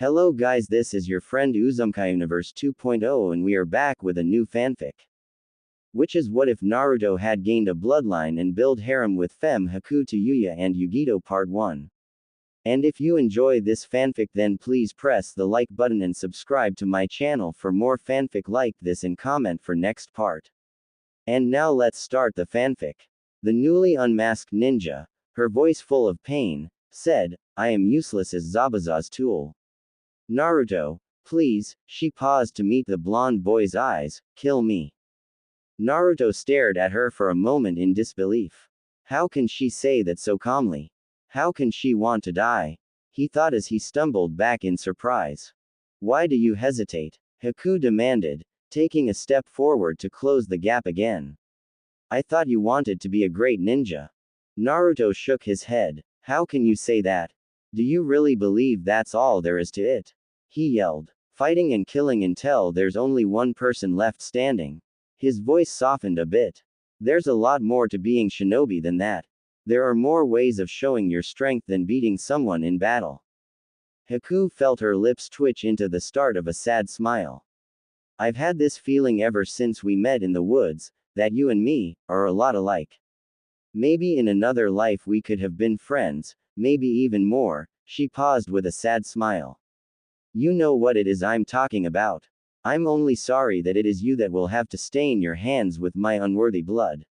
Hello guys, this is your friend Uzumkai Universe 2.0 and we are back with a new fanfic. Which is what if Naruto had gained a bloodline and build harem with Fem Haku Tayuya and Yugito Part 1. And if you enjoy this fanfic then please press the like button and subscribe to my channel for more fanfic like this and comment for next part. And now let's start the fanfic. The newly unmasked ninja, her voice full of pain, said, "I am useless as Zabuza's tool. Naruto, please," she paused to meet the blonde boy's eyes, "kill me." Naruto stared at her for a moment in disbelief. How can she say that so calmly? How can she want to die? He thought as he stumbled back in surprise. "Why do you hesitate?" Haku demanded, taking a step forward to close the gap again. "I thought you wanted to be a great ninja." Naruto shook his head. "How can you say that? Do you really believe that's all there is to it?" He yelled, "Fighting and killing until there's only one person left standing." His voice softened a bit. "There's a lot more to being shinobi than that. There are more ways of showing your strength than beating someone in battle." Haku felt her lips twitch into the start of a sad smile. "I've had this feeling ever since we met in the woods, that you and me are a lot alike. Maybe in another life we could have been friends, maybe even more." She paused with a sad smile. "You know what it is I'm talking about. I'm only sorry that it is you that will have to stain your hands with my unworthy blood."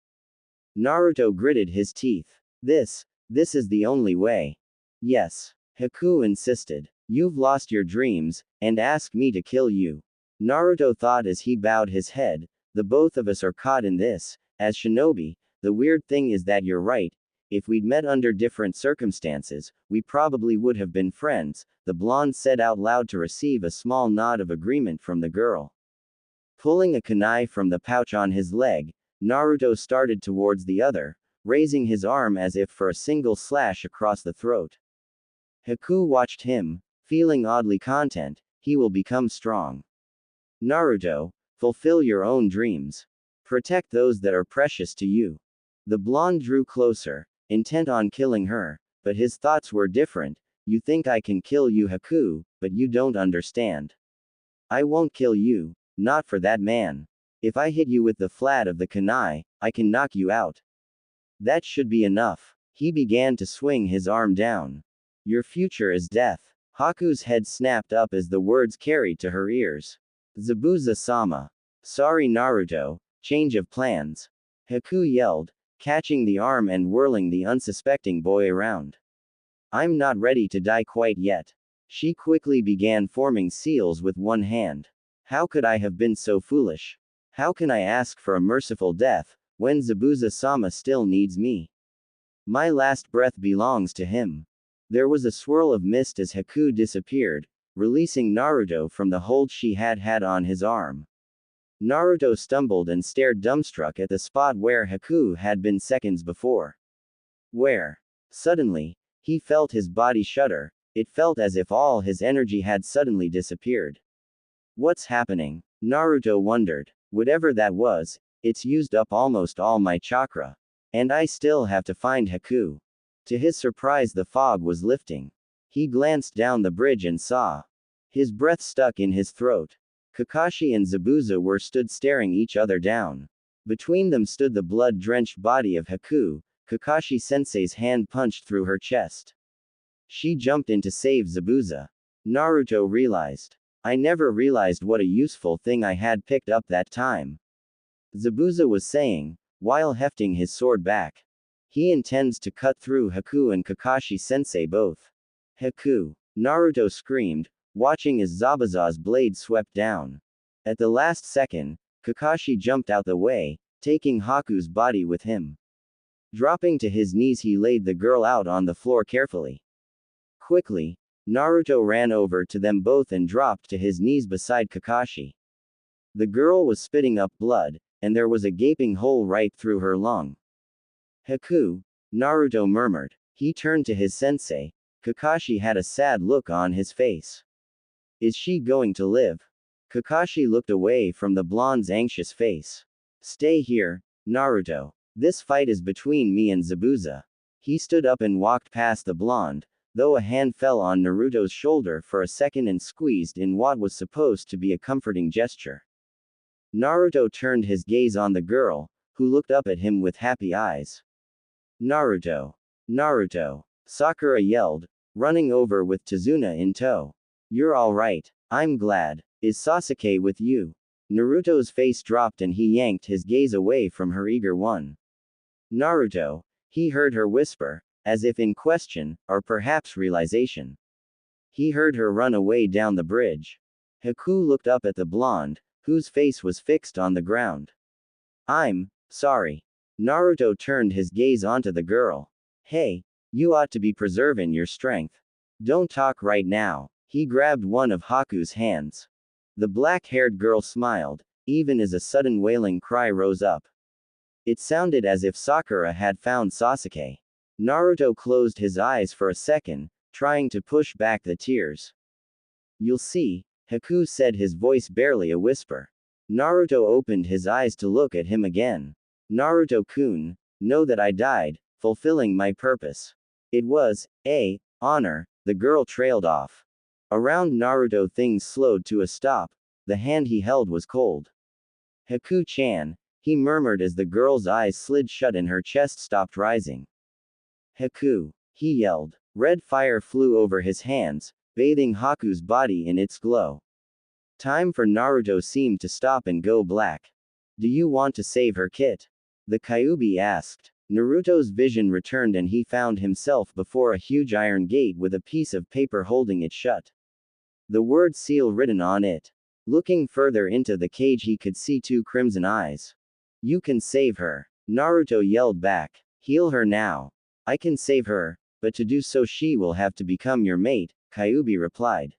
Naruto gritted his teeth. This is the only way." "Yes," Haku insisted. "You've lost your dreams, and ask me to kill you." Naruto thought as he bowed his head, "The both of us are caught in this, as shinobi. The weird thing is that you're right. If we'd met under different circumstances, we probably would have been friends," the blonde said out loud to receive a small nod of agreement from the girl. Pulling a kunai from the pouch on his leg, Naruto started towards the other, raising his arm as if for a single slash across the throat. Haku watched him, feeling oddly content. He will become strong. "Naruto, fulfill your own dreams. Protect those that are precious to you." The blonde drew closer, intent on killing her, but his thoughts were different. "You think I can kill you, Haku, but you don't understand. I won't kill you, not for that man. If I hit you with the flat of the kunai, I can knock you out. That should be enough." He began to swing his arm down. "Your future is death." Haku's head snapped up as the words carried to her ears. "Zabuza-sama. Sorry Naruto, change of plans." Haku yelled, catching the arm and whirling the unsuspecting boy around. "I'm not ready to die quite yet." She quickly began forming seals with one hand. "How could I have been so foolish? How can I ask for a merciful death, when Zabuza-sama still needs me? My last breath belongs to him." There was a swirl of mist as Haku disappeared, releasing Naruto from the hold she had had on his arm. Naruto stumbled and stared dumbstruck at the spot where Haku had been seconds before. Where? Suddenly, he felt his body shudder. It felt as if all his energy had suddenly disappeared. "What's happening?" Naruto wondered. "Whatever that was, it's used up almost all my chakra. And I still have to find Haku." To his surprise the fog was lifting. He glanced down the bridge and saw. His breath stuck in his throat. Kakashi and Zabuza were stood staring each other down. Between them stood the blood-drenched body of Haku. Kakashi-sensei's hand punched through her chest. She jumped in to save Zabuza. Naruto realized. "I never realized what a useful thing I had picked up that time," Zabuza was saying, while hefting his sword back. "He intends to cut through Haku and Kakashi-sensei both." "Haku!" Naruto screamed, watching as Zabuza's blade swept down. At the last second, Kakashi jumped out the way, taking Haku's body with him. Dropping to his knees he laid the girl out on the floor carefully. Quickly, Naruto ran over to them both and dropped to his knees beside Kakashi. The girl was spitting up blood, and there was a gaping hole right through her lung. "Haku," Naruto murmured. He turned to his sensei. Kakashi had a sad look on his face. "Is she going to live?" Kakashi looked away from the blonde's anxious face. "Stay here, Naruto. This fight is between me and Zabuza." He stood up and walked past the blonde, though a hand fell on Naruto's shoulder for a second and squeezed in what was supposed to be a comforting gesture. Naruto turned his gaze on the girl, who looked up at him with happy eyes. Naruto! Naruto! Sakura yelled, running over with Tazuna in tow. You're alright. I'm glad. Is Sasuke with you? Naruto's face dropped and he yanked his gaze away from her eager one. Naruto, he heard her whisper, as if in question, or perhaps realization. He heard her run away down the bridge. Haku looked up at the blonde, whose face was fixed on the ground. I'm sorry. Naruto turned his gaze onto the girl. Hey, you ought to be preserving your strength. Don't talk right now. He grabbed one of Haku's hands. The black-haired girl smiled, even as a sudden wailing cry rose up. It sounded as if Sakura had found Sasuke. Naruto closed his eyes for a second, trying to push back the tears. You'll see, Haku said, his voice barely a whisper. Naruto opened his eyes to look at him again. Naruto-kun, know that I died, fulfilling my purpose. It was a honor. The girl trailed off. Around Naruto things slowed to a stop. The hand he held was cold. Haku-chan, he murmured as the girl's eyes slid shut and her chest stopped rising. Haku, he yelled. Red fire flew over his hands, bathing Haku's body in its glow. Time for Naruto seemed to stop and go black. Do you want to save her, Kit? The Kyuubi asked. Naruto's vision returned and he found himself before a huge iron gate with a piece of paper holding it shut. The word seal written on it. Looking further into the cage he could see two crimson eyes. You can save her. Naruto yelled back. Heal her now. I can save her, but to do so she will have to become your mate, Kyuubi replied.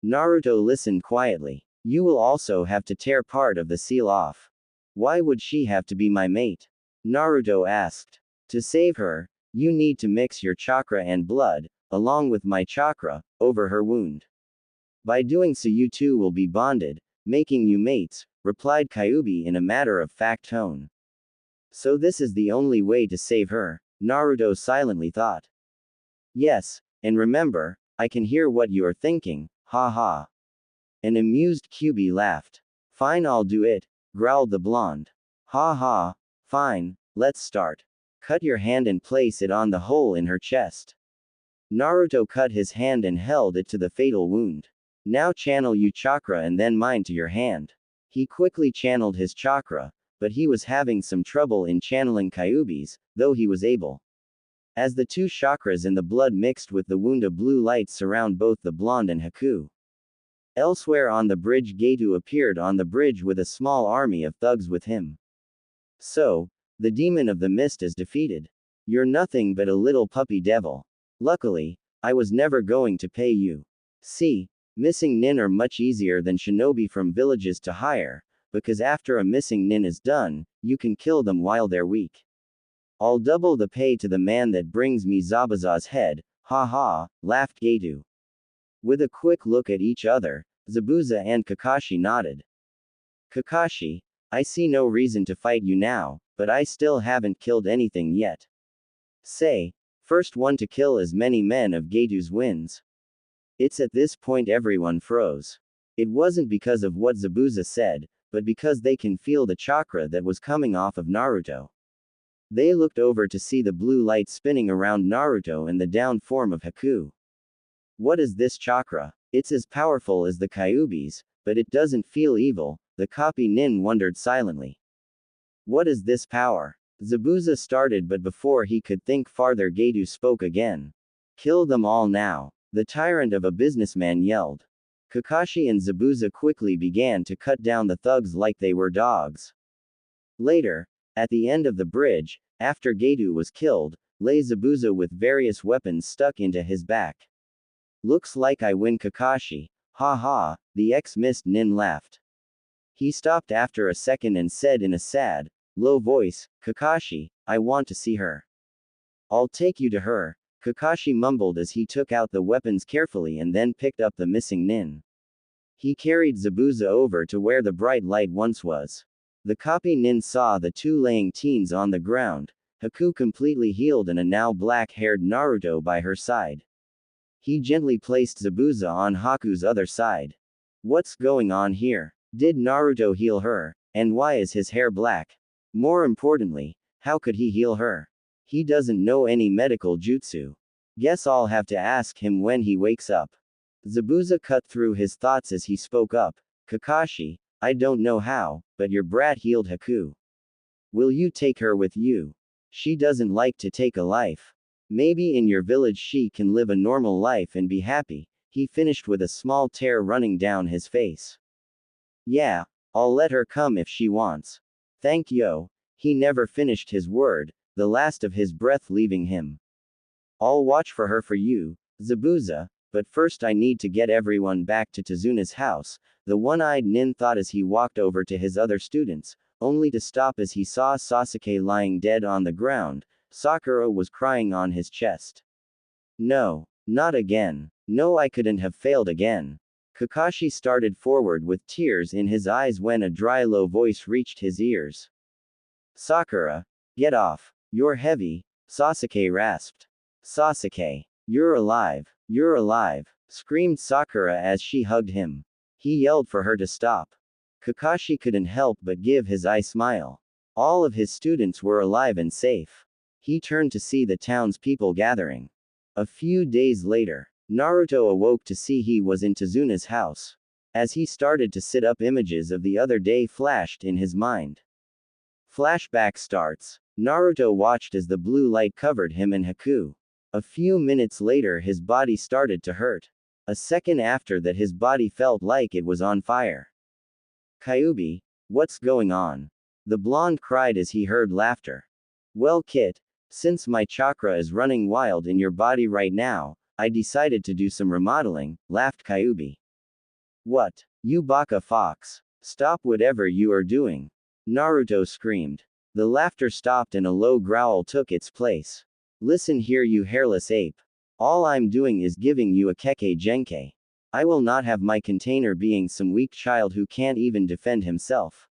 Naruto listened quietly. You will also have to tear part of the seal off. Why would she have to be my mate? Naruto asked. To save her, you need to mix your chakra and blood, along with my chakra, over her wound. By doing so you two will be bonded, making you mates, replied Kyuubi in a matter-of-fact tone. So this is the only way to save her, Naruto silently thought. Yes, and remember, I can hear what you are thinking, ha ha. An amused Kyuubi laughed. Fine, I'll do it, growled the blonde. Ha ha, fine, let's start. Cut your hand and place it on the hole in her chest. Naruto cut his hand and held it to the fatal wound. Now channel you chakra and then mine to your hand. He quickly channeled his chakra, but he was having some trouble in channeling Kyuubi's, though he was able. As the two chakras in the blood mixed with the wound, a blue light surround both the blonde and Haku. Elsewhere on the bridge, Gato appeared on the bridge with a small army of thugs with him. So, the demon of the mist is defeated. You're nothing but a little puppy devil. Luckily, I was never going to pay you. See, missing nin are much easier than shinobi from villages to hire, because after a missing nin is done, you can kill them while they're weak. I'll double the pay to the man that brings me Zabuza's head, ha ha, laughed Gato. With a quick look at each other, Zabuza and Kakashi nodded. Kakashi, I see no reason to fight you now, but I still haven't killed anything yet. Say, first one to kill as many men of Gato's wins. It's at this point everyone froze. It wasn't because of what Zabuza said, but because they can feel the chakra that was coming off of Naruto. They looked over to see the blue light spinning around Naruto and the down form of Haku. What is this chakra? It's as powerful as the Kyuubi's, but it doesn't feel evil, the copy nin wondered silently. What is this power? Zabuza started, but before he could think farther, Gato spoke again. Kill them all now, the tyrant of a businessman yelled. Kakashi and Zabuza quickly began to cut down the thugs like they were dogs. Later, at the end of the bridge, after Gato was killed, lay Zabuza with various weapons stuck into his back. Looks like I win, Kakashi, ha ha, the ex-mist nin laughed. He stopped after a second and said in a sad, low voice, Kakashi, I want to see her. I'll take you to her, Kakashi mumbled as he took out the weapons carefully and then picked up the missing nin. He carried Zabuza over to where the bright light once was. The copy nin saw the two laying teens on the ground, Haku completely healed and a now black-haired Naruto by her side. He gently placed Zabuza on Haku's other side. What's going on here? Did Naruto heal her? And why is his hair black? More importantly, how could he heal her? He doesn't know any medical jutsu. Guess I'll have to ask him when he wakes up. Zabuza cut through his thoughts as he spoke up. Kakashi, I don't know how, but your brat healed Haku. Will you take her with you? She doesn't like to take a life. Maybe in your village she can live a normal life and be happy. He finished with a small tear running down his face. Yeah, I'll let her come if she wants. Thank you. He never finished his word, the last of his breath leaving him. I'll watch for her for you, Zabuza, but first I need to get everyone back to Tazuna's house, the one-eyed nin thought as he walked over to his other students, only to stop as he saw Sasuke lying dead on the ground. Sakura was crying on his chest. No, not again. No, I couldn't have failed again. Kakashi started forward with tears in his eyes when a dry low voice reached his ears. Sakura, get off. You're heavy, Sasuke rasped. Sasuke, you're alive, screamed Sakura as she hugged him. He yelled for her to stop. Kakashi couldn't help but give his eye smile. All of his students were alive and safe. He turned to see the townspeople gathering. A few days later, Naruto awoke to see he was in Tazuna's house. As he started to sit up, images of the other day flashed in his mind. Flashback starts. Naruto watched as the blue light covered him and Haku. A few minutes later his body started to hurt. A second after that his body felt like it was on fire. Kyuubi, what's going on? The blonde cried as he heard laughter. Well Kit, since my chakra is running wild in your body right now, I decided to do some remodeling, laughed Kyuubi. What? You baka fox. Stop whatever you are doing. Naruto screamed. The laughter stopped and a low growl took its place. Listen here you hairless ape. All I'm doing is giving you a keke genkai. I will not have my container being some weak child who can't even defend himself.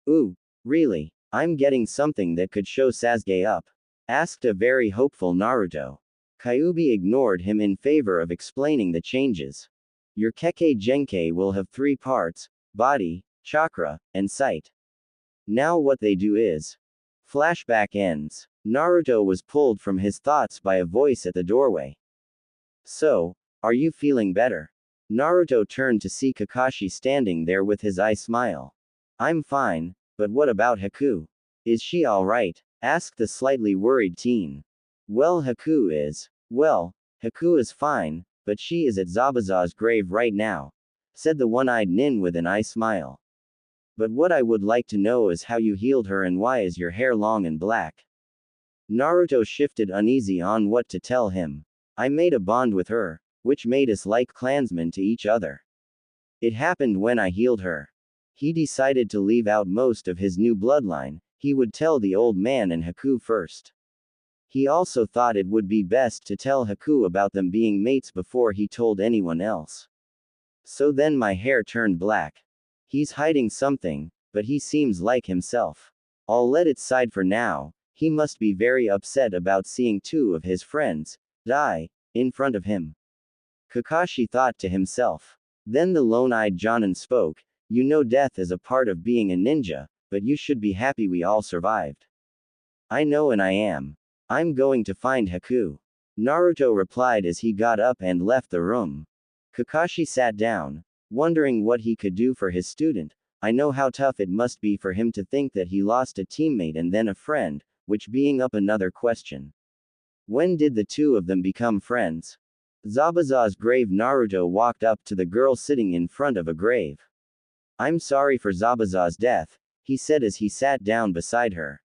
Ooh, really? I'm getting something that could show Sasuke up? Asked a very hopeful Naruto. Kyuubi ignored him in favor of explaining the changes. Your keke genkai will have 3 parts, body, chakra, and sight. Now what they do is. Flashback ends. Naruto was pulled from his thoughts by a voice at the doorway. So, are you feeling better? Naruto turned to see Kakashi standing there with his eye smile. I'm fine, but what about Haku? Is she alright? Asked the slightly worried teen. Well, Haku is fine, but she is at Zabuza's grave right now, said the one-eyed nin with an eye smile. But what I would like to know is how you healed her and why is your hair long and black? Naruto shifted uneasy on what to tell him. I made a bond with her, which made us like clansmen to each other. It happened when I healed her. He decided to leave out most of his new bloodline. He would tell the old man and Haku first. He also thought it would be best to tell Haku about them being mates before he told anyone else. So then my hair turned black. He's hiding something, but he seems like himself. I'll let it slide for now. He must be very upset about seeing 2 of his friends die in front of him. Kakashi thought to himself. Then the lone-eyed Jonin spoke. You know death is a part of being a ninja, but you should be happy we all survived. I know and I am. I'm going to find Haku. Naruto replied as he got up and left the room. Kakashi sat down, wondering what he could do for his student. I know how tough it must be for him to think that he lost a teammate and then a friend, which being up another question. When did the 2 of them become friends? Zabuza's grave. Naruto walked up to the girl sitting in front of a grave. I'm sorry for Zabuza's death, he said as he sat down beside her.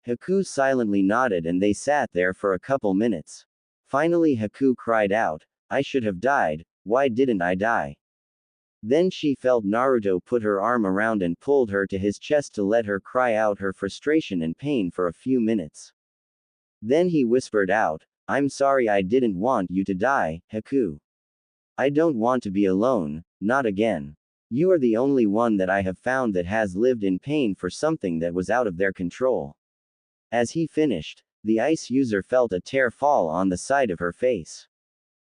Haku silently nodded and they sat there for a couple minutes. Finally Haku cried out, I should have died, why didn't I die? Then she felt Naruto put her arm around and pulled her to his chest to let her cry out her frustration and pain for a few minutes. Then he whispered out, I'm sorry I didn't want you to die, Haku. I don't want to be alone, not again. You are the only one that I have found that has lived in pain for something that was out of their control. As he finished, the ice user felt a tear fall on the side of her face.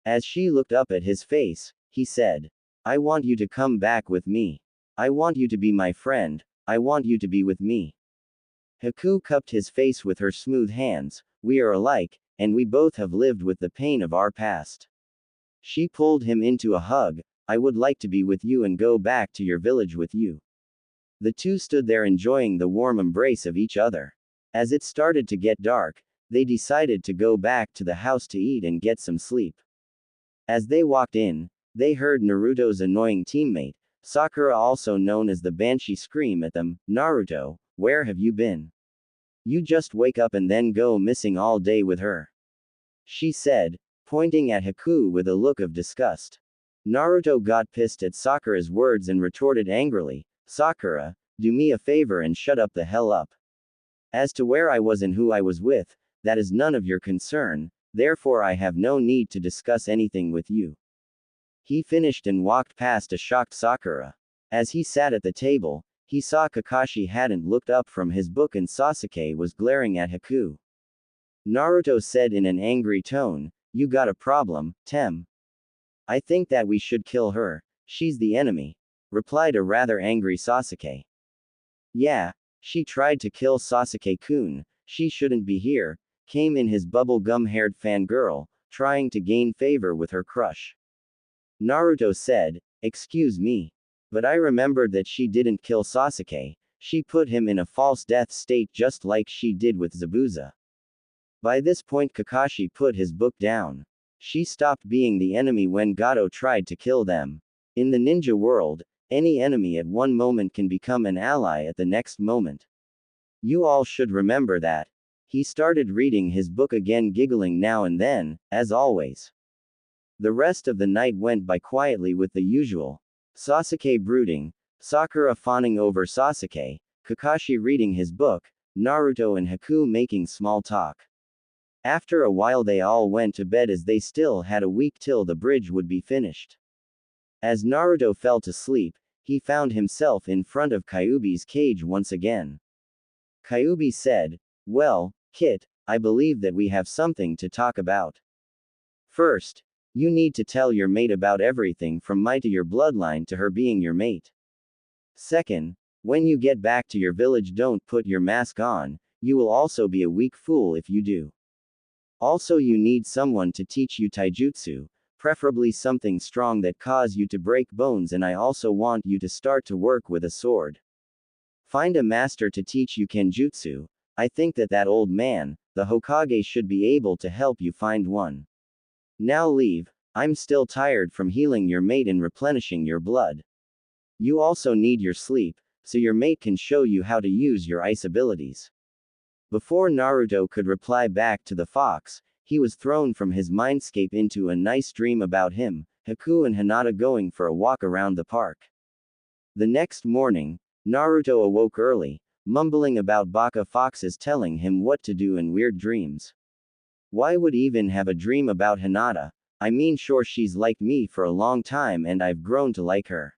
As she looked up at his face, he said, I want you to come back with me. I want you to be my friend, I want you to be with me. Haku cupped his face with her smooth hands. We are alike, and we both have lived with the pain of our past. She pulled him into a hug. I would like to be with you and go back to your village with you. The two stood there enjoying the warm embrace of each other. As it started to get dark, they decided to go back to the house to eat and get some sleep. As they walked in, they heard Naruto's annoying teammate, Sakura, also known as the Banshee, scream at them, Naruto, where have you been? You just wake up and then go missing all day with her. She said, pointing at Haku with a look of disgust. Naruto got pissed at Sakura's words and retorted angrily, Sakura, do me a favor and shut up the hell up. As to where I was and who I was with, that is none of your concern, therefore I have no need to discuss anything with you. He finished and walked past a shocked Sakura. As he sat at the table, he saw Kakashi hadn't looked up from his book and Sasuke was glaring at Haku. Naruto said in an angry tone, you got a problem, Tem. I think that we should kill her, she's the enemy, replied a rather angry Sasuke. Yeah, she tried to kill Sasuke-kun, she shouldn't be here, came in his bubble-gum-haired fangirl, trying to gain favor with her crush. Naruto said, excuse me. But I remembered that she didn't kill Sasuke, she put him in a false death state just like she did with Zabuza. By this point Kakashi put his book down. She stopped being the enemy when Gato tried to kill them. In the ninja world, any enemy at one moment can become an ally at the next moment. You all should remember that. He started reading his book again, giggling now and then, as always. The rest of the night went by quietly with the usual. Sasuke brooding, Sakura fawning over Sasuke, Kakashi reading his book, Naruto and Haku making small talk. After a while they all went to bed as they still had a week till the bridge would be finished. As Naruto fell to sleep, he found himself in front of Kyuubi's cage once again. Kyuubi said, well, Kit, I believe that we have something to talk about. First, you need to tell your mate about everything from my to your bloodline to her being your mate. Second, when you get back to your village don't put your mask on, you will also be a weak fool if you do. Also you need someone to teach you taijutsu, preferably something strong that cause you to break bones, and I also want you to start to work with a sword. Find a master to teach you kenjutsu. I think that old man, the Hokage, should be able to help you find one. Now leave, I'm still tired from healing your mate and replenishing your blood. You also need your sleep, so your mate can show you how to use your ice abilities. Before Naruto could reply back to the fox, he was thrown from his mindscape into a nice dream about him, Haku and Hinata going for a walk around the park. The next morning, Naruto awoke early, mumbling about Baka foxes telling him what to do in weird dreams. Why would even have a dream about Hinata? I mean, sure, she's liked me for a long time and I've grown to like her.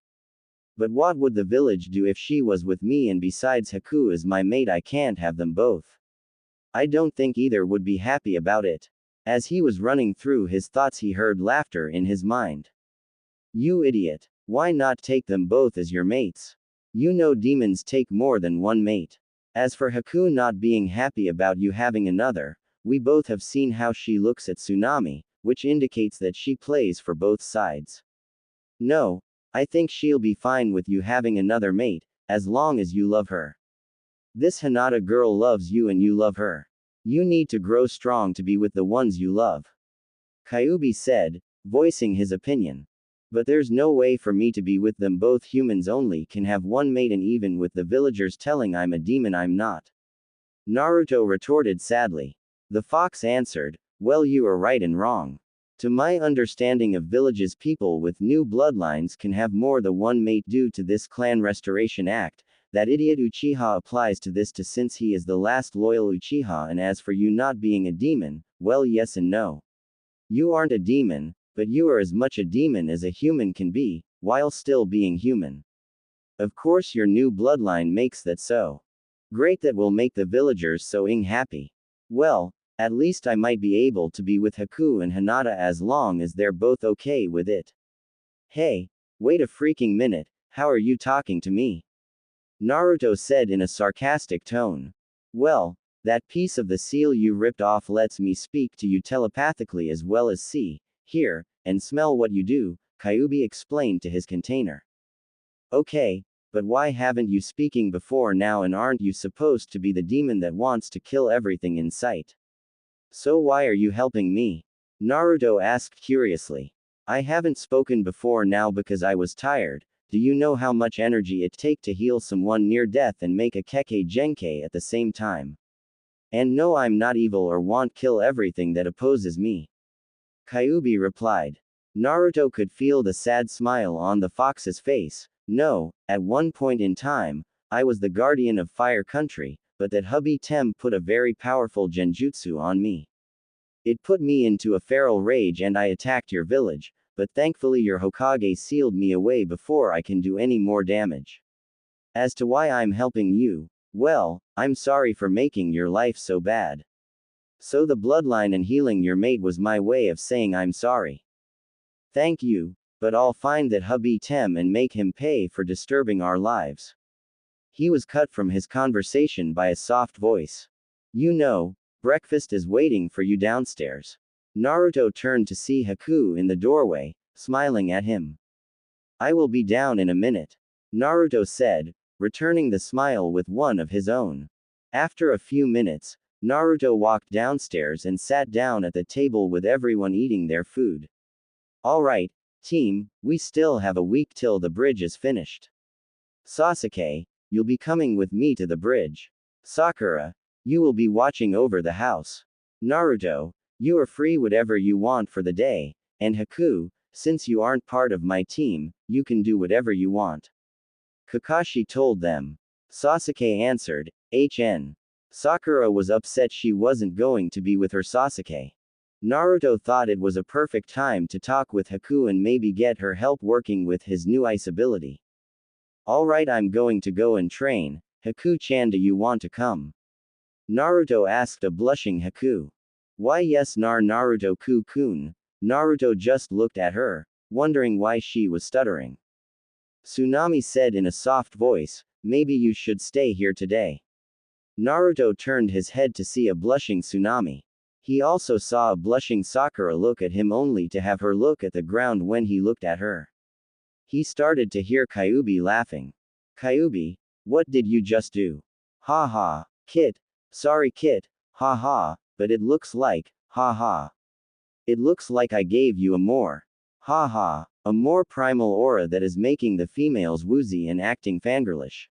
But what would the village do if she was with me, and besides Haku is my mate, I can't have them both. I don't think either would be happy about it. As he was running through his thoughts he heard laughter in his mind. You idiot. Why not take them both as your mates? You know demons take more than one mate. As for Haku not being happy about you having another, we both have seen how she looks at Tsunami, which indicates that she plays for both sides. No, I think she'll be fine with you having another mate, as long as you love her. This Hinata girl loves you and you love her. You need to grow strong to be with the ones you love. Kyuubi said, voicing his opinion. But there's no way for me to be with them both. Humans only can have one mate, and even with the villagers telling I'm a demon, I'm not. Naruto retorted sadly. The fox answered, well, you are right and wrong. To my understanding of villages, people with new bloodlines can have more than one mate due to this clan restoration act. That idiot Uchiha applies to this since he is the last loyal Uchiha, and as for you not being a demon, well, yes and no. You aren't a demon, but you are as much a demon as a human can be, while still being human. Of course your new bloodline makes that so. Great, that will make the villagers so happy. Well, At least I might be able to be with Haku and Hinata as long as they're both okay with it. Hey, wait a freaking minute, how are you talking to me? Naruto said in a sarcastic tone. Well, that piece of the seal you ripped off lets me speak to you telepathically as well as see, hear, and smell what you do, Kyuubi explained to his container. Okay, but why haven't you speaking before now, and aren't you supposed to be the demon that wants to kill everything in sight? So why are you helping me? Naruto asked curiously. I haven't spoken before now because I was tired. Do you know how much energy it takes to heal someone near death and make a Kekkei Genkai at the same time? And no, I'm not evil or want kill everything that opposes me. Kyuubi replied. Naruto could feel the sad smile on the fox's face. No, at one point in time, I was the guardian of Fire Country, but that hubby Tem put a very powerful genjutsu on me. It put me into a feral rage and I attacked your village, but thankfully your Hokage sealed me away before I can do any more damage. As to why I'm helping you, well, I'm sorry for making your life so bad. So the bloodline and healing your mate was my way of saying I'm sorry. Thank you, but I'll find that hubby Tem and make him pay for disturbing our lives. He was cut from his conversation by a soft voice. You know, breakfast is waiting for you downstairs. Naruto turned to see Haku in the doorway, smiling at him. I will be down in a minute, Naruto said, returning the smile with one of his own. After a few minutes, Naruto walked downstairs and sat down at the table with everyone eating their food. Alright, team, we still have a week till the bridge is finished. Sasuke, you'll be coming with me to the bridge. Sakura, you will be watching over the house. Naruto, you are free whatever you want for the day, and Haku, since you aren't part of my team, you can do whatever you want. Kakashi told them. Sasuke answered, HN. Sakura was upset she wasn't going to be with her Sasuke. Naruto thought it was a perfect time to talk with Haku and maybe get her help working with his new ice ability. Alright, I'm going to go and train. Haku-chan, do you want to come? Naruto asked a blushing Haku. Why yes Naruto-kun. Naruto just looked at her, wondering why she was stuttering. Tsunami said in a soft voice, maybe you should stay here today. Naruto turned his head to see a blushing Tsunami. He also saw a blushing Sakura look at him only to have her look at the ground when he looked at her. He started to hear Kyuubi laughing. Kyuubi, what did you just do? Ha ha, Kit. Sorry Kit, ha ha, but it looks like, ha ha. It looks like I gave you a more, ha ha, a more primal aura that is making the females woozy and acting fangirlish.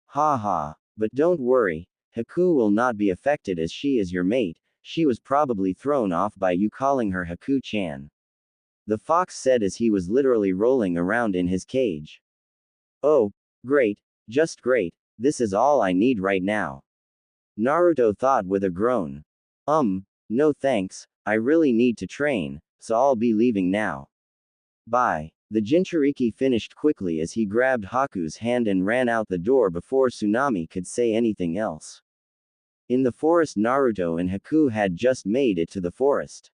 Ha ha, but don't worry, Haku will not be affected as she is your mate, she was probably thrown off by you calling her Haku-chan. The fox said as he was literally rolling around in his cage. Oh, great, just great, this is all I need right now. Naruto thought with a groan. No thanks, I really need to train, so I'll be leaving now. Bye. The Jinchuriki finished quickly as he grabbed Haku's hand and ran out the door before Tsunami could say anything else. In the forest, Naruto and Haku had just made it to the forest.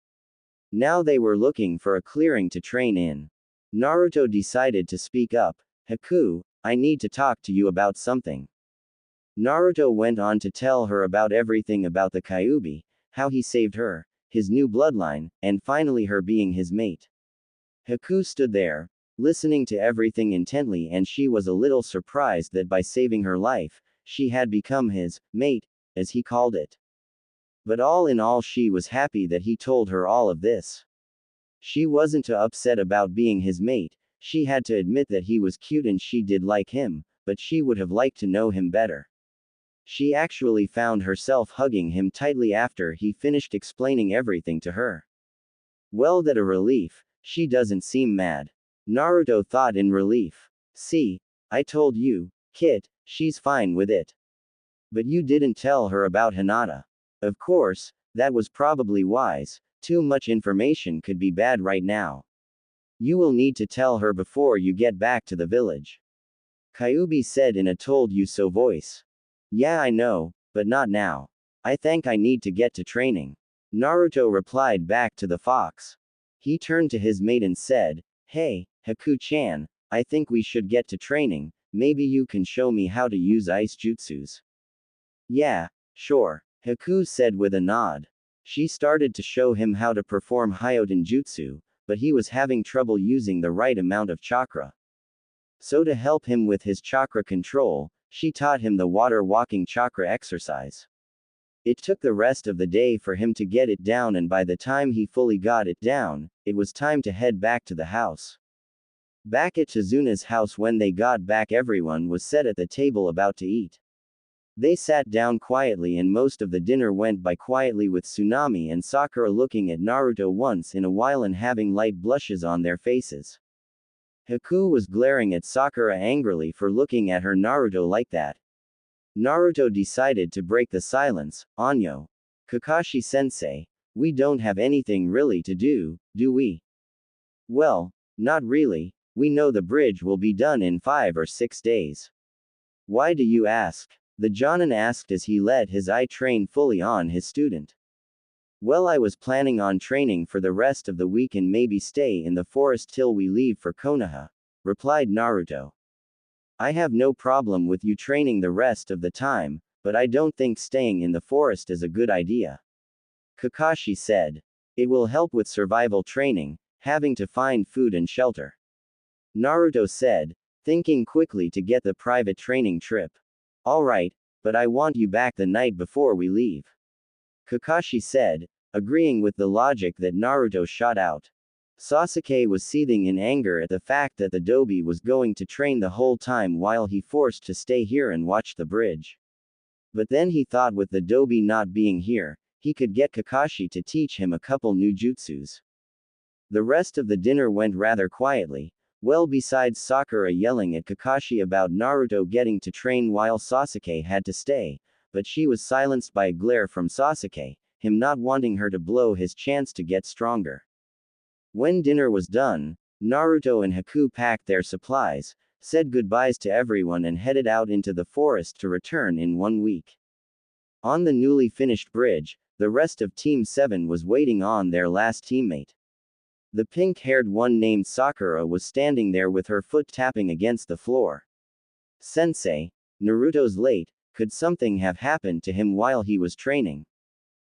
Now they were looking for a clearing to train in. Naruto decided to speak up. Haku, I need to talk to you about something. Naruto went on to tell her about everything about the Kyuubi, how he saved her, his new bloodline, and finally her being his mate. Haku stood there, listening to everything intently, and she was a little surprised that by saving her life, she had become his mate, as he called it. But all in all, she was happy that he told her all of this. She wasn't too upset about being his mate. She had to admit that he was cute and she did like him, but she would have liked to know him better. She actually found herself hugging him tightly after he finished explaining everything to her. Well, that a relief, she doesn't seem mad. Naruto thought in relief. See, I told you, Kit, she's fine with it. But you didn't tell her about Hinata. Of course, that was probably wise, too much information could be bad right now. You will need to tell her before you get back to the village. Kyuubi said in a told you so voice. Yeah, I know, but not now. I think I need to get to training. Naruto replied back to the fox. He turned to his mate and said, Hey, Haku-chan, I think we should get to training, maybe you can show me how to use ice jutsus. Yeah, sure, Haku said with a nod. She started to show him how to perform Hyoten Jutsu, but he was having trouble using the right amount of chakra. So to help him with his chakra control, she taught him the water walking chakra exercise. It took the rest of the day for him to get it down, and by the time he fully got it down, it was time to head back to the house. Back at Chizuna's house, when they got back, everyone was set at the table about to eat. They sat down quietly and most of the dinner went by quietly, with Tsunami and Sakura looking at Naruto once in a while and having light blushes on their faces. Haku was glaring at Sakura angrily for looking at her Naruto like that. Naruto decided to break the silence. Anyo. Kakashi-sensei, we don't have anything really to do we? Well, not really, we know the bridge will be done in 5 or 6 days. Why do you ask? The Jonin asked as he let his eye train fully on his student. Well, I was planning on training for the rest of the week and maybe stay in the forest till we leave for Konoha, replied Naruto. I have no problem with you training the rest of the time, but I don't think staying in the forest is a good idea. Kakashi said. It will help with survival training, having to find food and shelter. Naruto said, thinking quickly to get the private training trip. Alright, but I want you back the night before we leave. Kakashi said, agreeing with the logic that Naruto shot out. Sasuke was seething in anger at the fact that the Dobi was going to train the whole time while he forced to stay here and watch the bridge. But then he thought with the Dobi not being here, he could get Kakashi to teach him a couple new jutsus. The rest of the dinner went rather quietly, well besides Sakura yelling at Kakashi about Naruto getting to train while Sasuke had to stay, but she was silenced by a glare from Sasuke, him not wanting her to blow his chance to get stronger. When dinner was done, Naruto and Haku packed their supplies, said goodbyes to everyone and headed out into the forest to return in 1 week. On the newly finished bridge, the rest of Team 7 was waiting on their last teammate. The pink-haired one named Sakura was standing there with her foot tapping against the floor. Sensei, Naruto's late, could something have happened to him while he was training?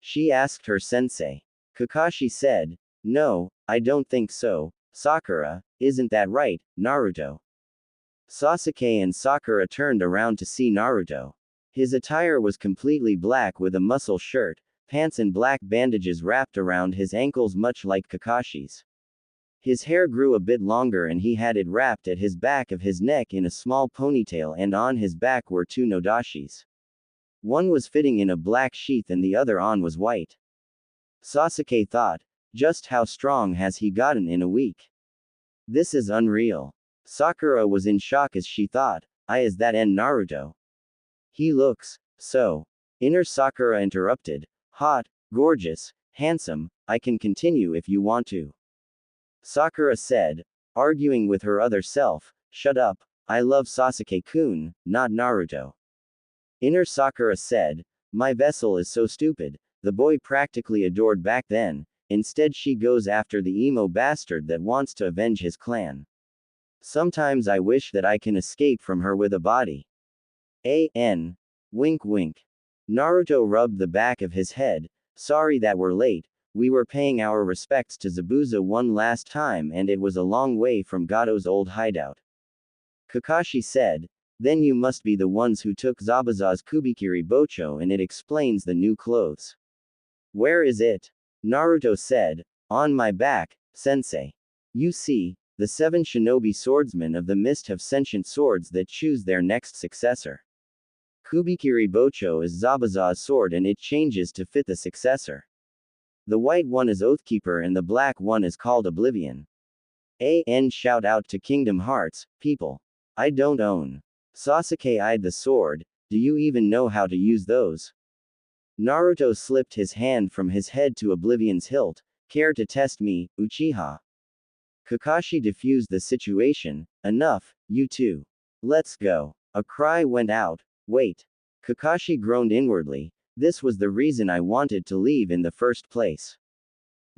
She asked her sensei. Kakashi said, no, I don't think so, Sakura, isn't that right, Naruto? Sasuke and Sakura turned around to see Naruto. His attire was completely black with a muscle shirt, pants and black bandages wrapped around his ankles much like Kakashi's. His hair grew a bit longer and he had it wrapped at his back of his neck in a small ponytail, and on his back were 2 nodashis. One was fitting in a black sheath and the other on was white. Sasuke thought, just how strong has he gotten in a week? This is unreal. Sakura was in shock as she thought, is that Naruto? He looks so. Inner Sakura interrupted, hot, gorgeous, handsome, I can continue if you want to. Sakura said, arguing with her other self, shut up, I love Sasuke-kun, not Naruto. Inner Sakura said, my vessel is so stupid, the boy practically adored back then, instead she goes after the emo bastard that wants to avenge his clan. Sometimes I wish that I can escape from her with a body. Wink wink. Naruto rubbed the back of his head, sorry that we're late, we were paying our respects to Zabuza one last time and it was a long way from Gato's old hideout. Kakashi said, then you must be the ones who took Zabuza's Kubikiri Bocho and it explains the new clothes. Where is it? Naruto said, on my back, sensei. You see, the 7 shinobi swordsmen of the mist have sentient swords that choose their next successor. Kubikiri Bocho is Zabuza's sword and it changes to fit the successor. The white one is Oathkeeper and the black one is called Oblivion. Shout out to Kingdom Hearts, people. I don't own. Sasuke eyed the sword, do you even know how to use those? Naruto slipped his hand from his head to Oblivion's hilt, care to test me, Uchiha? Kakashi diffused the situation, enough, you two. Let's go. A cry went out, wait. Kakashi groaned inwardly, This was the reason I wanted to leave in the first place.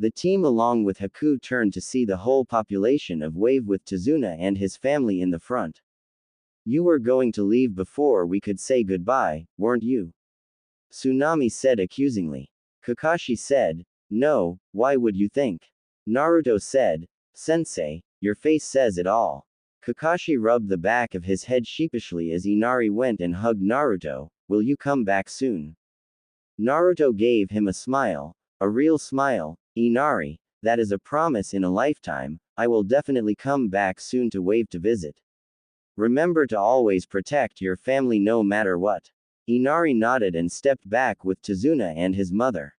The team along with Haku turned to see the whole population of Wave with Tazuna and his family in the front. You were going to leave before we could say goodbye, weren't you? Tsunami said accusingly. Kakashi said, no, why would you think? Naruto said, Sensei, your face says it all. Kakashi rubbed the back of his head sheepishly as Inari went and hugged Naruto. Will you come back soon? Naruto gave him a smile. A real smile. Inari, that is a promise in a lifetime. I will definitely come back soon to Wave to visit. Remember to always protect your family no matter what. Inari nodded and stepped back with Tazuna and his mother.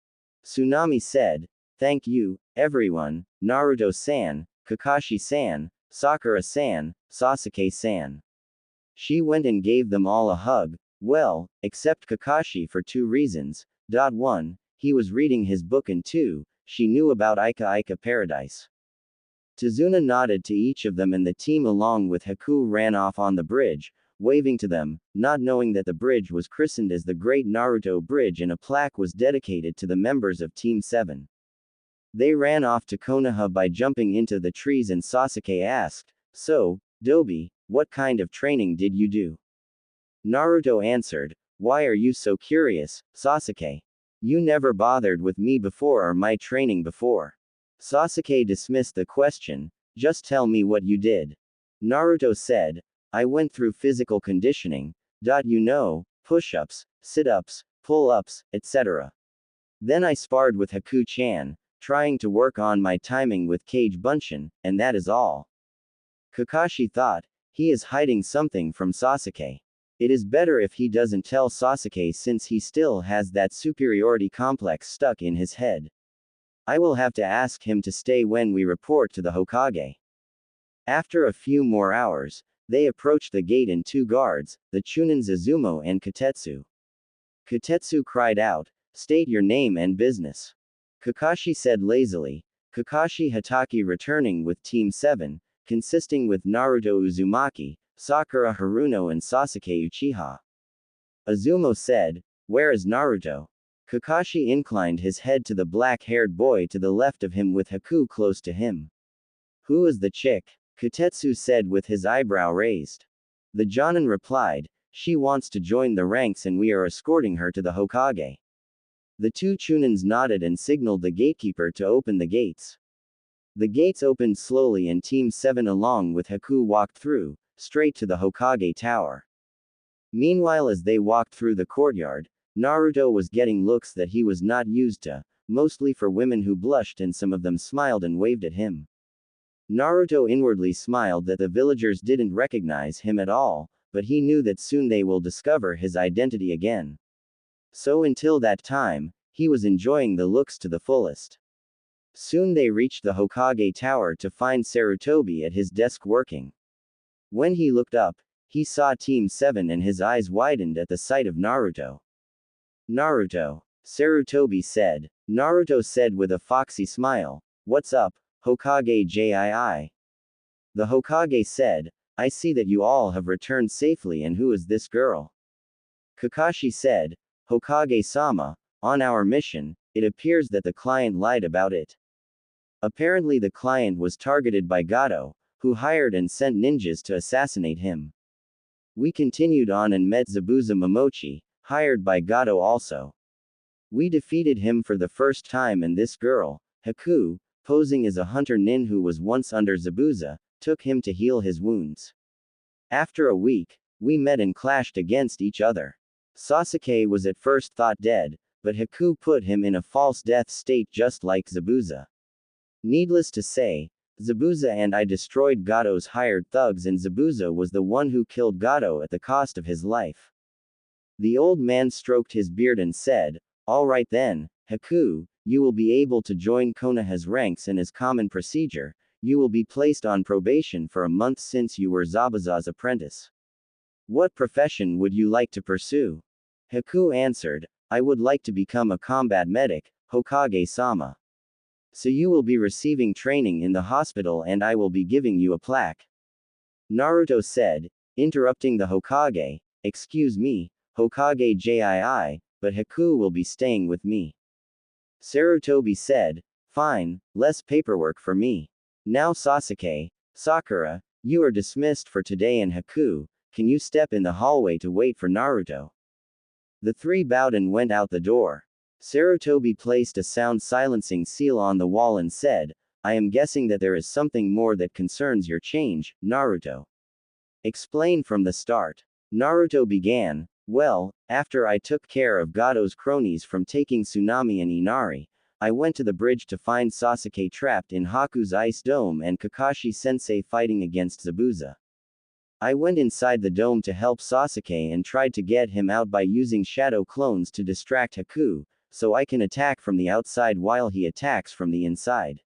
Tsunami said, thank you, everyone, Naruto-san, Kakashi-san, Sakura-san, Sasuke-san. She went and gave them all a hug, well, except Kakashi for 2 reasons. 1. He was reading his book, and 2. She knew about Ika Ika Paradise. Tazuna nodded to each of them, and the team along with Haku ran off on the bridge, waving to them, not knowing that the bridge was christened as the Great Naruto Bridge and a plaque was dedicated to the members of Team 7. They ran off to Konoha by jumping into the trees, and Sasuke asked, so, Dobi, what kind of training did you do? Naruto answered, why are you so curious, Sasuke? You never bothered with me before or my training before. Sasuke dismissed the question, just tell me what you did. Naruto said, I went through physical conditioning, push-ups, sit-ups, pull-ups, etc. Then I sparred with Haku-chan, trying to work on my timing with Kage Bunshin, and that is all. Kakashi thought, he is hiding something from Sasuke. It is better if he doesn't tell Sasuke since he still has that superiority complex stuck in his head. I will have to ask him to stay when we report to the Hokage. After a few more hours, they approached the gate and 2 guards, the Chunin Izumo and Katetsu. Katetsu cried out, state your name and business. Kakashi said lazily, Kakashi Hatake returning with Team 7, consisting with Naruto Uzumaki, Sakura Haruno and Sasuke Uchiha. Izumo said, where is Naruto? Kakashi inclined his head to the black-haired boy to the left of him with Haku close to him. Who is the chick? Katetsu said with his eyebrow raised. The Jonin replied, she wants to join the ranks and we are escorting her to the Hokage. The 2 Chunins nodded and signaled the gatekeeper to open the gates. The gates opened slowly and Team 7 along with Haku walked through, straight to the Hokage Tower. Meanwhile, as they walked through the courtyard, Naruto was getting looks that he was not used to, mostly for women who blushed, and some of them smiled and waved at him. Naruto inwardly smiled that the villagers didn't recognize him at all, but he knew that soon they will discover his identity again. So until that time, he was enjoying the looks to the fullest. Soon they reached the Hokage Tower to find Sarutobi at his desk working. When he looked up, he saw Team 7 and his eyes widened at the sight of Naruto. Naruto, Sarutobi said. Naruto said with a foxy smile, what's up, Hokage Jii? The Hokage said, I see that you all have returned safely, and who is this girl? Kakashi said, Hokage-sama, on our mission, it appears that the client lied about it. Apparently the client was targeted by Gato, who hired and sent ninjas to assassinate him. We continued on and met Zabuza Momochi, hired by Gato also. We defeated him for the first time, and this girl, Haku, posing as a hunter nin who was once under Zabuza, took him to heal his wounds. After a week, we met and clashed against each other. Sasuke was at first thought dead, but Haku put him in a false death state just like Zabuza. Needless to say, Zabuza and I destroyed Gato's hired thugs, and Zabuza was the one who killed Gato at the cost of his life. The old man stroked his beard and said, all right then, Haku, you will be able to join Konoha's ranks, and as common procedure, you will be placed on probation for a month since you were Zabuza's apprentice. What profession would you like to pursue? Haku answered, I would like to become a combat medic, Hokage-sama. So you will be receiving training in the hospital and I will be giving you a plaque. Naruto said, interrupting the Hokage, excuse me, Hokage Jii, but Haku will be staying with me. Sarutobi said, fine, less paperwork for me. Now Sasuke, Sakura, you are dismissed for today, and Haku, can you step in the hallway to wait for Naruto? The three bowed and went out the door. Sarutobi placed a sound silencing seal on the wall and said, I am guessing that there is something more that concerns your change, Naruto. Explain from the start. Naruto began, well, after I took care of Gato's cronies from taking Tsunami and Inari, I went to the bridge to find Sasuke trapped in Haku's ice dome and Kakashi-sensei fighting against Zabuza. I went inside the dome to help Sasuke and tried to get him out by using shadow clones to distract Haku, so I can attack from the outside while he attacks from the inside.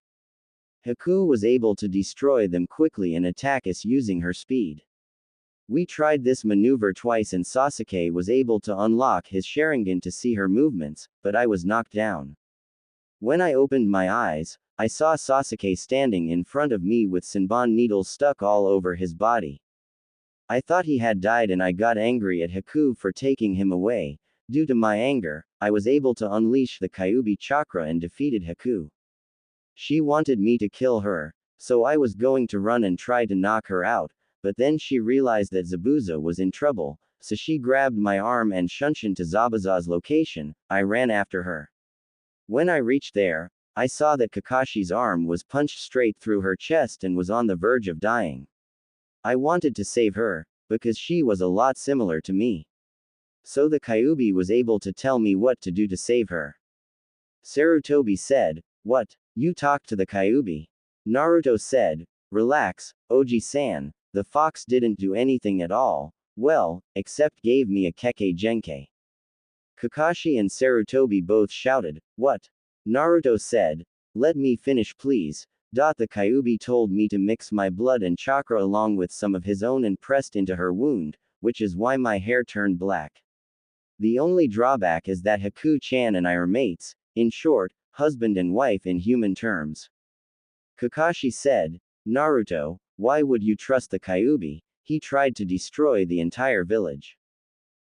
Haku was able to destroy them quickly and attack us using her speed. We tried this maneuver twice and Sasuke was able to unlock his Sharingan to see her movements, but I was knocked down. When I opened my eyes, I saw Sasuke standing in front of me with Senbon needles stuck all over his body. I thought he had died and I got angry at Haku for taking him away. Due to my anger, I was able to unleash the Kyuubi chakra and defeated Haku. She wanted me to kill her, so I was going to run and try to knock her out, but then she realized that Zabuza was in trouble, so she grabbed my arm and shunshin to Zabuza's location. I ran after her. When I reached there, I saw that Kakashi's arm was punched straight through her chest and was on the verge of dying. I wanted to save her, because she was a lot similar to me. So the Kyuubi was able to tell me what to do to save her. Sarutobi said, what? You talked to the Kyuubi? Naruto said, relax, Oji-san, the fox didn't do anything at all, well, except gave me a Kekkei Genkei. Kakashi and Sarutobi both shouted, what? Naruto said, let me finish please. The Kyuubi told me to mix my blood and chakra along with some of his own and pressed into her wound, which is why my hair turned black. The only drawback is that Haku-chan and I are mates, in short, husband and wife in human terms. Kakashi said, Naruto, why would you trust the Kyuubi? He tried to destroy the entire village.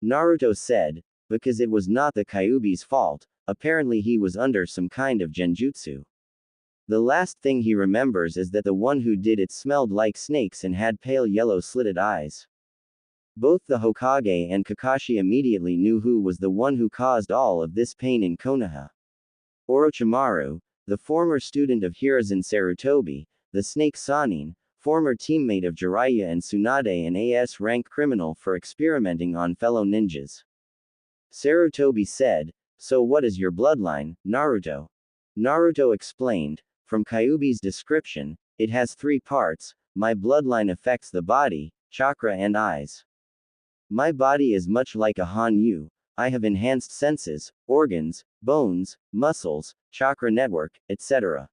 Naruto said, because it was not the Kyuubi's fault, apparently he was under some kind of genjutsu. The last thing he remembers is that the one who did it smelled like snakes and had pale yellow slitted eyes. Both the Hokage and Kakashi immediately knew who was the one who caused all of this pain in Konoha. Orochimaru, the former student of Hiruzen Sarutobi, the Snake Sannin, former teammate of Jiraiya and Tsunade, an AS rank criminal for experimenting on fellow ninjas. Sarutobi said, so what is your bloodline, Naruto? Naruto explained, from Kyuubi's description, it has 3 parts, my bloodline affects the body, chakra and eyes. My body is much like a Hanyu, I have enhanced senses, organs, bones, muscles, chakra network, etc.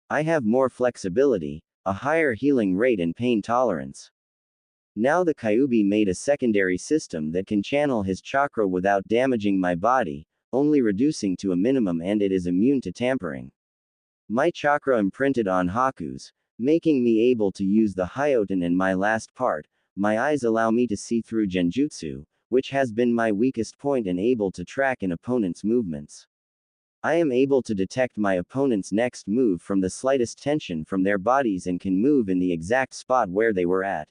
I have more flexibility, a higher healing rate and pain tolerance. Now the Kyuubi made a secondary system that can channel his chakra without damaging my body, only reducing to a minimum, and it is immune to tampering. My chakra imprinted on Haku's, making me able to use the Hyoten, and my last part, my eyes allow me to see through genjutsu, which has been my weakest point, and able to track an opponent's movements. I am able to detect my opponent's next move from the slightest tension from their bodies and can move in the exact spot where they were at.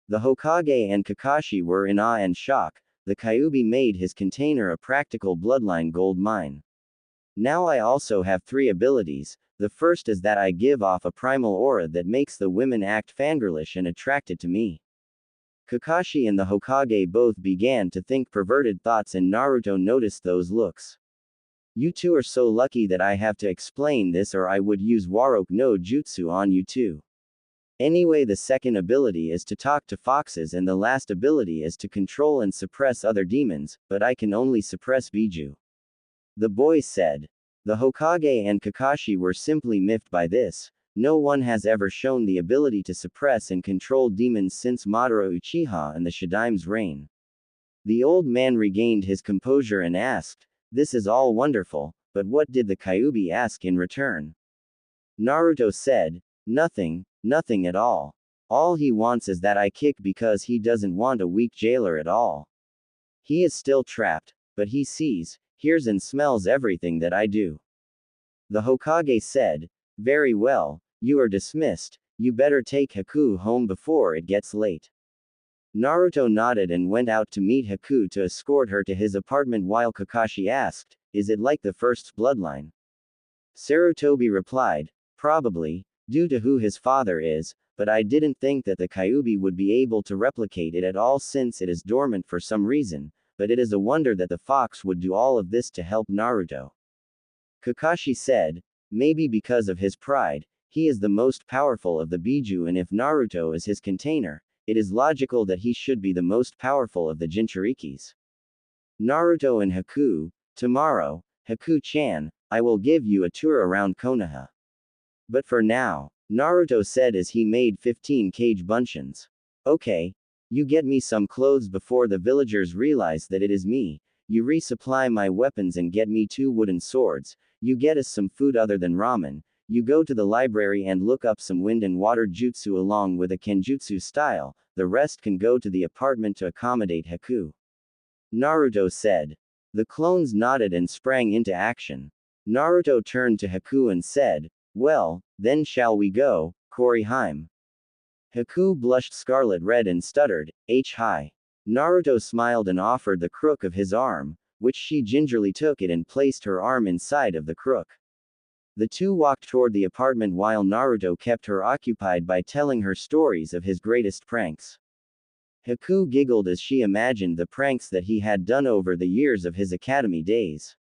The Hokage and Kakashi were in awe and shock. The Kyuubi made his container a practical bloodline gold mine. Now I also have 3 abilities. The first is that I give off a primal aura that makes the women act fangirlish and attracted to me. Kakashi and the Hokage both began to think perverted thoughts, and Naruto noticed those looks. You two are so lucky that I have to explain this, or I would use Warok no Jutsu on you too. Anyway, the second ability is to talk to foxes, and the last ability is to control and suppress other demons, but I can only suppress Biju. The boys said. The Hokage and Kakashi were simply miffed by this. No one has ever shown the ability to suppress and control demons since Madara Uchiha and the Shadaime's reign. The old man regained his composure and asked, this is all wonderful, but what did the Kyuubi ask in return? Naruto said, nothing at all. All he wants is that I kick because he doesn't want a weak jailer at all. He is still trapped, but he sees, hears and smells everything that I do. The Hokage said, very well, you are dismissed, you better take Haku home before it gets late. Naruto nodded and went out to meet Haku to escort her to his apartment while Kakashi asked, is it like the first bloodline? Sarutobi replied, probably, due to who his father is, but I didn't think that the Kyuubi would be able to replicate it at all since it is dormant for some reason, but it is a wonder that the fox would do all of this to help Naruto. Kakashi said, maybe because of his pride, he is the most powerful of the Biju and if Naruto is his container, it is logical that he should be the most powerful of the Jinchurikis. Naruto and Haku, tomorrow, Haku-chan, I will give you a tour around Konoha. But for now, Naruto said as he made 15 cage buncheons. Okay. You get me some clothes before the villagers realize that it is me, you resupply my weapons and get me 2 wooden swords, you get us some food other than ramen, you go to the library and look up some wind and water jutsu along with a kenjutsu style, the rest can go to the apartment to accommodate Haku. Naruto said. The clones nodded and sprang into action. Naruto turned to Haku and said, well, then shall we go, Korihime? Haku blushed scarlet red and stuttered, hi. Naruto smiled and offered the crook of his arm, which she gingerly took it and placed her arm inside of the crook. The two walked toward the apartment while Naruto kept her occupied by telling her stories of his greatest pranks. Haku giggled as she imagined the pranks that he had done over the years of his academy days.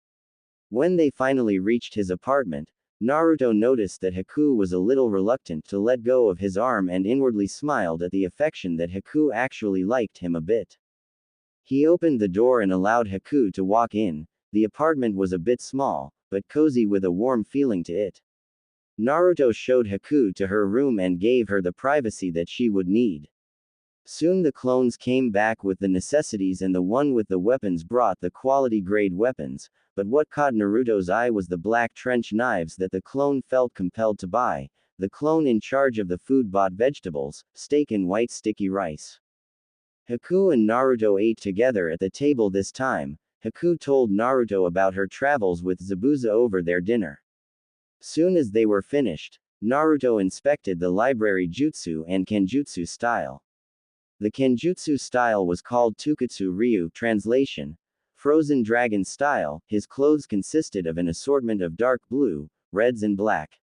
When they finally reached his apartment, Naruto noticed that Haku was a little reluctant to let go of his arm and inwardly smiled at the affection that Haku actually liked him a bit. He opened the door and allowed Haku to walk in. The apartment was a bit small, but cozy with a warm feeling to it. Naruto showed Haku to her room and gave her the privacy that she would need. Soon the clones came back with the necessities and the one with the weapons brought the quality-grade weapons, but what caught Naruto's eye was the black trench knives that the clone felt compelled to buy. The clone in charge of the food bought vegetables, steak and white sticky rice. Haku and Naruto ate together at the table this time. Haku told Naruto about her travels with Zabuza over their dinner. Soon as they were finished, Naruto inspected the library jutsu and kenjutsu style. The kenjutsu style was called Tukatsu Ryu, translation, Frozen Dragon style. His clothes consisted of an assortment of dark blue, reds and black.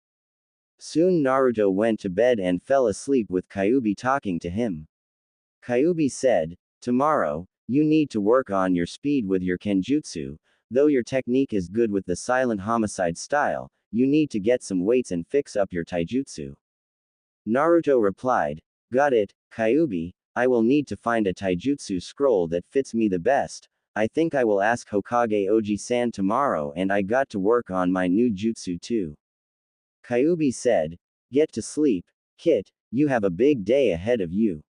Soon Naruto went to bed and fell asleep with Kyuubi talking to him. Kyuubi said, tomorrow, you need to work on your speed with your kenjutsu, though your technique is good with the silent homicide style, you need to get some weights and fix up your taijutsu. Naruto replied, got it, Kyuubi, I will need to find a taijutsu scroll that fits me the best. I think I will ask Hokage Oji-san tomorrow and I got to work on my new jutsu too. Kyuubi said, get to sleep, Kit, you have a big day ahead of you.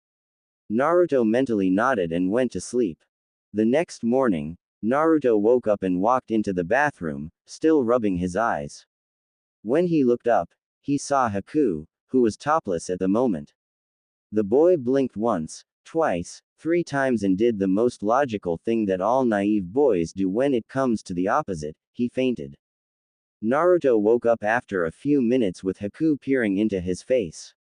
Naruto mentally nodded and went to sleep. The next morning, Naruto woke up and walked into the bathroom, still rubbing his eyes. When he looked up, he saw Haku, who was topless at the moment. The boy blinked once, twice, 3 times and did the most logical thing that all naive boys do when it comes to the opposite, he fainted. Naruto woke up after a few minutes with Haku peering into his face.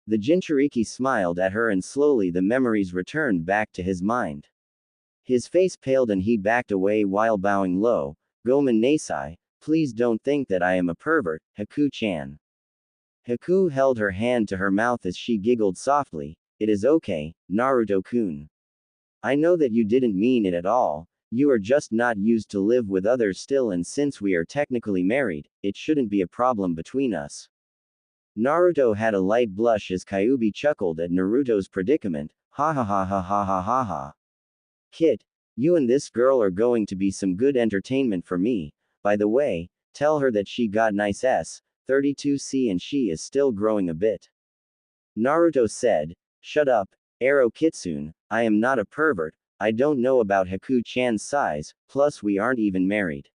The Jinchuriki smiled at her and slowly the memories returned back to his mind. His face paled and he backed away while bowing low, Gomen Nasai, please don't think that I am a pervert, Haku-chan. Haku held her hand to her mouth as she giggled softly, it is okay, Naruto-kun. I know that you didn't mean it at all, you are just not used to live with others still and since we are technically married, it shouldn't be a problem between us. Naruto had a light blush as Kyuubi chuckled at Naruto's predicament, ha ha ha ha ha ha ha ha. Kit, you and this girl are going to be some good entertainment for me, by the way, tell her that she got nice S32C and she is still growing a bit. Naruto said, shut up, Ero Kitsune, I am not a pervert, I don't know about Haku-chan's size, plus we aren't even married.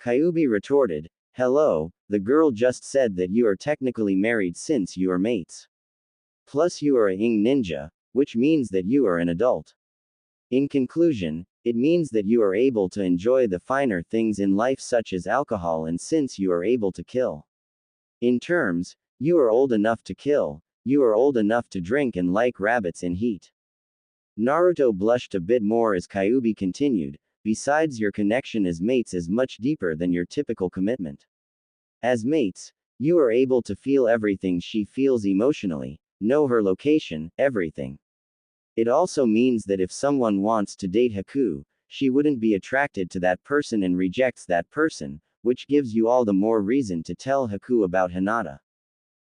Kyuubi retorted, hello, the girl just said that you are technically married since you are mates. Plus you are a ing ninja, which means that you are an adult. In conclusion, It means that you are able to enjoy the finer things in life such as alcohol, and since you are able to kill. In terms, you are old enough to kill, you are old enough to drink and like rabbits in heat. Naruto blushed a bit more as Kyuubi continued, besides your connection as mates is much deeper than your typical commitment. As mates, you are able to feel everything she feels emotionally, know her location, everything. It also means that if someone wants to date Haku, she wouldn't be attracted to that person and rejects that person, which gives you all the more reason to tell Haku about Hinata.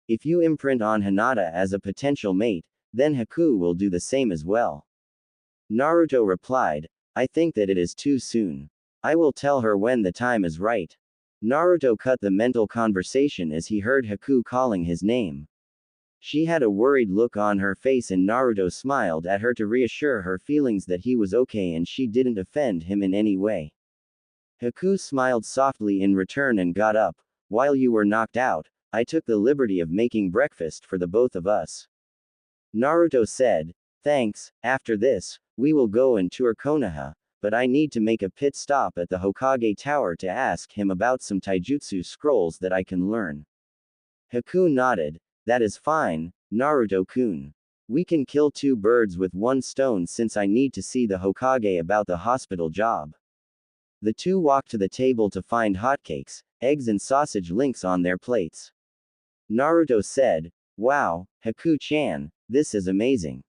If you imprint on Hinata as a potential mate, then Haku will do the same as well. Naruto replied, I think that it is too soon. I will tell her when the time is right. Naruto cut the mental conversation as he heard Haku calling his name. She had a worried look on her face and Naruto smiled at her to reassure her feelings that he was okay and she didn't offend him in any way. Haku smiled softly in return and got up. While you were knocked out, I took the liberty of making breakfast for the both of us. Naruto said, thanks. After this, we will go and tour Konoha, but I need to make a pit stop at the Hokage Tower to ask him about some taijutsu scrolls that I can learn. Haku nodded. That is fine, Naruto-kun. We can kill two birds with one stone since I need to see the Hokage about the hospital job. The two walked to the table to find hotcakes, eggs and sausage links on their plates. Naruto said, wow, Haku-chan, this is amazing.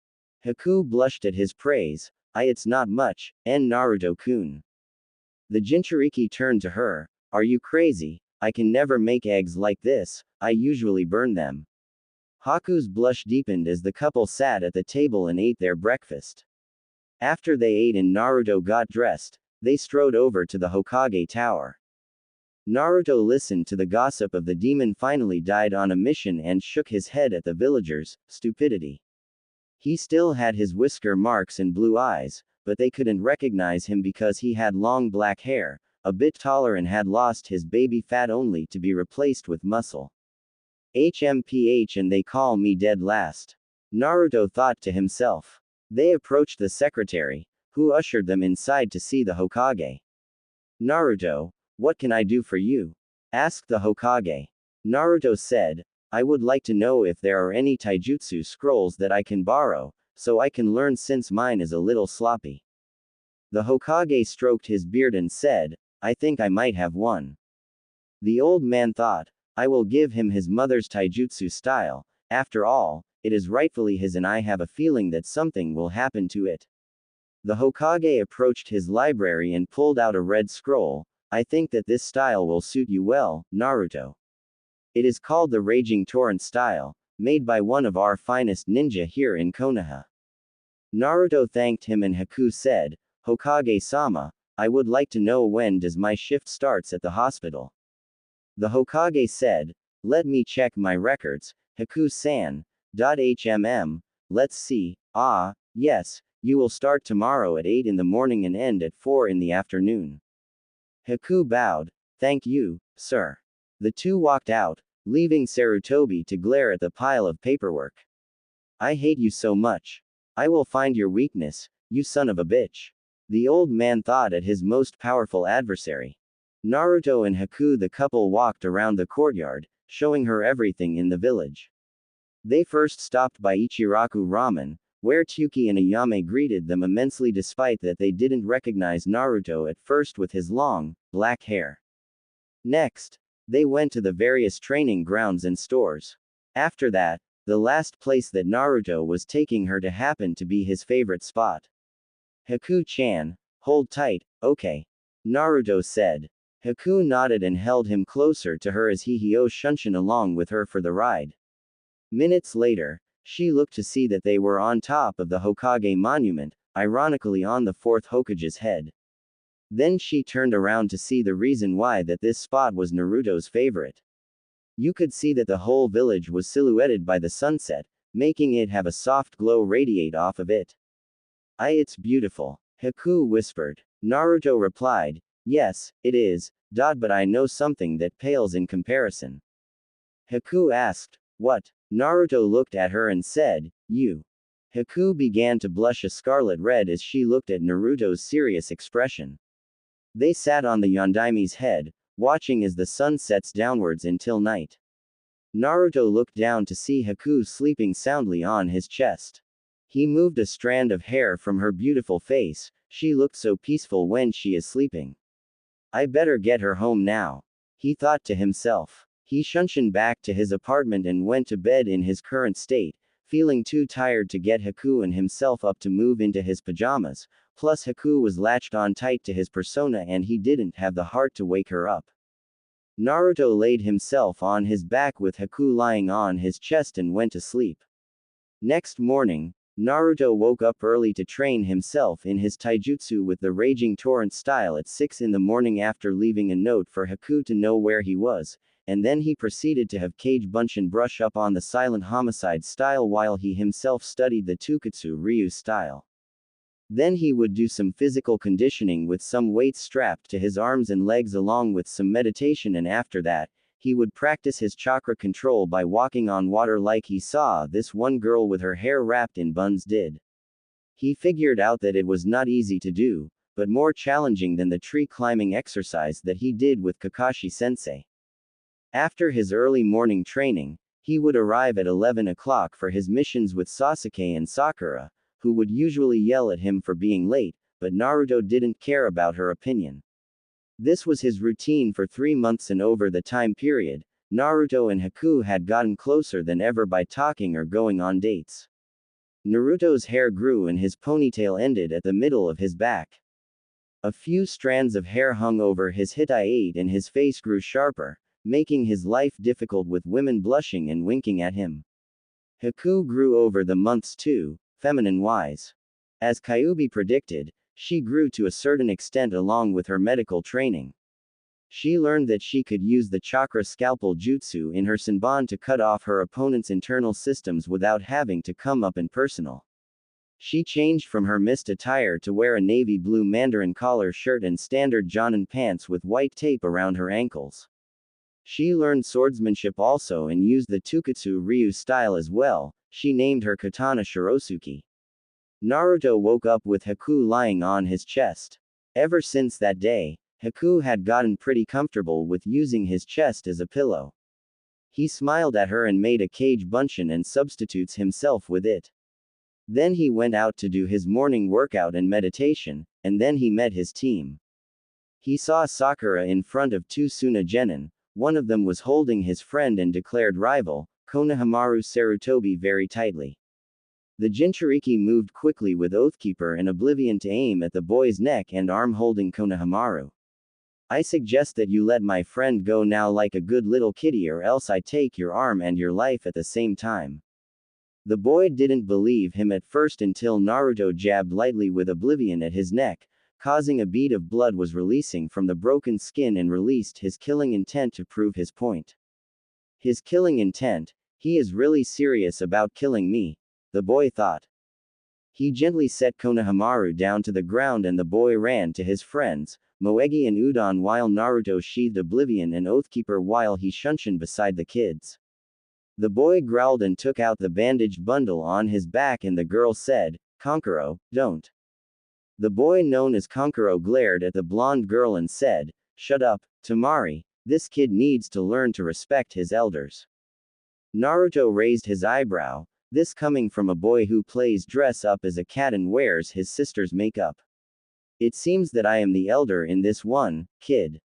Haku blushed at his praise. It's not much, Naruto-kun. The Jinchuriki turned to her. Are you crazy? I can never make eggs like this, I usually burn them. Haku's blush deepened as the couple sat at the table and ate their breakfast. After they ate and Naruto got dressed, they strode over to the Hokage Tower. Naruto listened to the gossip of the demon finally died on a mission and shook his head at the villagers' stupidity. He still had his whisker marks and blue eyes, but they couldn't recognize him because he had long black hair, a bit taller and had lost his baby fat only to be replaced with muscle. HMPH and they call me dead last. Naruto thought to himself. They approached the secretary, who ushered them inside to see the Hokage. Naruto, what can I do for you? Asked the Hokage. Naruto said, I would like to know if there are any taijutsu scrolls that I can borrow, so I can learn since mine is a little sloppy. The Hokage stroked his beard and said, I think I might have one. The old man thought, I will give him his mother's taijutsu style, after all, it is rightfully his and I have a feeling that something will happen to it. The Hokage approached his library and pulled out a red scroll. I think that this style will suit you well, Naruto. It is called the Raging Torrent style, made by one of our finest ninja here in Konoha. Naruto thanked him and Haku said, Hokage-sama, I would like to know when does my shift starts at the hospital. The Hokage said, let me check my records, Haku-san. Let's see, yes, you will start tomorrow at 8 in the morning and end at 4 in the afternoon. Haku bowed, thank you, sir. The two walked out, leaving Sarutobi to glare at the pile of paperwork. I hate you so much. I will find your weakness, you son of a bitch. The old man thought at his most powerful adversary. Naruto and Haku the couple walked around the courtyard, showing her everything in the village. They first stopped by Ichiraku Ramen, where Tyuki and Ayame greeted them immensely despite that they didn't recognize Naruto at first with his long, black hair. Next, they went to the various training grounds and stores. After that, the last place that Naruto was taking her to happened to be his favorite spot. Haku-chan, hold tight, okay. Naruto said. Haku nodded and held him closer to her as he Shunshin along with her for the ride. Minutes later, she looked to see that they were on top of the Hokage monument, ironically on the fourth Hokage's head. Then she turned around to see the reason why that this spot was Naruto's favorite. You could see that the whole village was silhouetted by the sunset, making it have a soft glow radiate off of it. It's beautiful, Haku whispered. Naruto replied, yes, it is, but I know something that pales in comparison. Haku asked, what? Naruto looked at her and said, you. Haku began to blush a scarlet red as she looked at Naruto's serious expression. They sat on the Yondaime's head, watching as the sun sets downwards until night. Naruto looked down to see Haku sleeping soundly on his chest. He moved a strand of hair from her beautiful face. She looked so peaceful when she is sleeping. I better get her home now, he thought to himself. He shunshined back to his apartment and went to bed in his current state, feeling too tired to get Haku and himself up to move into his pajamas, plus Haku was latched on tight to his persona and he didn't have the heart to wake her up. Naruto laid himself on his back with Haku lying on his chest and went to sleep. Next morning, Naruto woke up early to train himself in his taijutsu with the raging torrent style at 6 in the morning after leaving a note for Haku to know where he was, and then he proceeded to have Kage Bunshin brush up on the silent homicide style while he himself studied the Tukatsu Ryu style. Then he would do some physical conditioning with some weights strapped to his arms and legs along with some meditation, and after that, he would practice his chakra control by walking on water like he saw this one girl with her hair wrapped in buns did. He figured out that it was not easy to do, but more challenging than the tree climbing exercise that he did with Kakashi sensei. After his early morning training, he would arrive at 11 o'clock for his missions with Sasuke and Sakura, who would usually yell at him for being late, but Naruto didn't care about her opinion. This was his routine for 3 months, and over the time period, Naruto and Haku had gotten closer than ever by talking or going on dates. Naruto's hair grew and his ponytail ended at the middle of his back. A few strands of hair hung over his hitai and his face grew sharper, making his life difficult with women blushing and winking at him. Haku grew over the months too, feminine-wise. As Kyuubi predicted, she grew to a certain extent along with her medical training. She learned that she could use the chakra scalpel jutsu in her Senbon to cut off her opponent's internal systems without having to come up and personal. She changed from her mist attire to wear a navy blue mandarin collar shirt and standard jonin pants with white tape around her ankles. She learned swordsmanship also and used the Tukatsu Ryu style as well. She named her katana Shirosuke. Naruto woke up with Haku lying on his chest. Ever since that day, Haku had gotten pretty comfortable with using his chest as a pillow. He smiled at her and made a Kage Bunshin and substitutes himself with it. Then he went out to do his morning workout and meditation, and then he met his team. He saw Sakura in front of 2 Suna genin. One of them was holding his friend and declared rival, Konohamaru Sarutobi, very tightly. The Jinchuriki moved quickly with Oathkeeper and Oblivion to aim at the boy's neck and arm holding Konohamaru. I suggest that you let my friend go now like a good little kitty, or else I take your arm and your life at the same time. The boy didn't believe him at first until Naruto jabbed lightly with Oblivion at his neck, causing a bead of blood was releasing from the broken skin and released his killing intent to prove his point. His killing intent? He is really serious about killing me, the boy thought. He gently set Konohamaru down to the ground and the boy ran to his friends, Moegi and Udon, while Naruto sheathed Oblivion and Oathkeeper while he shunshined beside the kids. The boy growled and took out the bandaged bundle on his back and the girl said, "Kankuro, don't." The boy known as Kankuro glared at the blonde girl and said, "Shut up, Tamari, this kid needs to learn to respect his elders." Naruto raised his eyebrow, this coming from a boy who plays dress up as a cat and wears his sister's makeup. It seems that I am the elder in this one, kid.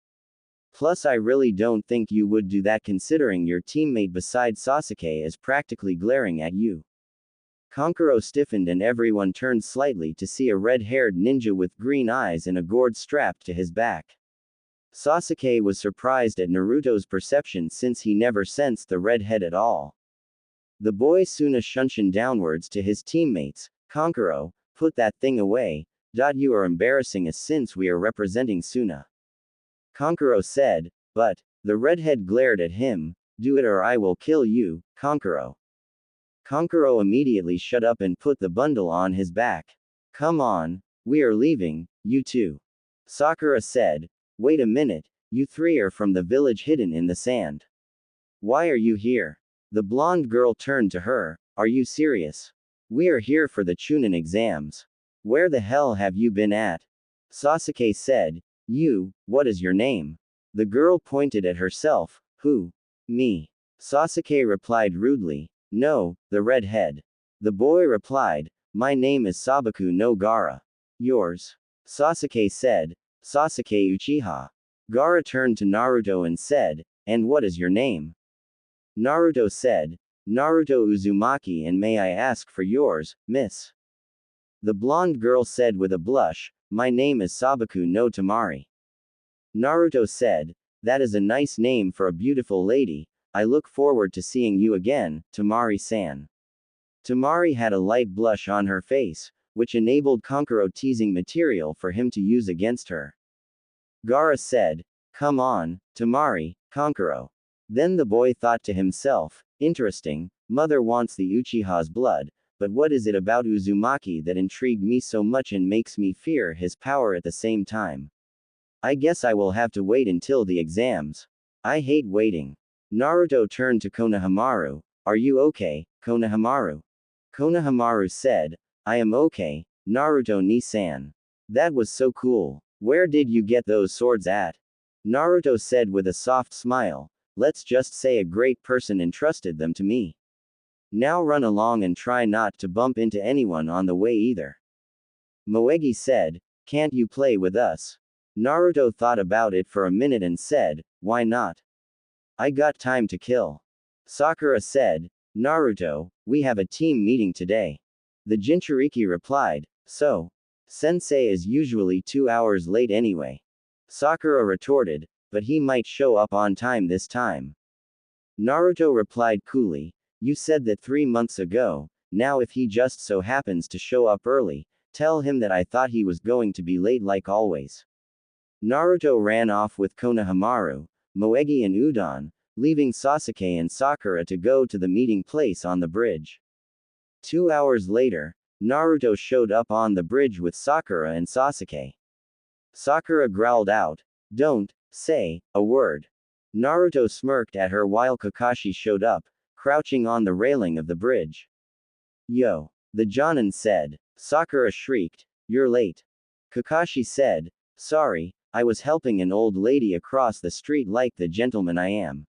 Plus I really don't think you would do that considering your teammate beside Sasuke is practically glaring at you. Kankuro stiffened and everyone turned slightly to see a red-haired ninja with green eyes and a gourd strapped to his back. Sasuke was surprised at Naruto's perception since he never sensed the red head at all. The boy Suna shunshined downwards to his teammates, "Kankuro, put that thing away, you are embarrassing us since we are representing Suna." Kankuro said, "But," the redhead glared at him, "do it or I will kill you, Kankuro." Kankuro immediately shut up and put the bundle on his back. "Come on, we are leaving, you two." Sakura said, "Wait a minute, you three are from the village hidden in the sand. Why are you here?" The blonde girl turned to her, "Are you serious? We are here for the Chunin exams. Where the hell have you been at? Sasuke said. What is your name? The girl pointed at herself. Who? Me. Sasuke replied rudely. No, the redhead. The boy replied. My name is Sabaku no Gaara. Yours? Sasuke said. Sasuke Uchiha. Gaara turned to Naruto and said, and what is your name? Naruto said, Naruto Uzumaki, and may I ask for yours, miss? The blonde girl said with a blush, my name is Sabaku no Tamari. Naruto said, that is a nice name for a beautiful lady, I look forward to seeing you again, Tamari-san. Tamari had a light blush on her face, which enabled Kankuro teasing material for him to use against her. Gaara said, come on, Tamari, Kankuro. Then the boy thought to himself, interesting, mother wants the Uchiha's blood, but what is it about Uzumaki that intrigued me so much and makes me fear his power at the same time? I guess I will have to wait until the exams. I hate waiting. Naruto turned to Konohamaru. Are you okay, Konohamaru? Konohamaru said, I am okay, Naruto-ni-san. That was so cool. Where did you get those swords at? Naruto said with a soft smile. Let's just say a great person entrusted them to me. Now run along and try not to bump into anyone on the way either. Moegi said, can't you play with us? Naruto thought about it for a minute and said, why not? I got time to kill. Sakura said, Naruto, we have a team meeting today. The Jinchuriki replied, so? Sensei is usually 2 hours late anyway. Sakura retorted, but he might show up on time this time. Naruto replied coolly, you said that 3 months ago, now if he just so happens to show up early, tell him that I thought he was going to be late like always. Naruto ran off with Konohamaru, Moegi and Udon, leaving Sasuke and Sakura to go to the meeting place on the bridge. 2 hours later, Naruto showed up on the bridge with Sakura and Sasuke. Sakura growled out, don't say a word. Naruto smirked at her while Kakashi showed up, crouching on the railing of the bridge. Yo! The Jonin said. Sakura shrieked, you're late. Kakashi said, sorry, I was helping an old lady across the street like the gentleman I am.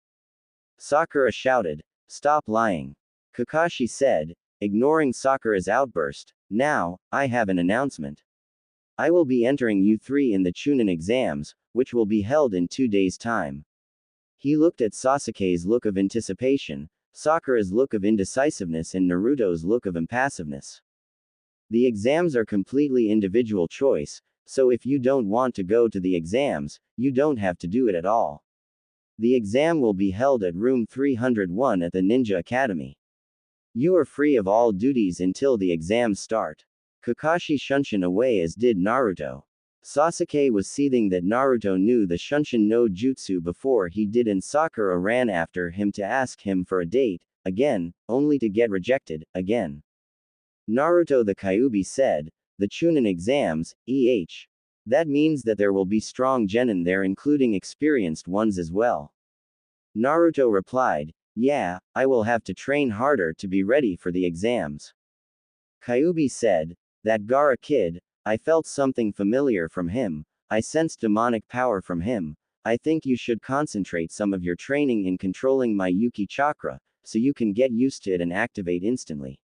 Sakura shouted, stop lying. Kakashi said, ignoring Sakura's outburst, now, I have an announcement. I will be entering you 3 in the Chunin exams, which will be held in 2 days' time. He looked at Sasuke's look of anticipation, Sakura's look of indecisiveness and Naruto's look of impassiveness. The exams are completely individual choice, so if you don't want to go to the exams, you don't have to do it at all. The exam will be held at room 301 at the Ninja Academy. You are free of all duties until the exams start. Kakashi shunshin away as did Naruto. Sasuke was seething that Naruto knew the Shunshin no Jutsu before he did, and Sakura ran after him to ask him for a date, again, only to get rejected, again. Naruto the Kyuubi said, the Chunin exams, That means that there will be strong genin there, including experienced ones as well. Naruto replied, yeah, I will have to train harder to be ready for the exams. Kyuubi said, that Gaara kid, I felt something familiar from him, I sensed demonic power from him, I think you should concentrate some of your training in controlling my Yuki chakra, so you can get used to it and activate instantly.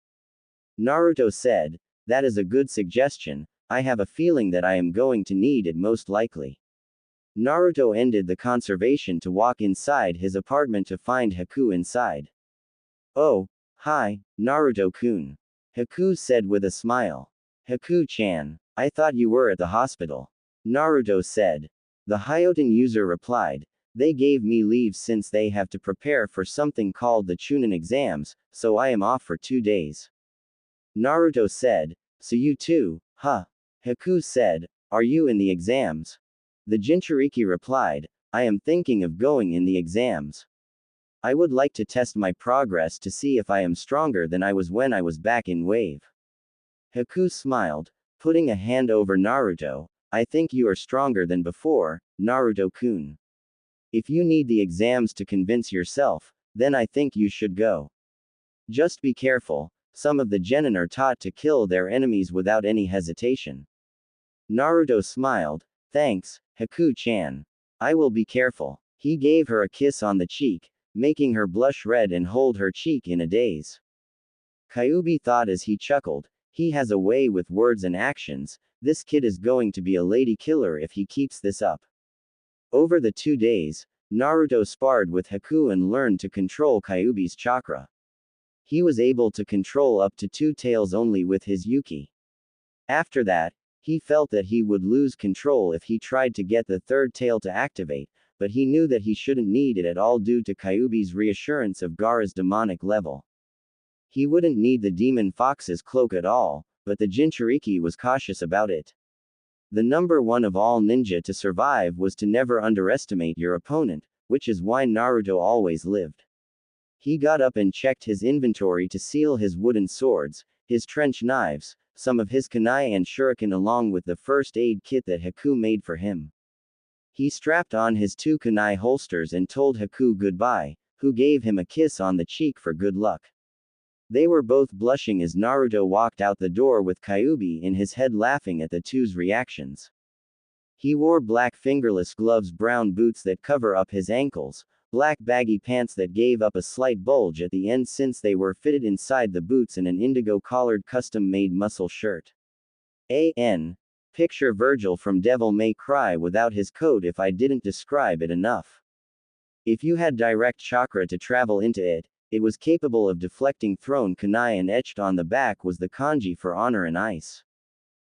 Naruto said, that is a good suggestion, I have a feeling that I am going to need it most likely. Naruto ended the conversation to walk inside his apartment to find Haku inside. Oh, hi, Naruto-kun. Haku said with a smile. Haku-chan, I thought you were at the hospital. Naruto said. The Hyoten user replied, they gave me leave since they have to prepare for something called the Chunin exams, so I am off for 2 days. Naruto said, so you too, huh? Haku said, are you in the exams? The Jinchuriki replied, I am thinking of going in the exams. I would like to test my progress to see if I am stronger than I was when I was back in Wave. Haku smiled, putting a hand over Naruto, I think you are stronger than before, Naruto-kun. If you need the exams to convince yourself, then I think you should go. Just be careful, some of the genin are taught to kill their enemies without any hesitation. Naruto smiled. Thanks, Haku-chan. I will be careful. He gave her a kiss on the cheek, making her blush red and hold her cheek in a daze. Kyuubi thought as he chuckled, he has a way with words and actions, this kid is going to be a lady killer if he keeps this up. Over the 2 days, Naruto sparred with Haku and learned to control Kyuubi's chakra. He was able to control up to 2 tails only with his Yuki. After that, he felt that he would lose control if he tried to get the 3rd tail to activate, but he knew that he shouldn't need it at all due to Kyuubi's reassurance of Gaara's demonic level. He wouldn't need the demon fox's cloak at all, but the Jinchuriki was cautious about it. The number 1 of all ninja to survive was to never underestimate your opponent, which is why Naruto always lived. He got up and checked his inventory to seal his wooden swords, his trench knives, some of his kunai and shuriken along with the first aid kit that Haku made for him. He strapped on his 2 kunai holsters and told Haku goodbye, who gave him a kiss on the cheek for good luck. They were both blushing as Naruto walked out the door with Kyuubi in his head laughing at the two's reactions. He wore black fingerless gloves, brown boots that cover up his ankles, black baggy pants that gave up a slight bulge at the end since they were fitted inside the boots, and an indigo collared custom-made muscle shirt. Picture Virgil from Devil May Cry without his coat if I didn't describe it enough. If you had direct chakra to travel into it, it was capable of deflecting thrown kunai, and etched on the back was the kanji for honor and ice.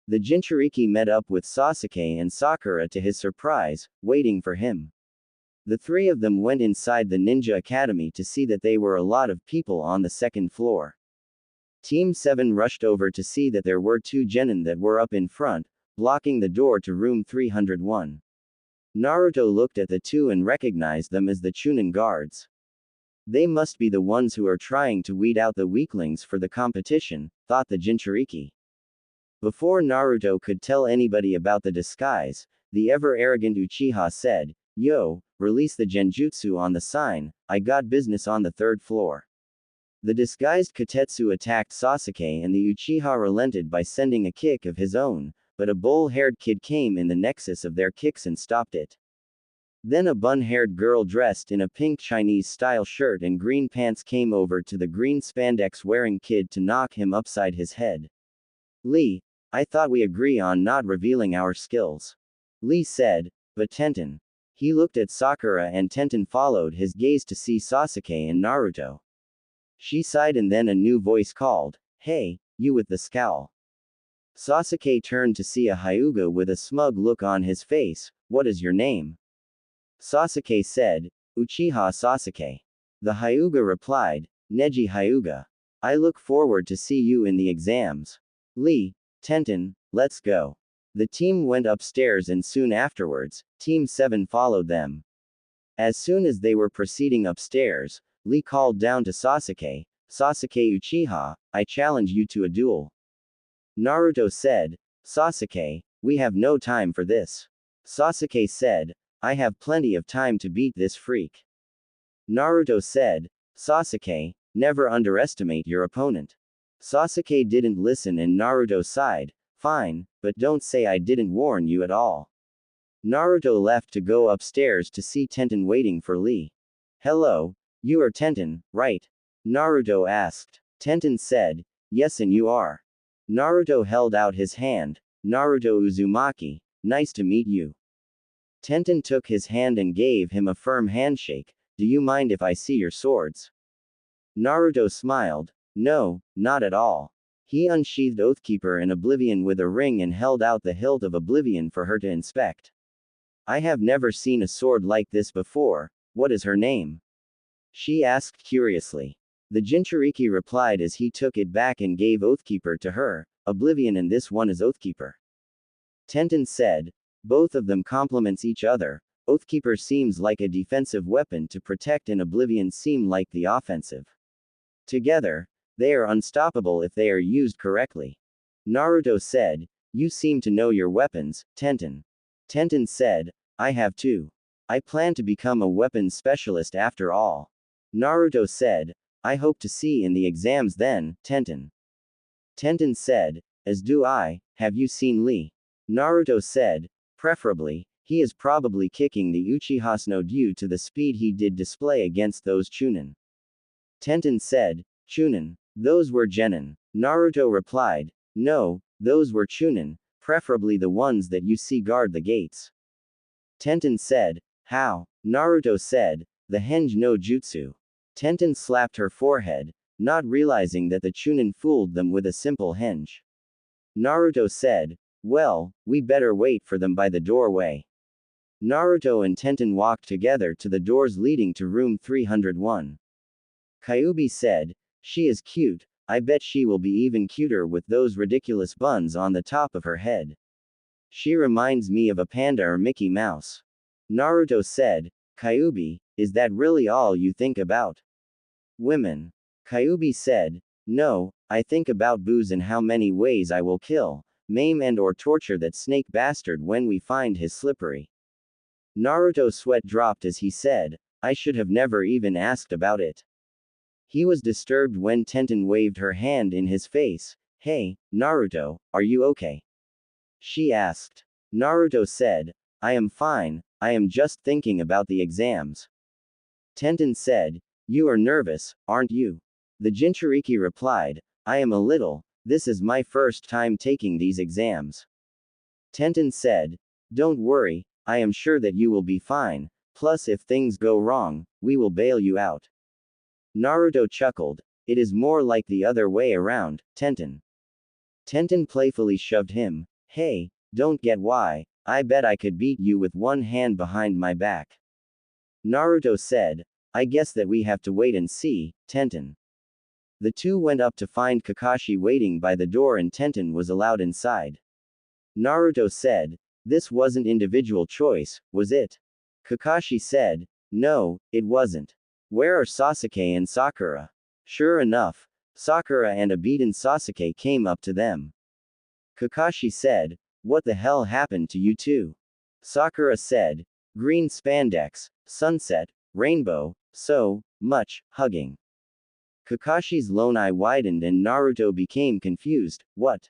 The Jinchuriki met up with Sasuke and Sakura to his surprise, waiting for him. The 3 of them went inside the ninja academy to see that they were a lot of people on the 2nd floor. Team 7 rushed over to see that there were 2 genin that were up in front, blocking the door to room 301. Naruto looked at the 2 and recognized them as the Chunin guards. They must be the ones who are trying to weed out the weaklings for the competition, thought the Jinchuriki. Before Naruto could tell anybody about the disguise, the ever-arrogant Uchiha said, "Yo, release the genjutsu on the sign, I got business on the 3rd floor." The disguised Katetsu attacked Sasuke and the Uchiha relented by sending a kick of his own, but a bull-haired kid came in the nexus of their kicks and stopped it. Then a bun-haired girl dressed in a pink Chinese-style shirt and green pants came over to the green spandex-wearing kid to knock him upside his head. "Lee, I thought we agree on not revealing our skills." Lee said, "But Tenten." He looked at Sakura and Tenten followed his gaze to see Sasuke and Naruto. She sighed and then a new voice called, "Hey, you with the scowl." Sasuke turned to see a Hyuga with a smug look on his face. "What is your name?" Sasuke said, "Uchiha Sasuke." The Hyuga replied, "Neji Hyuga. I look forward to see you in the exams." "Lee, Tenten, let's go." The team went upstairs and soon afterwards, Team 7 followed them. As soon as they were proceeding upstairs, Lee called down to Sasuke, "Sasuke Uchiha, I challenge you to a duel." Naruto said, "Sasuke, we have no time for this." Sasuke said, "I have plenty of time to beat this freak." Naruto said, "Sasuke, never underestimate your opponent." Sasuke didn't listen and Naruto sighed, "Fine, but don't say I didn't warn you at all." Naruto left to go upstairs to see Tenten waiting for Lee. "Hello, you are Tenten, right?" Naruto asked. Tenten said, "Yes, and you are." Naruto held out his hand. "Naruto Uzumaki, nice to meet you." Tenten took his hand and gave him a firm handshake. "Do you mind if I see your swords?" Naruto smiled. "No, not at all." He unsheathed Oathkeeper and Oblivion with a ring and held out the hilt of Oblivion for her to inspect. "I have never seen a sword like this before. What is her name?" she asked curiously. The Jinchuriki replied as he took it back and gave Oathkeeper to her, "Oblivion and this one is Oathkeeper." Tenten said, "Both of them complements each other. Oathkeeper seems like a defensive weapon to protect and Oblivion seem like the offensive. Together, they are unstoppable if they are used correctly." Naruto said, "You seem to know your weapons, Tenten." Tenten said, "I have two. I plan to become a weapons specialist after all." Naruto said, I hope to see in the exams then, Tenten. Tenten said, as do I. Have you seen Lee? Naruto said, preferably. He is probably kicking the Uchihas no due to the speed he did display against those Chunin. Tenten said, Chunin. Those were Genin. Naruto replied, no, those were Chunin, preferably the ones that you see guard the gates. Tenten said, how? Naruto said, the Henge no Jutsu. Tenten slapped her forehead, not realizing that the Chunin fooled them with a simple henge. Naruto said, well, we better wait for them by the doorway. Naruto and Tenten walked together to the doors leading to room 301. Kyuubi said, she is cute, I bet she will be even cuter with those ridiculous buns on the top of her head. She reminds me of a panda or Mickey Mouse. Naruto said, Kyuubi, is that really all you think about? Women. Kyuubi said, no, I think about booze and how many ways I will kill, maim and or torture that snake bastard when we find his slippery. Naruto's sweat dropped as he said, I should have never even asked about it. He was disturbed when Tenten waved her hand in his face. Hey, Naruto, are you okay? She asked. Naruto said, I am fine, I am just thinking about the exams. Tenten said, you are nervous, aren't you? The Jinchuriki replied, I am a little, this is my first time taking these exams. Tenten said, don't worry, I am sure that you will be fine, plus if things go wrong, we will bail you out. Naruto chuckled, it is more like the other way around, Tenten. Tenten playfully shoved him, hey, don't get why, I bet I could beat you with one hand behind my back. Naruto said, I guess that we have to wait and see, Tenten. The two went up to find Kakashi waiting by the door and Tenten was allowed inside. Naruto said, this wasn't individual choice, was it? Kakashi said, no, it wasn't. Where are Sasuke and Sakura? Sure enough, Sakura and a beaten Sasuke came up to them. Kakashi said, what the hell happened to you two? Sakura said, green spandex, sunset, rainbow, so much hugging. Kakashi's lone eye widened and Naruto became confused. What?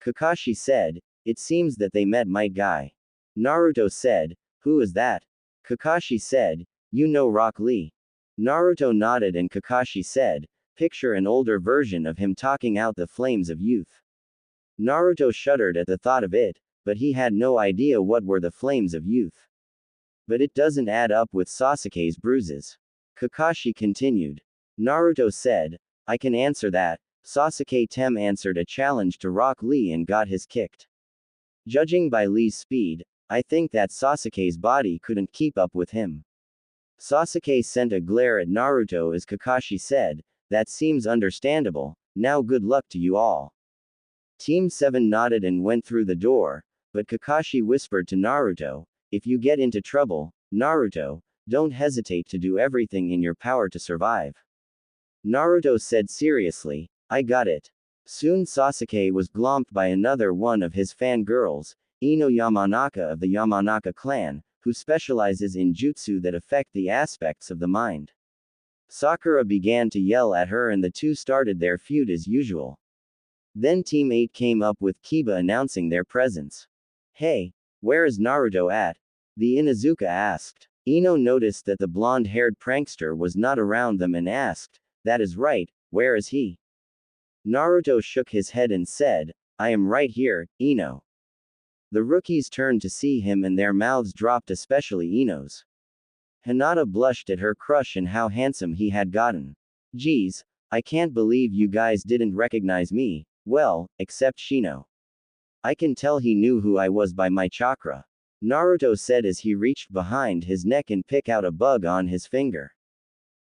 Kakashi said, it seems that they met Might Guy. Naruto said, who is that? Kakashi said, you know Rock Lee. Naruto nodded and Kakashi said, picture an older version of him talking out the flames of youth. Naruto shuddered at the thought of it, but he had no idea what were the flames of youth. But it doesn't add up with Sasuke's bruises. Kakashi continued. Naruto said, I can answer that. Sasuke Tem answered a challenge to Rock Lee and got his kicked. Judging by Lee's speed, I think that Sasuke's body couldn't keep up with him. Sasuke sent a glare at Naruto as Kakashi said, that seems understandable, now good luck to you all. Team 7 nodded and went through the door, but Kakashi whispered to Naruto, if you get into trouble, Naruto, don't hesitate to do everything in your power to survive. Naruto said seriously, I got it. Soon Sasuke was glomped by another one of his fangirls, Ino Yamanaka of the Yamanaka clan, who specializes in jutsu that affect the aspects of the mind. Sakura began to yell at her and the two started their feud as usual. Then Team 8 came up with Kiba announcing their presence. Hey, where is Naruto at? The Inuzuka asked. Ino noticed that the blonde-haired prankster was not around them and asked, that is right, where is he? Naruto shook his head and said, I am right here, Ino. The rookies turned to see him and their mouths dropped, especially Ino's. Hinata blushed at her crush and how handsome he had gotten. Geez, I can't believe you guys didn't recognize me, well, except Shino. I can tell he knew who I was by my chakra. Naruto said as he reached behind his neck and picked out a bug on his finger.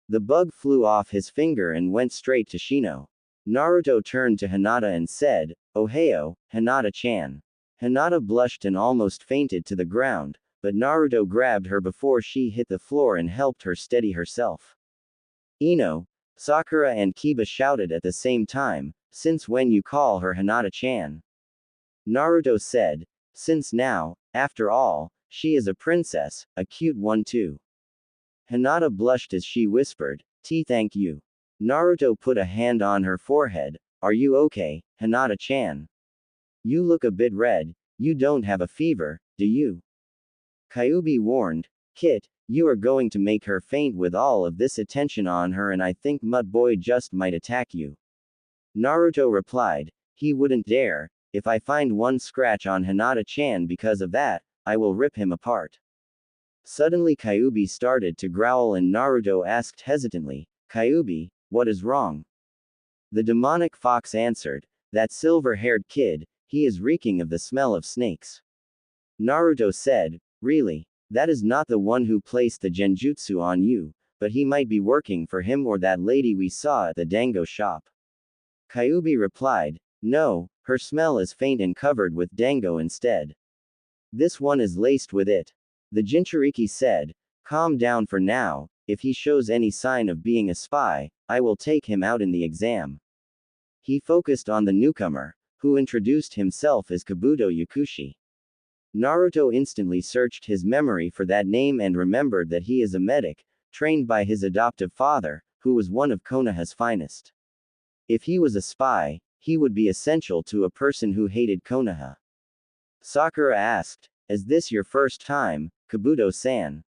The bug flew off his finger and went straight to Shino. Naruto turned to Hinata and said, Ohio, Hinata-chan. Hinata blushed and almost fainted to the ground, but Naruto grabbed her before she hit the floor and helped her steady herself. Ino, Sakura and Kiba shouted at the same time, since when you call her Hinata-chan? Naruto said, since now, after all, she is a princess, a cute one too. Hinata blushed as she whispered, thank you. Naruto put a hand on her forehead. Are you okay, Hinata-chan? You look a bit red. You don't have a fever, do you? Kyuubi warned. Kit, you are going to make her faint with all of this attention on her, and I think Mud Boy just might attack you. Naruto replied. He wouldn't dare. If I find one scratch on Hinata-chan because of that, I will rip him apart. Suddenly Kyuubi started to growl and Naruto asked hesitantly, Kyuubi, what is wrong? The demonic fox answered, that silver-haired kid, he is reeking of the smell of snakes. Naruto said, really? That is not the one who placed the genjutsu on you, but he might be working for him or that lady we saw at the dango shop. Kyuubi replied, no, her smell is faint and covered with dango instead. This one is laced with it. The Jinchuriki said, calm down for now, if he shows any sign of being a spy, I will take him out in the exam. He focused on the newcomer, who introduced himself as Kabuto Yakushi. Naruto instantly searched his memory for that name and remembered that he is a medic, trained by his adoptive father, who was one of Konoha's finest. If he was a spy, he would be essential to a person who hated Konoha. Sakura asked, is this your first time, Kabuto-san?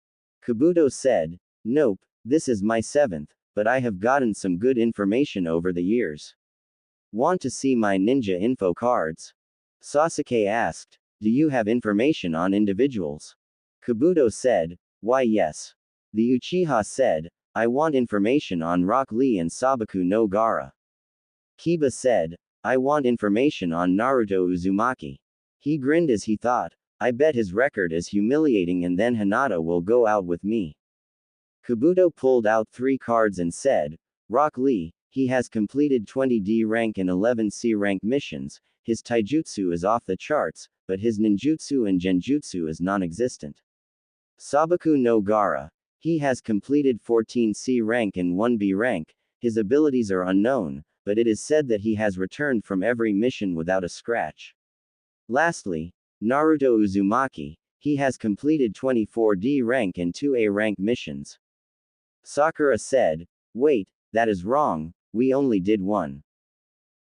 Kabuto said, nope, this is my 7th, but I have gotten some good information over the years. Want to see my ninja info cards? Sasuke asked, do you have information on individuals? Kabuto said, why yes. The Uchiha said, I want information on Rock Lee and Sabaku no Gaara. Kiba said, I want information on Naruto Uzumaki. He grinned as he thought, I bet his record is humiliating and then Hinata will go out with me. Kabuto pulled out 3 cards and said, Rock Lee, he has completed 20 D rank and 11 C rank missions, his taijutsu is off the charts, but his ninjutsu and genjutsu is non-existent. Sabaku no Gaara, he has completed 14 C rank and 1 B rank, his abilities are unknown, but it is said that he has returned from every mission without a scratch. Lastly, Naruto Uzumaki, he has completed 24 D rank and 2 A rank missions. Sakura said, wait, that is wrong, we only did 1.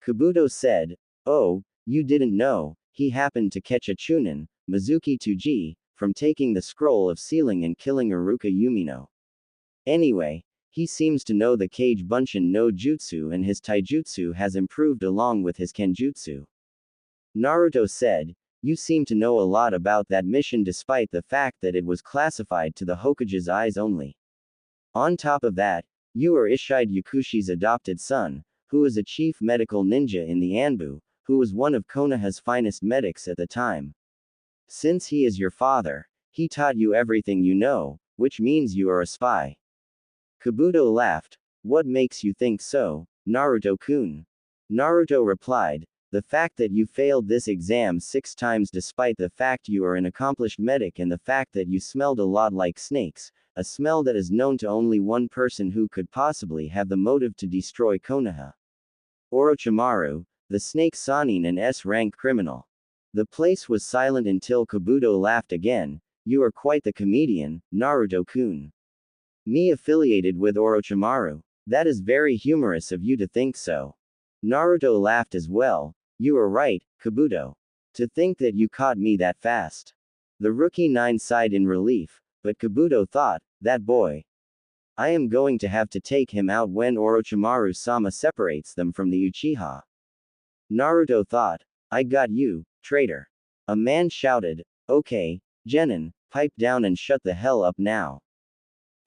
Kabuto said, oh, you didn't know, he happened to catch a Chunin, Mizuki Tsuji, from taking the scroll of sealing and killing Iruka Yumino. Anyway, he seems to know the Kage Bunshin no Jutsu and his taijutsu has improved along with his kenjutsu. Naruto said, you seem to know a lot about that mission despite the fact that it was classified to the Hokage's eyes only. On top of that, you are Ishide Yakushi's adopted son, who is a chief medical ninja in the Anbu, who was one of Konoha's finest medics at the time. Since he is your father, he taught you everything you know, which means you are a spy. Kabuto laughed. What makes you think so, Naruto-kun? Naruto replied, the fact that you failed this exam 6 times despite the fact you are an accomplished medic and the fact that you smelled a lot like snakes, a smell that is known to only one person who could possibly have the motive to destroy Konoha. Orochimaru, the snake Sannin and S-rank criminal. The place was silent until Kabuto laughed again. You are quite the comedian, Naruto-kun. Me affiliated with Orochimaru. That is very humorous of you to think so. Naruto laughed as well. You are right, Kabuto. To think that you caught me that fast. The rookie 9 sighed in relief, but Kabuto thought, that boy. I am going to have to take him out when Orochimaru-sama separates them from the Uchiha. Naruto thought, I got you, traitor. A man shouted, okay, Genin, pipe down and shut the hell up now.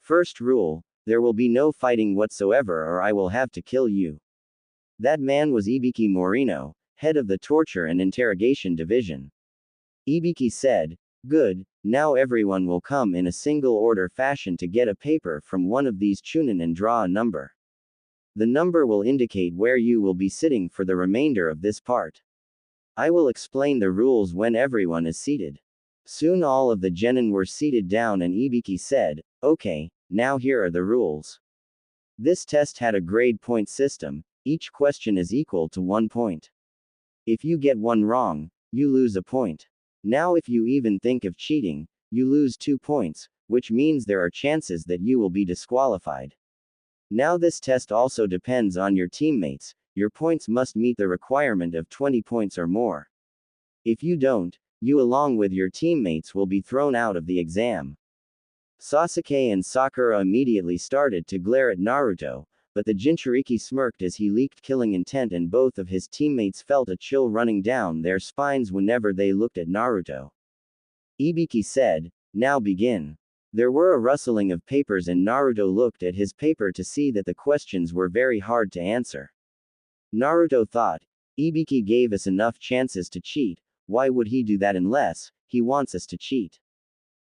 First rule, there will be no fighting whatsoever or I will have to kill you. That man was Ibiki Morino, head of the Torture and Interrogation Division. Ibiki said, good, now everyone will come in a single order fashion to get a paper from one of these Chunin and draw a number. The number will indicate where you will be sitting for the remainder of this part. I will explain the rules when everyone is seated. Soon all of the genin were seated down and Ibiki said, okay, now here are the rules. This test had a grade point system, each question is equal to 1 point. If you get one wrong, you lose a point. Now if you even think of cheating, you lose 2 points, which means there are chances that you will be disqualified. Now this test also depends on your teammates. Your points must meet the requirement of 20 points or more. If you don't, you along with your teammates will be thrown out of the exam. Sasuke and Sakura immediately started to glare at Naruto, but the Jinchuriki smirked as he leaked killing intent, and both of his teammates felt a chill running down their spines whenever they looked at Naruto. Ibiki said, "Now begin." There were a rustling of papers and Naruto looked at his paper to see that the questions were very hard to answer. Naruto thought, Ibiki gave us enough chances to cheat, why would he do that unless he wants us to cheat?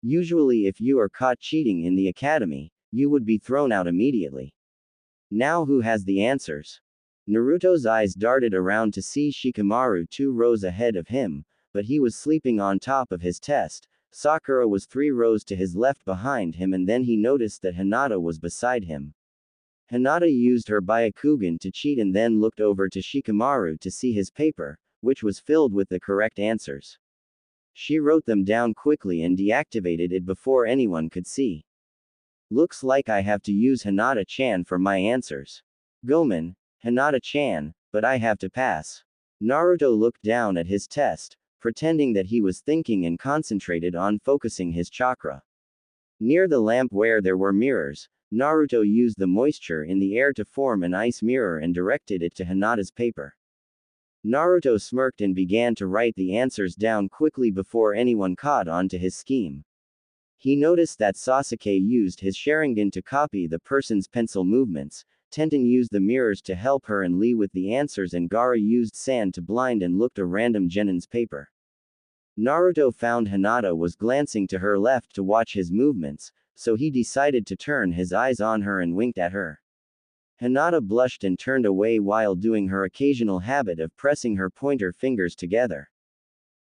Usually if you are caught cheating in the academy, you would be thrown out immediately. Now who has the answers? Naruto's eyes darted around to see Shikamaru 2 rows ahead of him, but he was sleeping on top of his test. Sakura was 3 rows to his left behind him, and then he noticed that Hinata was beside him. Hinata used her Byakugan to cheat and then looked over to Shikamaru to see his paper, which was filled with the correct answers. She wrote them down quickly and deactivated it before anyone could see. Looks like I have to use Hinata-chan for my answers. Gomen, Hinata-chan, but I have to pass. Naruto looked down at his test, pretending that he was thinking and concentrated on focusing his chakra. Near the lamp where there were mirrors, Naruto used the moisture in the air to form an ice mirror and directed it to Hinata's paper. Naruto smirked and began to write the answers down quickly before anyone caught on to his scheme. He noticed that Sasuke used his Sharingan to copy the person's pencil movements, Tenten used the mirrors to help her and Lee with the answers, and Gaara used sand to blind and looked a random Genin's paper. Naruto found Hinata was glancing to her left to watch his movements, so he decided to turn his eyes on her and winked at her. Hinata blushed and turned away while doing her occasional habit of pressing her pointer fingers together.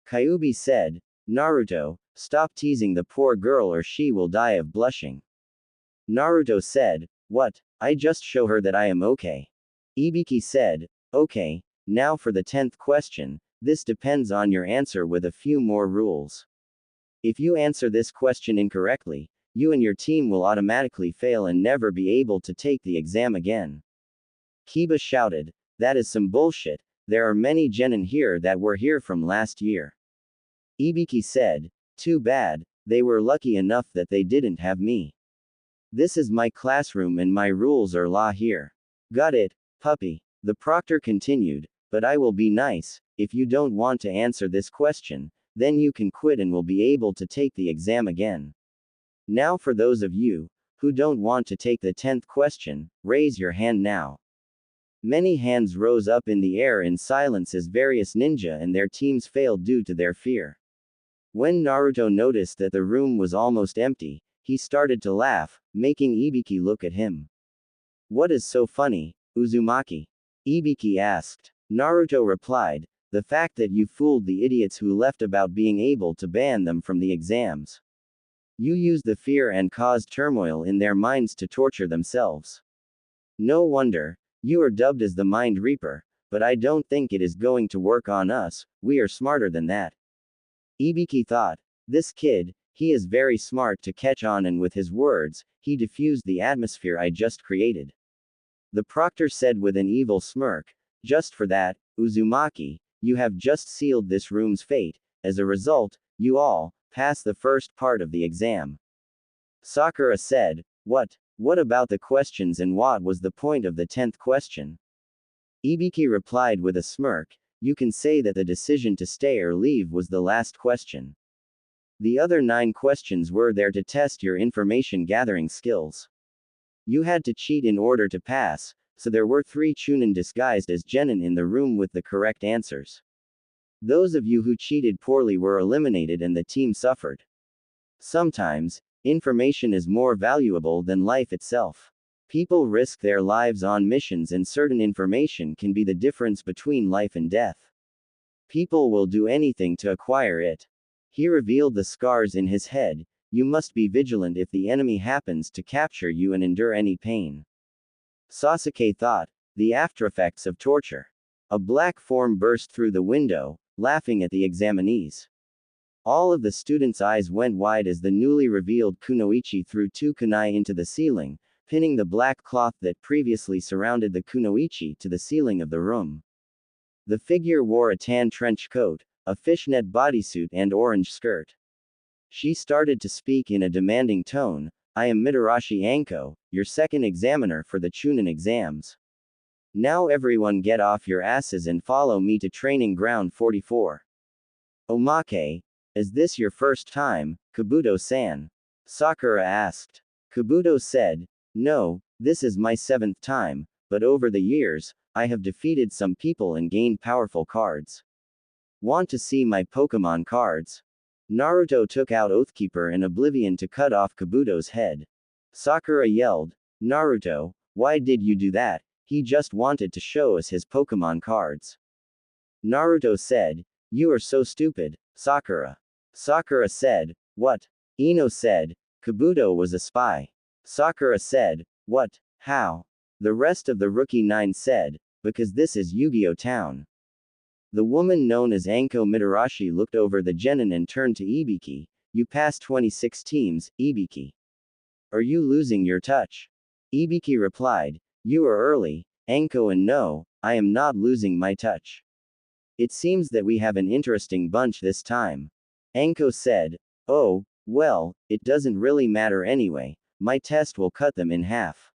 Kyuubi said, "Naruto, stop teasing the poor girl or she will die of blushing." Naruto said, "What? I just show her that I am okay." Ibiki said, "Okay, now for the 10th question, this depends on your answer with a few more rules. If you answer this question incorrectly, you and your team will automatically fail and never be able to take the exam again." Kiba shouted, "That is some bullshit, there are many genin here that were here from last year." Ibiki said, "Too bad, they were lucky enough that they didn't have me. This is my classroom and my rules are law here. Got it, puppy?" The proctor continued, "But I will be nice, if you don't want to answer this question, then you can quit and will be able to take the exam again. Now for those of you who don't want to take the 10th question, raise your hand now." Many hands rose up in the air in silence as various ninja and their teams failed due to their fear. When Naruto noticed that the room was almost empty, he started to laugh, making Ibiki look at him. "What is so funny, Uzumaki?" Ibiki asked. Naruto replied, "The fact that you fooled the idiots who left about being able to ban them from the exams. You used the fear and caused turmoil in their minds to torture themselves. No wonder, you are dubbed as the Mind Reaper, but I don't think it is going to work on us, we are smarter than that." Ibiki thought, "This kid, he is very smart to catch on," and with his words, he diffused the atmosphere I just created. The proctor said with an evil smirk, "Just for that, Uzumaki, you have just sealed this room's fate. As a result, you all pass the first part of the exam." Sakura said, What about the questions and what was the point of the 10th question?" Ibiki replied with a smirk, "You can say that the decision to stay or leave was the last question. The other 9 questions were there to test your information gathering skills. You had to cheat in order to pass, so there were 3 Chunin disguised as genin in the room with the correct answers. Those of you who cheated poorly were eliminated and the team suffered. Sometimes, information is more valuable than life itself. People risk their lives on missions and certain information can be the difference between life and death. People will do anything to acquire it." He revealed the scars in his head. "You must be vigilant if the enemy happens to capture you and endure any pain." Sasuke thought, the aftereffects of torture. A black form burst through the window, laughing at the examinees. All of the students' eyes went wide as the newly revealed Kunoichi threw 2 kunai into the ceiling, pinning the black cloth that previously surrounded the kunoichi to the ceiling of the room. The figure wore a tan trench coat, a fishnet bodysuit and orange skirt. She started to speak in a demanding tone. I am Mitarashi Anko, your second examiner for the Chunin exams. Now everyone get off your asses and follow me to training ground 44. Omake, is this your first time, Kabuto-san? Sakura asked. Kabuto said, no, this is my 7th time, but over the years, I have defeated some people and gained powerful cards. Want to see my Pokemon cards? Naruto took out Oathkeeper and Oblivion to cut off Kabuto's head. Sakura yelled, Naruto, why did you do that? He just wanted to show us his Pokemon cards. Naruto said, you are so stupid, Sakura. Sakura said, what? Ino said, Kabuto was a spy. Sakura said, what? How? The rest of the Rookie 9 said, because this is Yu-Gi-Oh! Town. The woman known as Anko Mitarashi looked over the genin and turned to Ibiki. You passed 26 teams, Ibiki. Are you losing your touch? Ibiki replied, you are early, Anko, and no, I am not losing my touch. It seems that we have an interesting bunch this time. Anko said, oh, well, it doesn't really matter anyway, my test will cut them in half.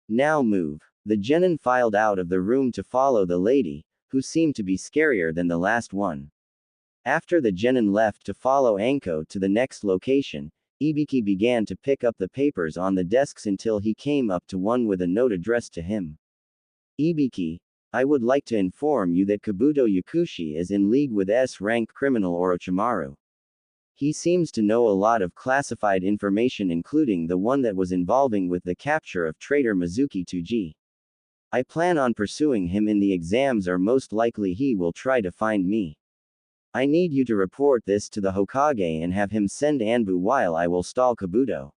Now move. The genin filed out of the room to follow the lady, who seemed to be scarier than the last one. After the genin left to follow Anko to the next location, Ibiki began to pick up the papers on the desks until he came up to one with a note addressed to him. Ibiki, I would like to inform you that Kabuto Yakushi is in league with S-rank criminal Orochimaru. He seems to know a lot of classified information, including the one that was involving with the capture of traitor Mizuki Tsuji. I plan on pursuing him in the exams, or most likely he will try to find me. I need you to report this to the Hokage and have him send Anbu while I will stall Kabuto.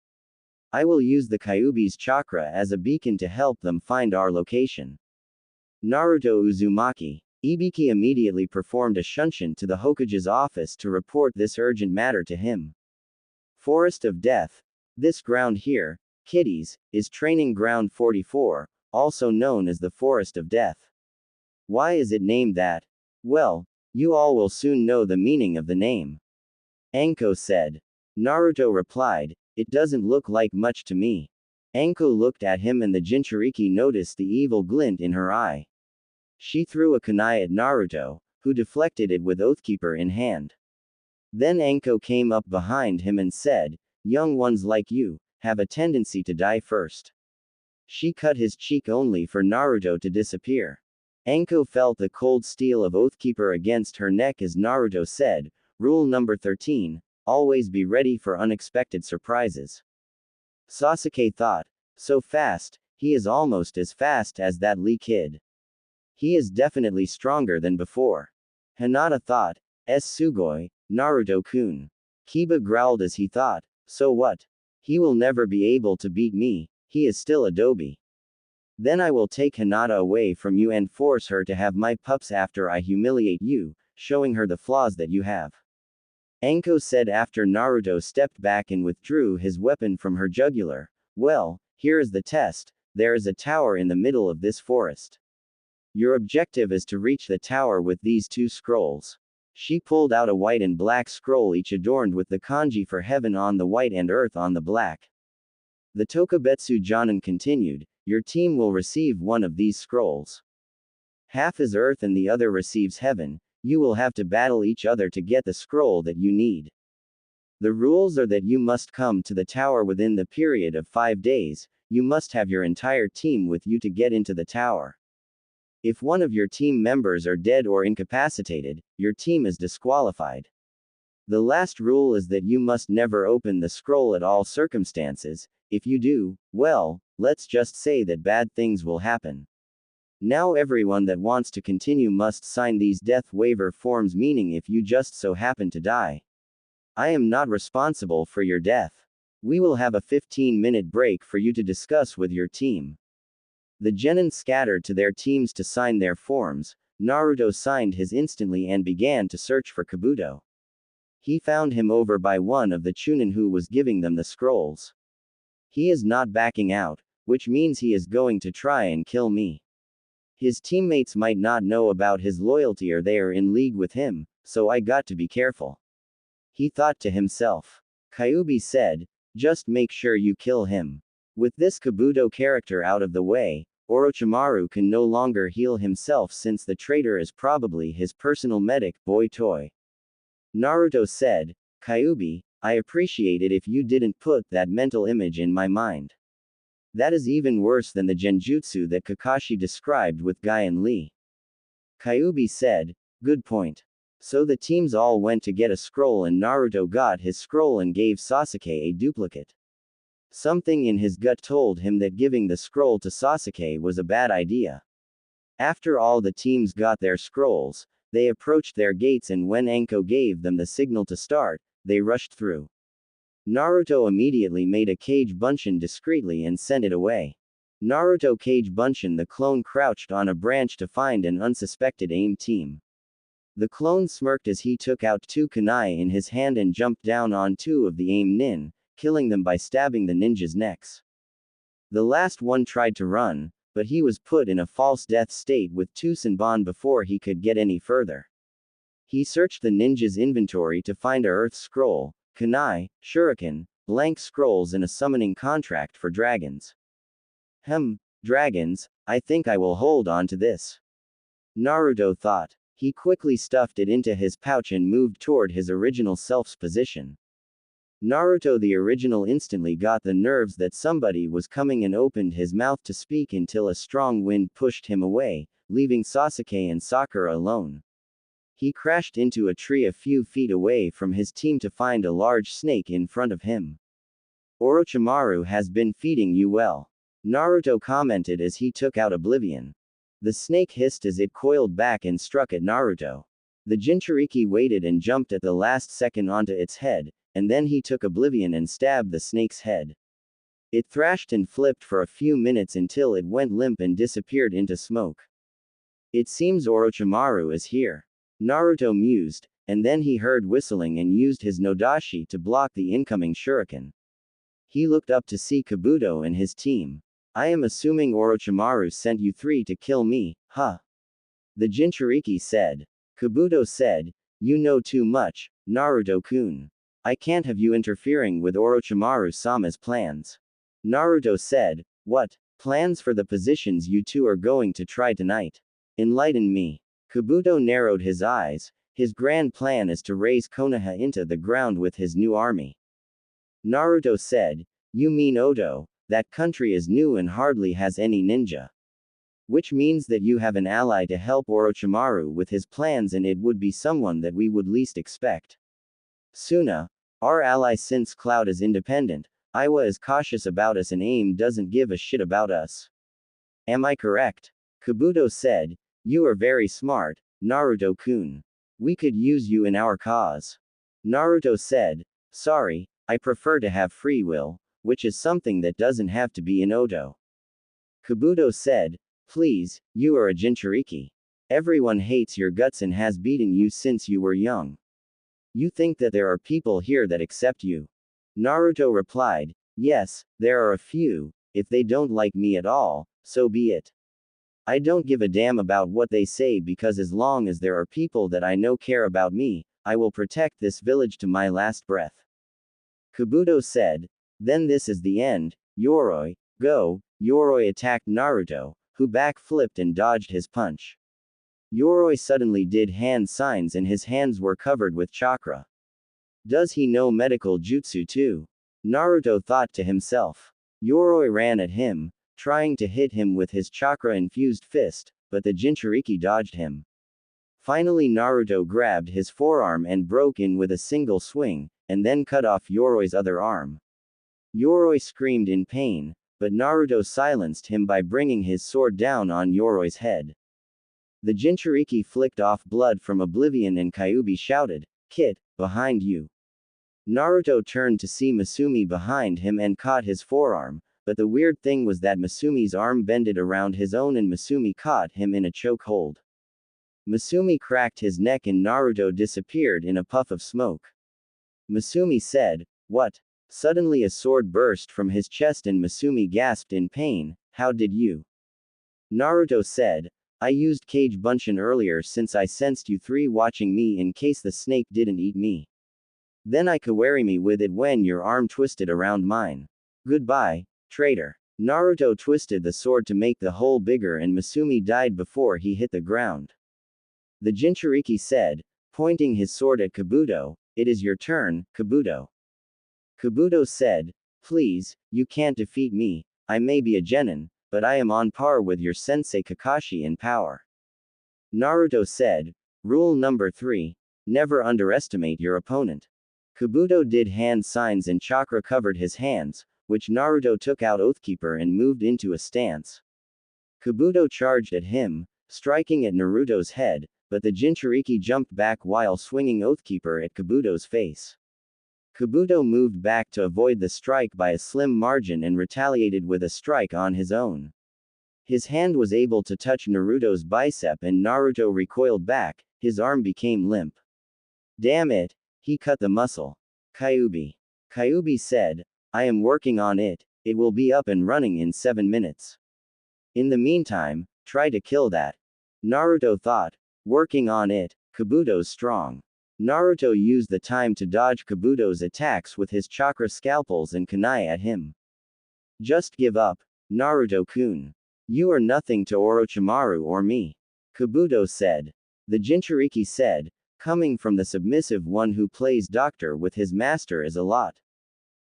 I will use the Kyuubi's chakra as a beacon to help them find our location. Naruto Uzumaki. Ibiki immediately performed a shunshin to the Hokage's office to report this urgent matter to him. Forest of Death. This ground here, kiddies, is training ground 44, also known as the Forest of Death. Why is it named that? Well, you all will soon know the meaning of the name. Anko said. Naruto replied, it doesn't look like much to me. Anko looked at him and the Jinchuriki noticed the evil glint in her eye. She threw a kunai at Naruto, who deflected it with Oathkeeper in hand. Then Anko came up behind him and said, young ones like you, have a tendency to die first. She cut his cheek only for Naruto to disappear. Anko felt the cold steel of Oathkeeper against her neck as Naruto said, rule number 13, always be ready for unexpected surprises. Sasuke thought, so fast, he is almost as fast as that Lee kid. He is definitely stronger than before. Hinata thought, sugoi, Naruto-kun. Kiba growled as he thought, so what? He will never be able to beat me, he is still Adobe. Then I will take Hinata away from you and force her to have my pups after I humiliate you, showing her the flaws that you have. Anko said after Naruto stepped back and withdrew his weapon from her jugular. Well, here is the test, there is a tower in the middle of this forest. Your objective is to reach the tower with these 2 scrolls. She pulled out a white and black scroll, each adorned with the kanji for heaven on the white and earth on the black. The Tokubetsu Jonin continued, your team will receive one of these scrolls. Half is earth and the other receives heaven, you will have to battle each other to get the scroll that you need. The rules are that you must come to the tower within the period of 5 days, you must have your entire team with you to get into the tower. If one of your team members are dead or incapacitated, your team is disqualified. The last rule is that you must never open the scroll at all circumstances. If you do, well, let's just say that bad things will happen. Now everyone that wants to continue must sign these death waiver forms, meaning if you just so happen to die, I am not responsible for your death. We will have a 15-minute break for you to discuss with your team. The genin scattered to their teams to sign their forms. Naruto signed his instantly and began to search for Kabuto. He found him over by one of the Chunin who was giving them the scrolls. He is not backing out, which means he is going to try and kill me. His teammates might not know about his loyalty or they are in league with him, so I got to be careful. He thought to himself. Kyuubi said, just make sure you kill him. With this Kabuto character out of the way, Orochimaru can no longer heal himself since the traitor is probably his personal medic, boy toy. Naruto said, Kyuubi, I appreciate it if you didn't put that mental image in my mind. That is even worse than the genjutsu that Kakashi described with Guy and Lee. Kyuubi said, good point. So the teams all went to get a scroll and Naruto got his scroll and gave Sasuke a duplicate. Something in his gut told him that giving the scroll to Sasuke was a bad idea. After all the teams got their scrolls, they approached their gates and when Anko gave them the signal to start, they rushed through. Naruto immediately made a Kage Bunshin discreetly and sent it away. Naruto Kage Bunshin the clone crouched on a branch to find an unsuspected AIM team. The clone smirked as he took out 2 kunai in his hand and jumped down on 2 of the AIM nin, killing them by stabbing the ninjas' necks. The last one tried to run, but he was put in a false death state with 2 Senbon before he could get any further. He searched the ninja's inventory to find a earth scroll, kunai, shuriken, blank scrolls and a summoning contract for dragons. Dragons, I think I will hold on to this. Naruto thought. He quickly stuffed it into his pouch and moved toward his original self's position. Naruto the original instantly got the nerves that somebody was coming and opened his mouth to speak until a strong wind pushed him away, leaving Sasuke and Sakura alone. He crashed into a tree a few feet away from his team to find a large snake in front of him. Orochimaru has been feeding you well. Naruto commented as he took out Oblivion. The snake hissed as it coiled back and struck at Naruto. The Jinchuriki waited and jumped at the last second onto its head, and then he took Oblivion and stabbed the snake's head. It thrashed and flipped for a few minutes until it went limp and disappeared into smoke. It seems Orochimaru is here. Naruto mused, and then he heard whistling and used his Nodashi to block the incoming shuriken. He looked up to see Kabuto and his team. I am assuming Orochimaru sent you 3 to kill me, huh? The Jinchuriki said. Kabuto said, you know too much, Naruto-kun. I can't have you interfering with Orochimaru-sama's plans. Naruto said, what? Plans for the positions you 2 are going to try tonight? Enlighten me. Kabuto narrowed his eyes. His grand plan is to raise Konoha into the ground with his new army. Naruto said, you mean Oto, that country is new and hardly has any ninja. Which means that you have an ally to help Orochimaru with his plans and it would be someone that we would least expect. Suna, our ally since Cloud is independent, Iwa is cautious about us and AIM doesn't give a shit about us. Am I correct? Kabuto said, you are very smart, Naruto-kun. We could use you in our cause. Naruto said, sorry, I prefer to have free will, which is something that doesn't have to be in Oto. Kabuto said, please, you are a Jinchuriki. Everyone hates your guts and has beaten you since you were young. You think that there are people here that accept you? Naruto replied, yes, there are a few. If they don't like me at all, so be it. I don't give a damn about what they say because as long as there are people that I know care about me, I will protect this village to my last breath. Kabuto said, then this is the end, Yoroi, go. Yoroi attacked Naruto, who back-flipped and dodged his punch. Yoroi suddenly did hand signs and his hands were covered with chakra. Does he know medical jutsu too? Naruto thought to himself. Yoroi ran at him, trying to hit him with his chakra-infused fist, but the Jinchuriki dodged him. Finally Naruto grabbed his forearm and broke in with a single swing, and then cut off Yoroi's other arm. Yoroi screamed in pain, but Naruto silenced him by bringing his sword down on Yoroi's head. The Jinchuriki flicked off blood from Oblivion and Kyuubi shouted, Kit, behind you. Naruto turned to see Masumi behind him and caught his forearm, but the weird thing was that Masumi's arm bended around his own and Masumi caught him in a chokehold. Masumi cracked his neck and Naruto disappeared in a puff of smoke. Masumi said, what? Suddenly a sword burst from his chest and Masumi gasped in pain. How did you? Naruto said, I used Cage Bunshin earlier since I sensed you three watching me in case the snake didn't eat me. Then I kawari me with it when your arm twisted around mine. Goodbye, traitor. Naruto twisted the sword to make the hole bigger and Masumi died before he hit the ground. The Jinchuriki said, pointing his sword at Kabuto, it is your turn, Kabuto. Kabuto said, please, you can't defeat me, I may be a genin, but I am on par with your sensei Kakashi in power. Naruto said, rule number 3, never underestimate your opponent. Kabuto did hand signs and chakra covered his hands, which Naruto took out Oathkeeper and moved into a stance. Kabuto charged at him, striking at Naruto's head, but the Jinchuriki jumped back while swinging Oathkeeper at Kabuto's face. Kabuto moved back to avoid the strike by a slim margin and retaliated with a strike on his own. His hand was able to touch Naruto's bicep and Naruto recoiled back, his arm became limp. Damn it, he cut the muscle. Kyuubi. Kyuubi said, I am working on it, it will be up and running in 7 minutes. In the meantime, try to kill that. Naruto thought, working on it, Kabuto's strong. Naruto used the time to dodge Kabuto's attacks with his chakra scalpels and kunai at him. Just give up, Naruto-kun. You are nothing to Orochimaru or me. Kabuto said. The Jinchuriki said, coming from the submissive one who plays doctor with his master is a lot.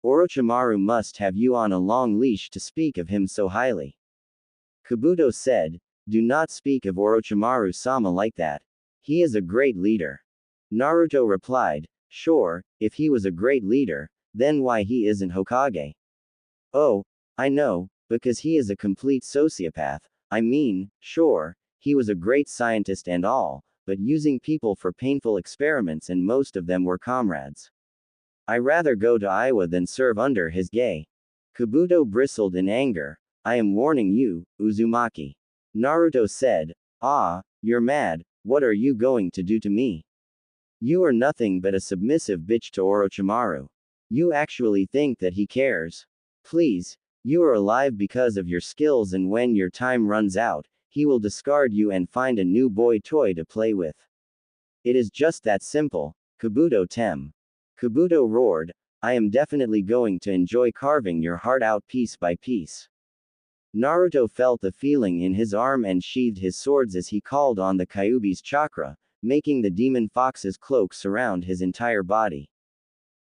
Orochimaru must have you on a long leash to speak of him so highly. Kabuto said, do not speak of Orochimaru-sama like that. He is a great leader. Naruto replied, sure, if he was a great leader, then why he isn't Hokage? Oh, I know, because he is a complete sociopath, I mean, sure, he was a great scientist and all, but using people for painful experiments and most of them were comrades. I rather go to Iowa than serve under his gaze. Kabuto bristled in anger, I am warning you, Uzumaki. Naruto said, ah, you're mad, what are you going to do to me? You are nothing but a submissive bitch to Orochimaru. You actually think that he cares? Please, you are alive because of your skills and when your time runs out, he will discard you and find a new boy toy to play with. It is just that simple, Kabuto Tem. Kabuto roared, I am definitely going to enjoy carving your heart out piece by piece. Naruto felt the feeling in his arm and sheathed his swords as he called on the Kyuubi's chakra, making the demon fox's cloak surround his entire body.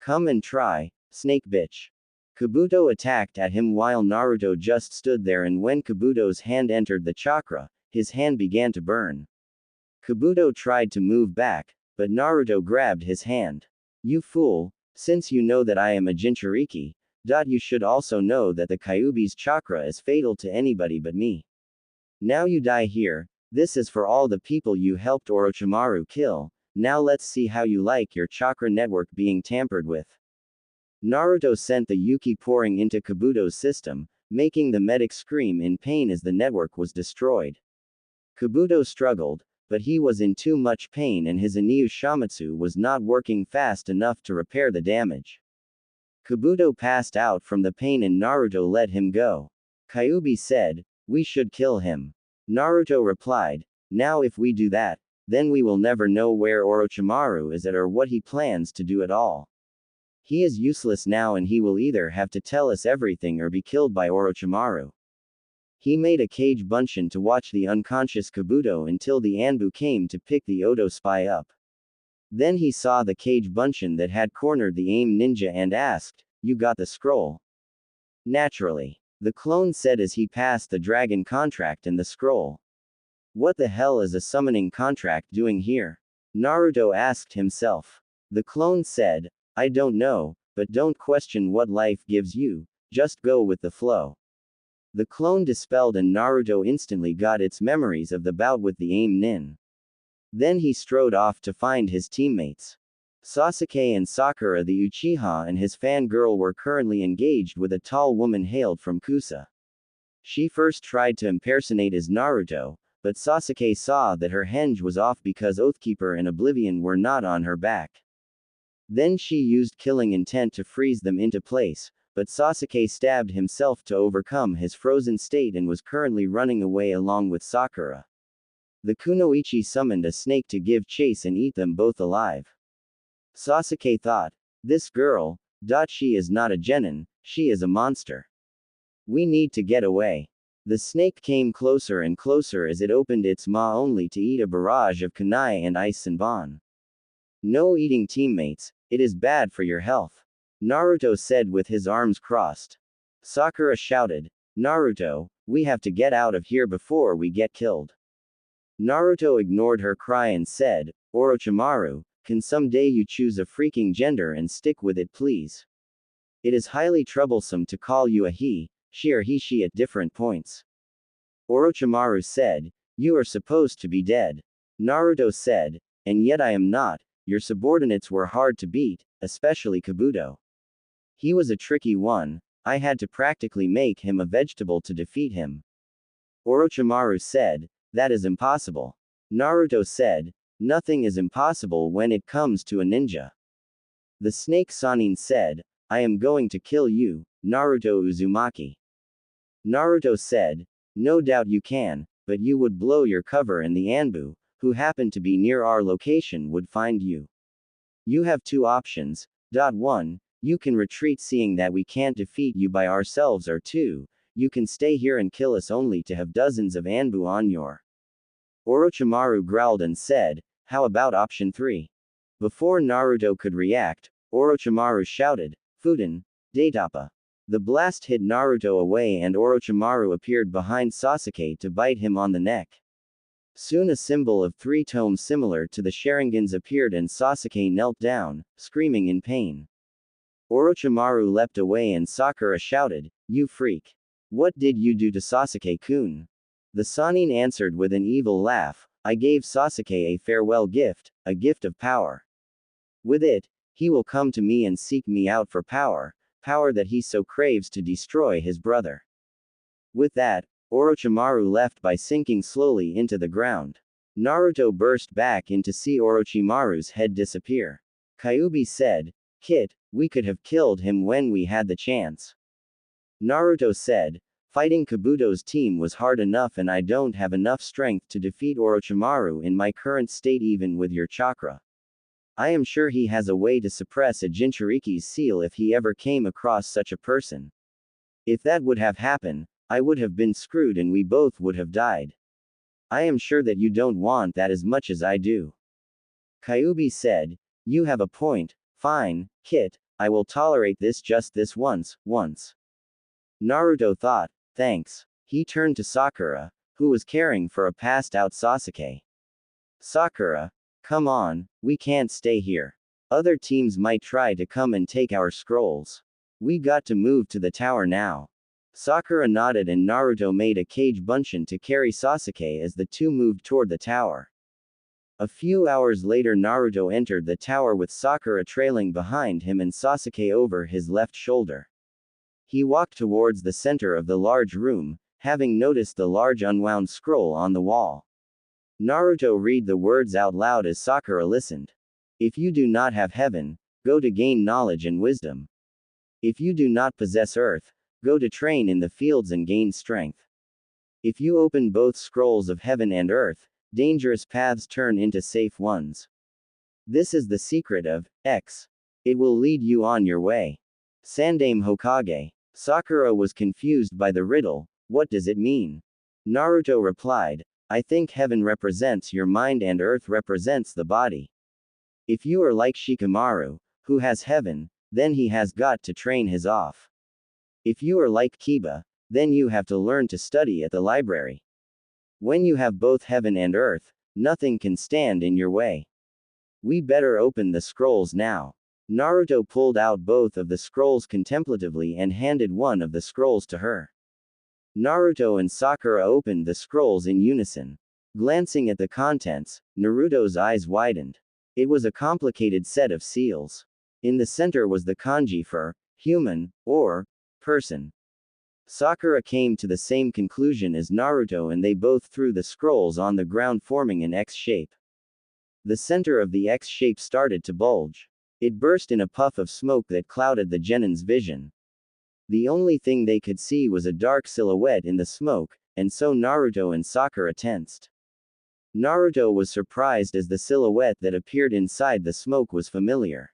Come and try, snake bitch. Kabuto attacked at him while Naruto just stood there and when Kabuto's hand entered the chakra, his hand began to burn. Kabuto tried to move back, but Naruto grabbed his hand. You fool, since you know that I am a Jinchuriki, you should also know that the Kyuubi's chakra is fatal to anybody but me. Now you die here, this is for all the people you helped Orochimaru kill, now let's see how you like your chakra network being tampered with. Naruto sent the Yuki pouring into Kabuto's system, making the medic scream in pain as the network was destroyed. Kabuto struggled, but he was in too much pain and his Aniu Shamatsu was not working fast enough to repair the damage. Kabuto passed out from the pain and Naruto let him go. Kyuubi said, we should kill him. Naruto replied, now if we do that, then we will never know where Orochimaru is at or what he plans to do at all. He is useless now and he will either have to tell us everything or be killed by Orochimaru. He made a Cage Bunshin to watch the unconscious Kabuto until the Anbu came to pick the Oto spy up. Then he saw the Cage Bunshin that had cornered the AIM ninja and asked, you got the scroll? Naturally. The clone said as he passed the dragon contract and the scroll. What the hell is a summoning contract doing here? Naruto asked himself. The clone said, I don't know, but don't question what life gives you, just go with the flow. The clone dispelled and Naruto instantly got its memories of the bout with the AIM nin. Then he strode off to find his teammates. Sasuke and Sakura the Uchiha and his fangirl were currently engaged with a tall woman hailed from Kusa. She first tried to impersonate as Naruto, but Sasuke saw that her henge was off because Oathkeeper and Oblivion were not on her back. Then she used killing intent to freeze them into place, but Sasuke stabbed himself to overcome his frozen state and was currently running away along with Sakura. The Kunoichi summoned a snake to give chase and eat them both alive. Sasuke thought, this girl, she is not a genin, she is a monster. We need to get away. The snake came closer and closer as it opened its maw only to eat a barrage of kunai and ice Senbon. No eating teammates, it is bad for your health. Naruto said with his arms crossed. Sakura shouted, Naruto, we have to get out of here before we get killed. Naruto ignored her cry and said, Orochimaru, can someday you choose a freaking gender and stick with it please? It is highly troublesome to call you a he, she or he she at different points. Orochimaru said, you are supposed to be dead. Naruto said, and yet I am not, your subordinates were hard to beat, especially Kabuto. He was a tricky one, I had to practically make him a vegetable to defeat him. Orochimaru said, that is impossible. Naruto said, nothing is impossible when it comes to a ninja. The snake Sannin said, I am going to kill you, Naruto Uzumaki. Naruto said, no doubt you can, but you would blow your cover and the Anbu, who happen to be near our location would find you. You have two options. 1. You can retreat seeing that we can't defeat you by ourselves, or 2. You can stay here and kill us only to have dozens of Anbu on your. Orochimaru growled and said, how about option 3? Before Naruto could react, Orochimaru shouted, Fuden, Daitapa. The blast hit Naruto away and Orochimaru appeared behind Sasuke to bite him on the neck. Soon a symbol of 3 tomes similar to the Sharingans appeared and Sasuke knelt down, screaming in pain. Orochimaru leapt away and Sakura shouted, you freak. What did you do to Sasuke-kun? The Sannin answered with an evil laugh, I gave Sasuke a farewell gift, a gift of power. With it, he will come to me and seek me out for power, power that he so craves to destroy his brother. With that, Orochimaru left by sinking slowly into the ground. Naruto burst back in to see Orochimaru's head disappear. Kyuubi said, Kit, we could have killed him when we had the chance. Naruto said, fighting Kabuto's team was hard enough and I don't have enough strength to defeat Orochimaru in my current state even with your chakra. I am sure he has a way to suppress a Jinchuriki's seal if he ever came across such a person. If that would have happened, I would have been screwed and we both would have died. I am sure that you don't want that as much as I do. Kyuubi said, you have a point, fine, Kit, I will tolerate this just this once. Naruto thought, thanks. He turned to Sakura, who was caring for a passed-out Sasuke. Sakura, come on, we can't stay here. Other teams might try to come and take our scrolls. We got to move to the tower now. Sakura nodded and Naruto made a cage bunshin to carry Sasuke as the two moved toward the tower. A few hours later Naruto entered the tower with Sakura trailing behind him and Sasuke over his left shoulder. He walked towards the center of the large room, having noticed the large unwound scroll on the wall. Naruto read the words out loud as Sakura listened. If you do not have heaven, go to gain knowledge and wisdom. If you do not possess earth, go to train in the fields and gain strength. If you open both scrolls of heaven and earth, dangerous paths turn into safe ones. This is the secret of X. It will lead you on your way. Sandaime Hokage. Sakura was confused by the riddle, what does it mean? Naruto replied, I think heaven represents your mind and earth represents the body. If you are like Shikamaru, who has heaven, then he has got to train his off. If you are like Kiba, then you have to learn to study at the library. When you have both heaven and earth, nothing can stand in your way. We better open the scrolls now. Naruto pulled out both of the scrolls contemplatively and handed one of the scrolls to her. Naruto and Sakura opened the scrolls in unison. Glancing at the contents, Naruto's eyes widened. It was a complicated set of seals. In the center was the kanji for human, or person. Sakura came to the same conclusion as Naruto and they both threw the scrolls on the ground forming an X shape. The center of the X shape started to bulge. It burst in a puff of smoke that clouded the genin's vision. The only thing they could see was a dark silhouette in the smoke, and so Naruto and Sakura tensed. Naruto was surprised as the silhouette that appeared inside the smoke was familiar.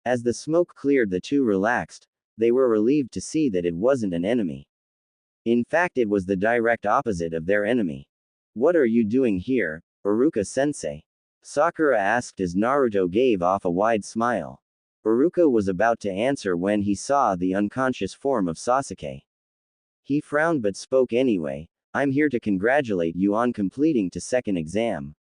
As the smoke cleared, the two relaxed. They were relieved to see that it wasn't an enemy. In fact, it was the direct opposite of their enemy. "What are you doing here, Iruka-sensei?" Sakura asked as Naruto gave off a wide smile. Iruka was about to answer when he saw the unconscious form of Sasuke. He frowned but spoke anyway. "I'm here to congratulate you on completing the second exam.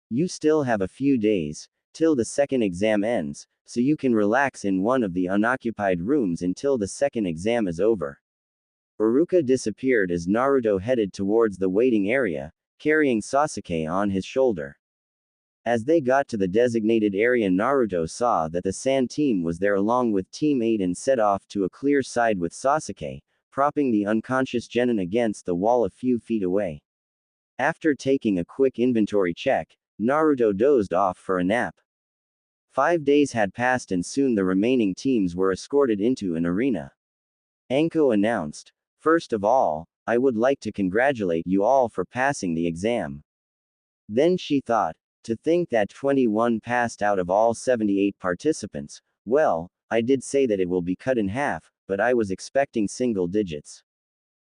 You still have a few days, till the second exam ends, so you can relax in one of the unoccupied rooms until the second exam is over." Iruka disappeared as Naruto headed towards the waiting area, carrying Sasuke on his shoulder. As they got to the designated area, Naruto saw that the Sand team was there along with Team 8 and set off to a clear side with Sasuke, propping the unconscious genin against the wall a few feet away. After taking a quick inventory check, Naruto dozed off for a nap. 5 days had passed and soon the remaining teams were escorted into an arena. Anko announced, "First of all, I would like to congratulate you all for passing the exam." Then she thought, "To think that 21 passed out of all 78 participants, well, I did say that it will be cut in half, but I was expecting single digits."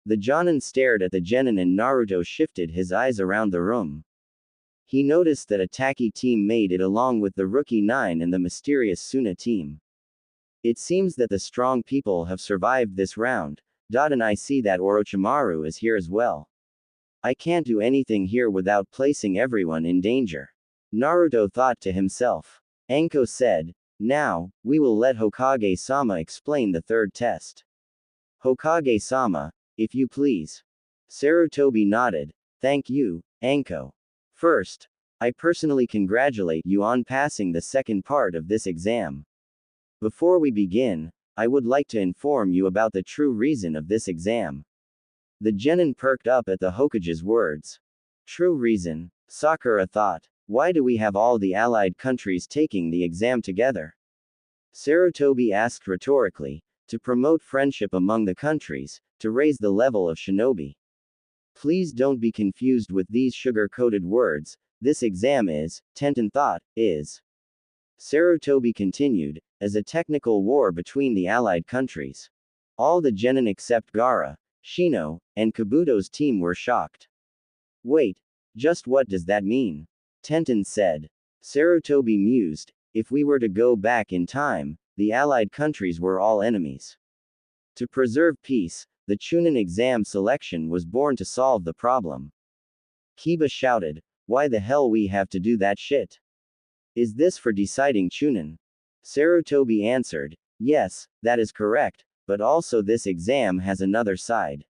The Jonin stared at the genin and Naruto shifted his eyes around the room. He noticed that a Taki team made it along with the Rookie 9 and the mysterious Suna team. "It seems that the strong people have survived this round, and I see that Orochimaru is here as well. I can't do anything here without placing everyone in danger." Naruto thought to himself. Anko said, "Now, we will let Hokage-sama explain the third test." "Hokage-sama, if you please." Sarutobi nodded. "Thank you, Anko. First, I personally congratulate you on passing the second part of this exam. Before we begin, I would like to inform you about the true reason of this exam." The genin perked up at the Hokage's words. "True reason," Sakura thought. "Why do we have all the allied countries taking the exam together?" Sarutobi asked rhetorically. "To promote friendship among the countries, to raise the level of shinobi." Please don't be confused with these sugar-coated words. This exam is, Tenten thought, is. Sarutobi continued, as a technical war between the allied countries. All the genin except Gaara, Shino, and Kabuto's team were shocked. "Wait, just what does that mean?" Tenten said. Sarutobi mused, "If we were to go back in time, the allied countries were all enemies. To preserve peace, the Chunin exam selection was born to solve the problem." Kiba shouted, "Why the hell we have to do that shit? Is this for deciding Chunin?" Sarutobi answered, "Yes, that is correct, but also this exam has another side.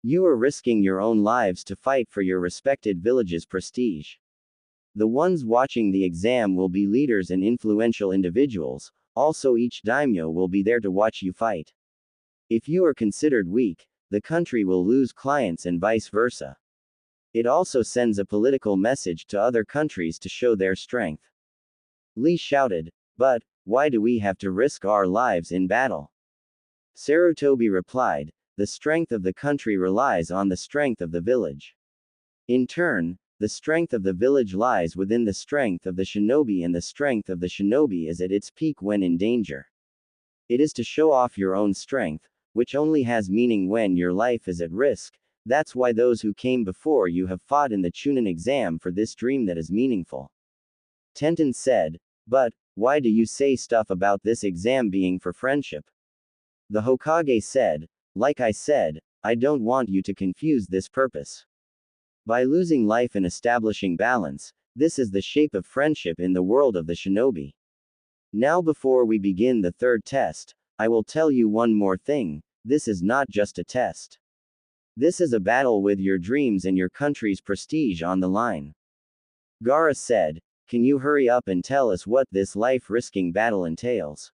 You are risking your own lives to fight for your respected village's prestige. The ones watching the exam will be leaders and influential individuals, also each daimyo will be there to watch you fight. If you are considered weak, the country will lose clients and vice versa. It also sends a political message to other countries to show their strength." Lee shouted, "But, why do we have to risk our lives in battle?" Sarutobi replied, "The strength of the country relies on the strength of the village. In turn, the strength of the village lies within the strength of the shinobi, and the strength of the shinobi is at its peak when in danger. It is to show off your own strength, which only has meaning when your life is at risk. That's why those who came before you have fought in the Chunin exam for this dream that is meaningful." Tenten said, "But, why do you say stuff about this exam being for friendship?" The Hokage said, "Like I said, I don't want you to confuse this purpose. By losing life and establishing balance, this is the shape of friendship in the world of the shinobi. Now before we begin the third test, I will tell you one more thing, this is not just a test. This is a battle with your dreams and your country's prestige on the line." Gaara said, "Can you hurry up and tell us what this life-risking battle entails?"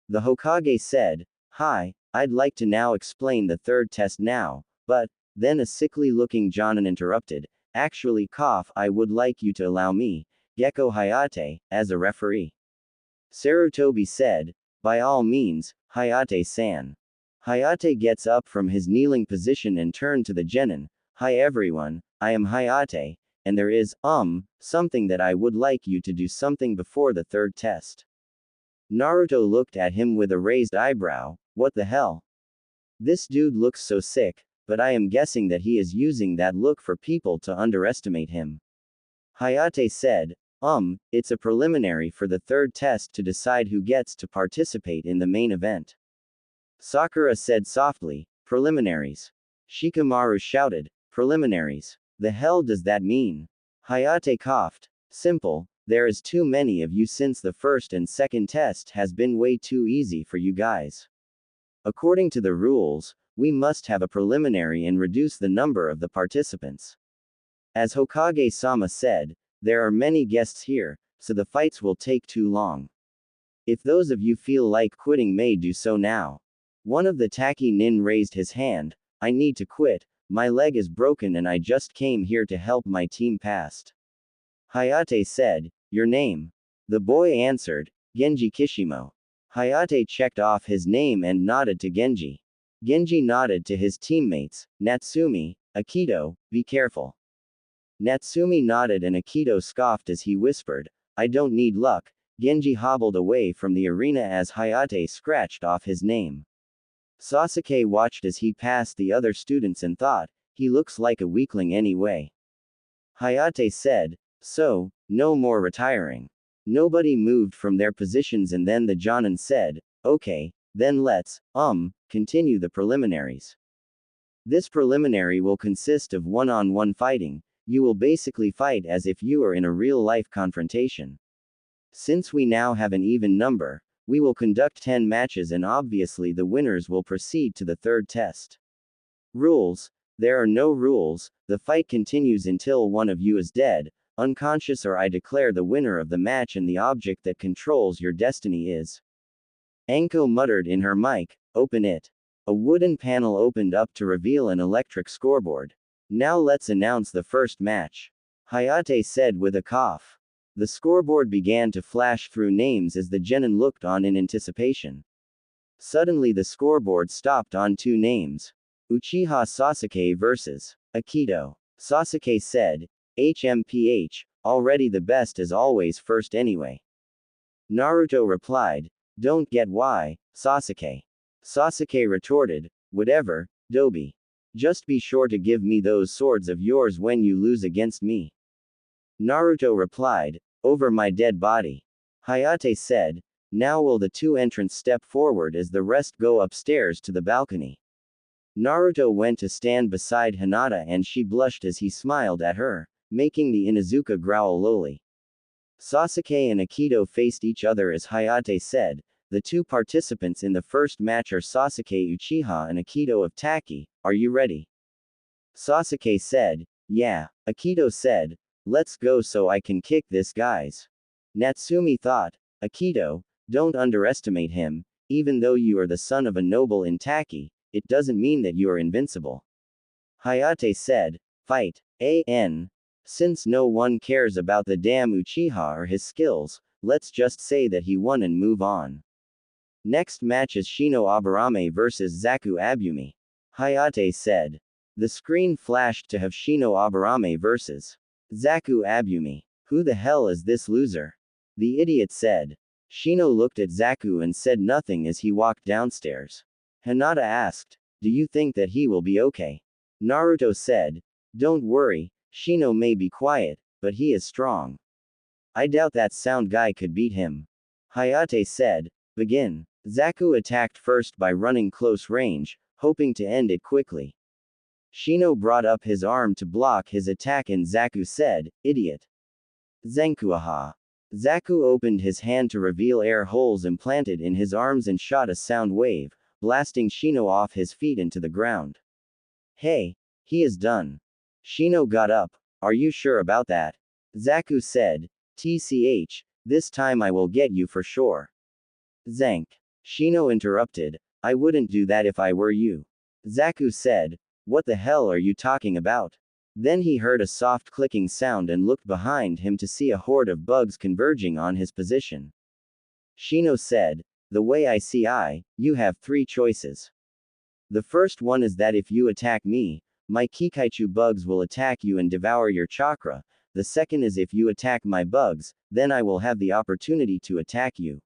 The Hokage said, "Hi, I'd like to now explain the third test now, but," then a sickly-looking Jonin interrupted, "Actually, I would like you to allow me, Gecko Hayate, as a referee." Sarutobi said, by all means, Hayate-san. Hayate gets up from his kneeling position and turned to the genin. Hi everyone, I am Hayate, and there is, something that I would like you to do something before the third test. Naruto looked at him with a raised eyebrow. What the hell? This dude looks so sick, but I am guessing that he is using that look for people to underestimate him. Hayate said, it's a preliminary for the third test to decide who gets to participate in the main event. Sakura said softly, preliminaries. Shikamaru shouted, preliminaries. The hell does that mean? Hayate coughed. Simple, there is too many of you since the first and second test has been way too easy for you guys. According to the rules, we must have a preliminary and reduce the number of the participants. As Hokage-sama said, there are many guests here, so the fights will take too long. If those of you feel like quitting may do so now. One of the Taki nin raised his hand. I need to quit, my leg is broken and I just came here to help my team past. Hayate said, your name? The boy answered, Genji Kishimo. Hayate checked off his name and nodded to Genji. Genji nodded to his teammates, Natsumi, Akito, be careful. Natsumi nodded and Akito scoffed as he whispered, I don't need luck. Genji hobbled away from the arena as Hayate scratched off his name. Sasuke watched as he passed the other students and thought, he looks like a weakling anyway. Hayate said, so, no more retiring. Nobody moved from their positions and then the Jonin said, okay, then let's, continue the preliminaries. This preliminary will consist of one-on-one fighting. You will basically fight as if you are in a real-life confrontation. Since we now have an even number, we will conduct 10 matches and obviously the winners will proceed to the third test. Rules. There are no rules, the fight continues until one of you is dead, unconscious or I declare the winner of the match and the object that controls your destiny is. Anko muttered in her mic, open it. A wooden panel opened up to reveal an electric scoreboard. Now let's announce the first match. Hayate said with a cough. The scoreboard began to flash through names as the genin looked on in anticipation. Suddenly the scoreboard stopped on 2 names. Uchiha Sasuke vs. Akito. Sasuke said, HMPH, already the best is always first anyway. Naruto replied, don't get why, Sasuke. Sasuke retorted, whatever, Dobi. Just be sure to give me those swords of yours when you lose against me. Naruto replied, over my dead body. Hayate said, now will the 2 entrants step forward as the rest go upstairs to the balcony. Naruto went to stand beside Hinata and she blushed as he smiled at her, making the Inuzuka growl lowly. Sasuke and Akito faced each other as Hayate said, the 2 participants in the first match are Sasuke Uchiha and Akito of Taki, are you ready? Sasuke said, yeah. Akito said, let's go so I can kick this guys. Natsumi thought, Akito, don't underestimate him, even though you are the son of a noble in Taki, it doesn't mean that you are invincible. Hayate said, fight, since no one cares about the damn Uchiha or his skills, let's just say that he won and move on. Next match is Shino Aburame vs Zaku Abumi. Hayate said. The screen flashed to have Shino Aburame vs. Zaku Abumi. Who the hell is this loser? The idiot said. Shino looked at Zaku and said nothing as he walked downstairs. Hinata asked, do you think that he will be okay? Naruto said, don't worry, Shino may be quiet, but he is strong. I doubt that sound guy could beat him. Hayate said, begin. Zaku attacked first by running close range, hoping to end it quickly. Shino brought up his arm to block his attack and Zaku said, idiot. Zenkuaha. Zaku opened his hand to reveal air holes implanted in his arms and shot a sound wave, blasting Shino off his feet into the ground. Hey, he is done. Shino got up. Are you sure about that? Zaku said, TCH, this time I will get you for sure. Zank. Shino interrupted, I wouldn't do that if I were you. Zaku said, what the hell are you talking about? Then he heard a soft clicking sound and looked behind him to see a horde of bugs converging on his position. Shino said, the way I see you have three choices. The first one is that if you attack me, my Kikaichu bugs will attack you and devour your chakra. The second is if you attack my bugs, then I will have the opportunity to attack you.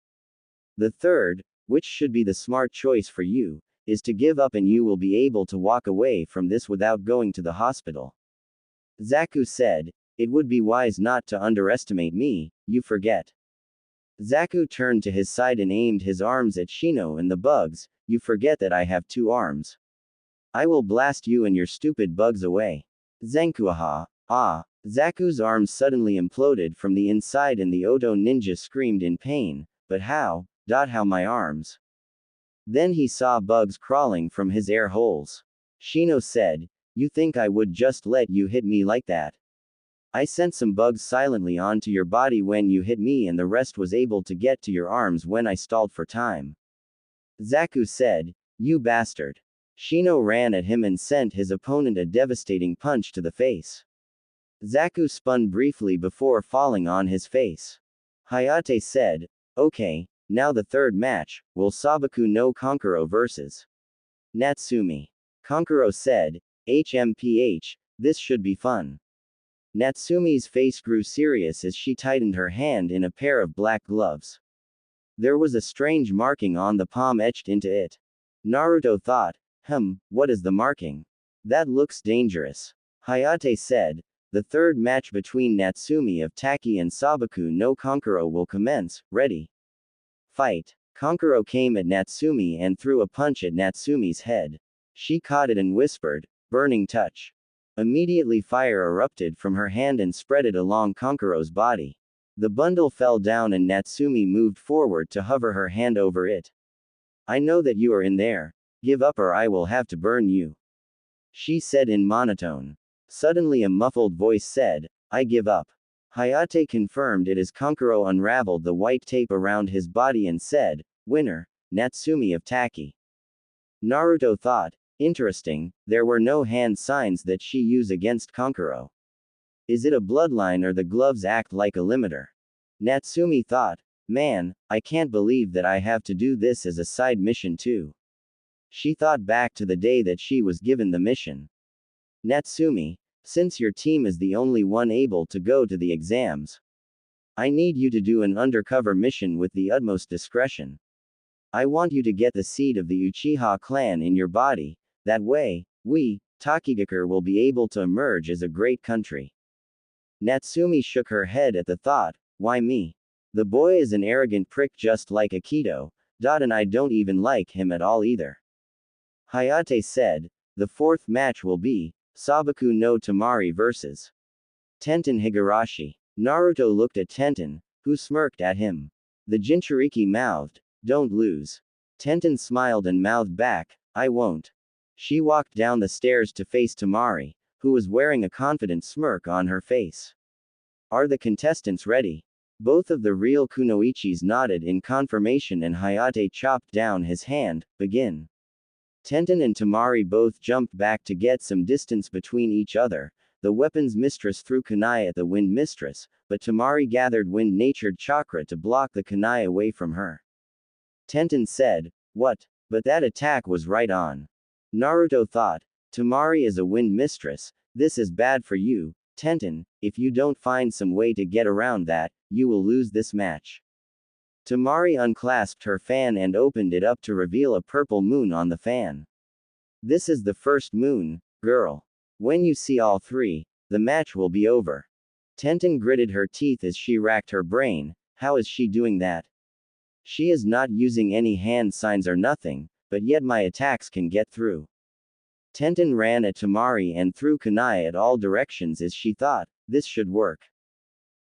The third, which should be the smart choice for you, is to give up and you will be able to walk away from this without going to the hospital. Zaku said, it would be wise not to underestimate me, you forget. Zaku turned to his side and aimed his arms at Shino and the bugs. You forget that I have two arms. I will blast you and your stupid bugs away. Zankuaha. Zaku's arms suddenly imploded from the inside and the Oto ninja screamed in pain. But how? How my arms? Then he saw bugs crawling from his air holes. Shino said, you think I would just let you hit me like that? I sent some bugs silently onto your body when you hit me and the rest was able to get to your arms when I stalled for time. Zaku said, you bastard. Shino ran at him and sent his opponent a devastating punch to the face. Zaku spun briefly before falling on his face. Hayate said, okay, now the third match, will Sabaku no Kankuro vs. Natsumi. Kankuro said, HMPH, this should be fun. Natsumi's face grew serious as she tightened her hand in a pair of black gloves. There was a strange marking on the palm etched into it. Naruto thought, what is the marking? That looks dangerous. Hayate said, the third match between Natsumi of Taki and Sabaku no Kankuro will commence, ready. Fight. Kankuro came at Natsumi and threw a punch at Natsumi's head. She caught it and whispered, burning touch. Immediately fire erupted from her hand and spread it along Kankuro's body. The bundle fell down and Natsumi moved forward to hover her hand over it. I know that you are in there. Give up or I will have to burn you. She said in monotone. Suddenly a muffled voice said, I give up. Hayate confirmed it as Kankuro unraveled the white tape around his body and said, winner, Natsumi of Taki. Naruto thought, interesting, there were no hand signs that she used against Kankuro. Is it a bloodline or the gloves act like a limiter? Natsumi thought, man, I can't believe that I have to do this as a side mission too. She thought back to the day that she was given the mission. Natsumi, since your team is the only one able to go to the exams, I need you to do an undercover mission with the utmost discretion. I want you to get the seed of the Uchiha clan in your body, that way, we, Takigakure will be able to emerge as a great country. Natsumi shook her head at the thought, why me? The boy is an arrogant prick just like Akito, and I don't even like him at all either. Hayate said, the fourth match will be, Sabaku no Tamari vs. Tenten Higurashi. Naruto looked at Tenten, who smirked at him. The Jinchuriki mouthed, don't lose. Tenten smiled and mouthed back, I won't. She walked down the stairs to face Tamari, who was wearing a confident smirk on her face. Are the contestants ready? Both of the real kunoichis nodded in confirmation and Hayate chopped down his hand, begin. Tenten and Tamari both jumped back to get some distance between each other. The weapons mistress threw kunai at the wind mistress, but Tamari gathered wind-natured chakra to block the kunai away from her. Tenten said, what? But that attack was right on. Naruto thought, Tamari is a wind mistress, this is bad for you, Tenten, if you don't find some way to get around that, you will lose this match. Tamari unclasped her fan and opened it up to reveal a purple moon on the fan. This is the first moon, girl. When you see all three, the match will be over. Tenten gritted her teeth as she racked her brain, how is she doing that? She is not using any hand signs or nothing, but yet my attacks can get through. Tenten ran at Tamari and threw kunai at all directions as she thought, this should work.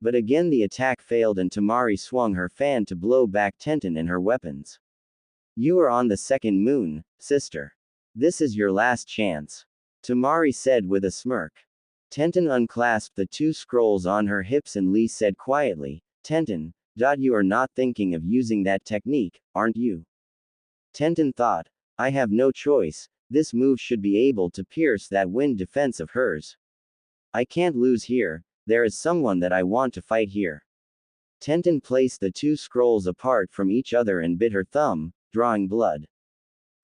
But again the attack failed and Tamari swung her fan to blow back Tenten and her weapons. You are on the second moon, sister. This is your last chance. Tamari said with a smirk. Tenten unclasped the two scrolls on her hips and Lee said quietly, Tenten, you are not thinking of using that technique, aren't you? Tenten thought, I have no choice, this move should be able to pierce that wind defense of hers. I can't lose here. There is someone that I want to fight here. Tenten placed the two scrolls apart from each other and bit her thumb, drawing blood.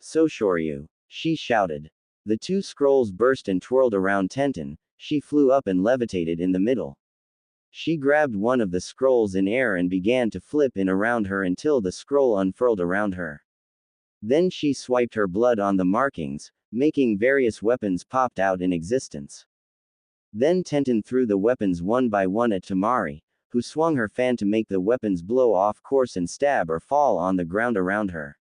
"So Shoryu," she shouted. The two scrolls burst and twirled around Tenten. She flew up and levitated in the middle. She grabbed one of the scrolls in air and began to flip in around her until the scroll unfurled around her. Then she swiped her blood on the markings, making various weapons popped out in existence. Then Tenten threw the weapons one by one at Temari, who swung her fan to make the weapons blow off course and stab or fall on the ground around her.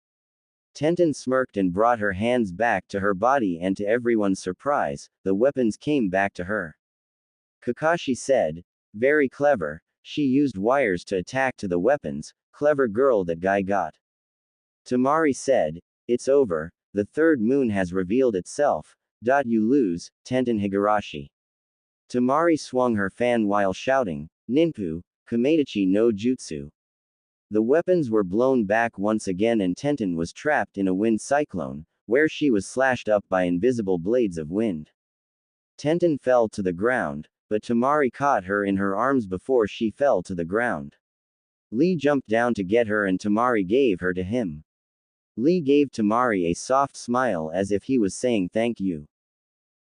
Tenten smirked and brought her hands back to her body, and to everyone's surprise, the weapons came back to her. Kakashi said, "Very clever, she used wires to attack to the weapons, clever girl that guy got." Temari said, "It's over, the third moon has revealed itself. You lose, Tenten Higurashi." Temari swung her fan while shouting, "Ninpu, Kamedachi no Jutsu." The weapons were blown back once again and Tenten was trapped in a wind cyclone, where she was slashed up by invisible blades of wind. Tenten fell to the ground, but Temari caught her in her arms before she fell to the ground. Lee jumped down to get her and Temari gave her to him. Lee gave Temari a soft smile as if he was saying thank you.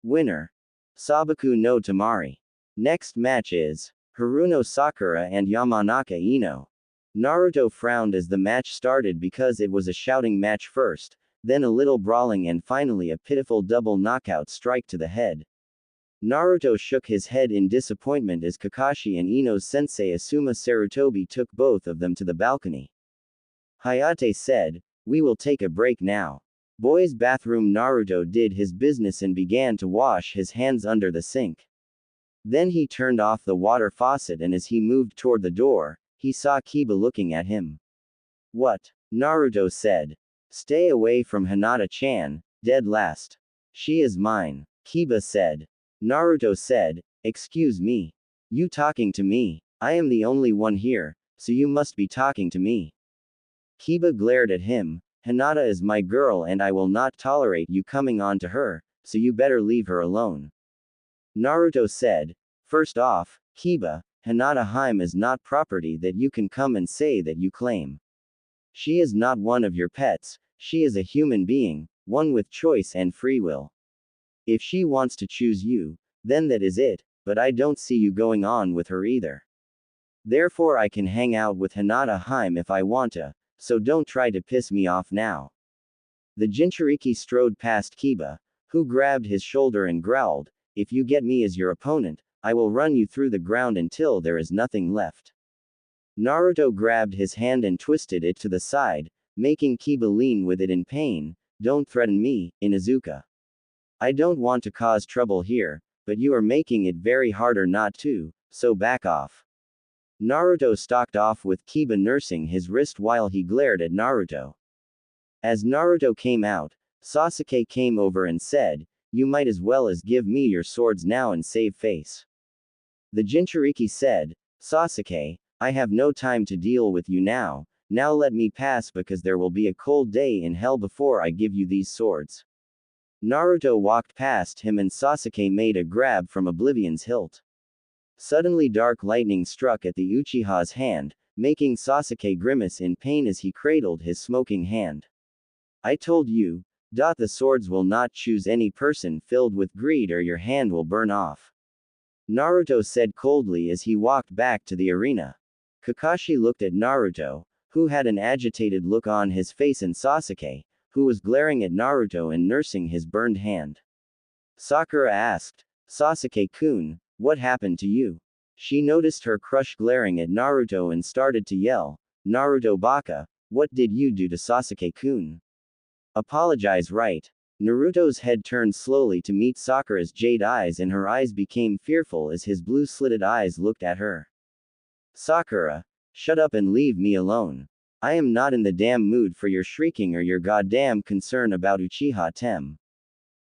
Winner: Sabaku no Temari. Next match is Haruno Sakura and Yamanaka Ino. Naruto frowned as the match started because it was a shouting match first, then a little brawling and finally a pitiful double knockout strike to the head. Naruto shook his head in disappointment as Kakashi and Ino's sensei Asuma Sarutobi took both of them to the balcony. Hayate said, "We will take a break now." Boys' bathroom. Naruto did his business and began to wash his hands under the sink. Then he turned off the water faucet and as he moved toward the door, he saw Kiba looking at him. "What?" Naruto said. "Stay away from Hinata-chan, dead last. She is mine," Kiba said. Naruto said, "Excuse me. You talking to me? I am the only one here, so you must be talking to me." Kiba glared at him. "Hinata is my girl and I will not tolerate you coming on to her, so you better leave her alone." Naruto said, "First off, Kiba, Hinata Haim is not property that you can come and say that you claim. She is not one of your pets, she is a human being, one with choice and free will. If she wants to choose you, then that is it, but I don't see you going on with her either. Therefore I can hang out with Hinata Haim if I want to, so don't try to piss me off now." The Jinchuriki strode past Kiba, who grabbed his shoulder and growled, "If you get me as your opponent, I will run you through the ground until there is nothing left." Naruto grabbed his hand and twisted it to the side, making Kiba lean with it in pain. "Don't threaten me, Inuzuka. I don't want to cause trouble here, but you are making it very harder not to, so back off." Naruto stalked off with Kiba nursing his wrist while he glared at Naruto. As Naruto came out, Sasuke came over and said, "You might as well as give me your swords now and save face." The Jinchuriki said, "Sasuke, I have no time to deal with you now let me pass because there will be a cold day in hell before I give you these swords." Naruto walked past him and Sasuke made a grab from Oblivion's hilt. Suddenly dark lightning struck at the Uchiha's hand, making Sasuke grimace in pain as he cradled his smoking hand. "I told you, the swords will not choose any person filled with greed or your hand will burn off," Naruto said coldly as he walked back to the arena. Kakashi looked at Naruto, who had an agitated look on his face, and Sasuke, who was glaring at Naruto and nursing his burned hand. Sakura asked, "Sasuke-kun, what happened to you?" She noticed her crush glaring at Naruto and started to yell, "Naruto Baka, what did you do to Sasuke-kun? Apologize right." Naruto's head turned slowly to meet Sakura's jade eyes and her eyes became fearful as his blue-slitted eyes looked at her. "Sakura, shut up and leave me alone. I am not in the damn mood for your shrieking or your goddamn concern about Uchiha Tem.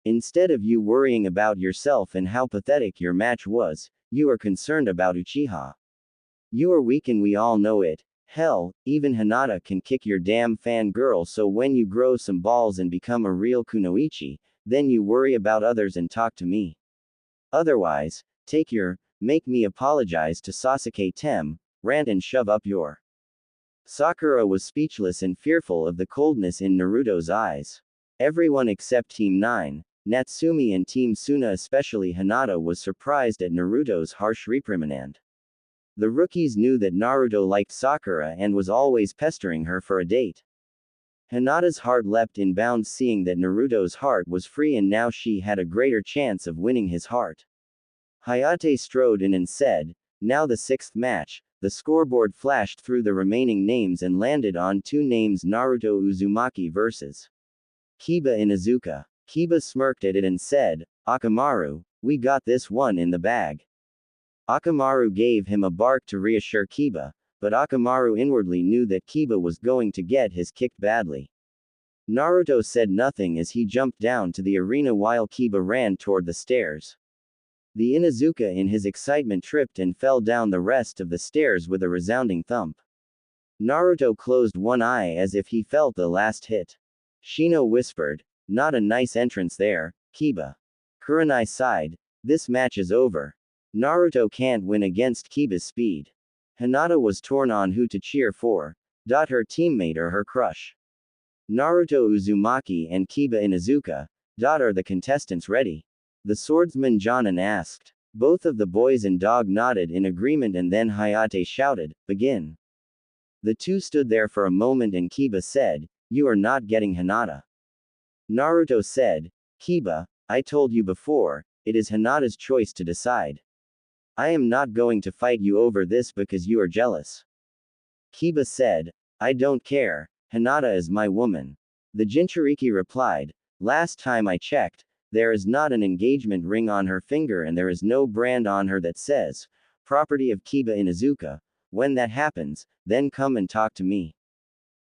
Instead of you worrying about yourself and how pathetic your match was, you are concerned about Uchiha. You are weak and we all know it. Hell, even Hinata can kick your damn fangirl, so when you grow some balls and become a real kunoichi, then you worry about others and talk to me. Otherwise, make me apologize to Sasuke Tem, rant and shove up your. Sakura was speechless and fearful of the coldness in Naruto's eyes. Everyone except Team 9, Natsumi and Team Suna, especially Hinata, was surprised at Naruto's harsh reprimand. The rookies knew that Naruto liked Sakura and was always pestering her for a date. Hinata's heart leapt in bounds seeing that Naruto's heart was free and now she had a greater chance of winning his heart. Hayate strode in and said, "Now the sixth match." The scoreboard flashed through the remaining names and landed on two names: Naruto Uzumaki vs. Kiba Inuzuka. Kiba smirked at it and said, "Akamaru, we got this one in the bag." Akamaru gave him a bark to reassure Kiba, but Akamaru inwardly knew that Kiba was going to get his kicked badly. Naruto said nothing as he jumped down to the arena while Kiba ran toward the stairs. The Inuzuka in his excitement tripped and fell down the rest of the stairs with a resounding thump. Naruto closed one eye as if he felt the last hit. Shino whispered, "Not a nice entrance there, Kiba." Kurenai sighed, "This match is over. Naruto can't win against Kiba's speed." Hinata was torn on who to cheer for, her teammate or her crush. Naruto Uzumaki and Kiba Inuzuka, are the contestants ready? The swordsman Jonin asked. Both of the boys and dog nodded in agreement and then Hayate shouted, "Begin." The two stood there for a moment and Kiba said, "You are not getting Hinata." Naruto said, "Kiba, I told you before, it is Hinata's choice to decide. I am not going to fight you over this because you are jealous." Kiba said, "I don't care, Hinata is my woman." The Jinchuriki replied, "Last time I checked, there is not an engagement ring on her finger and there is no brand on her that says, 'Property of Kiba Inuzuka.' When that happens, then come and talk to me."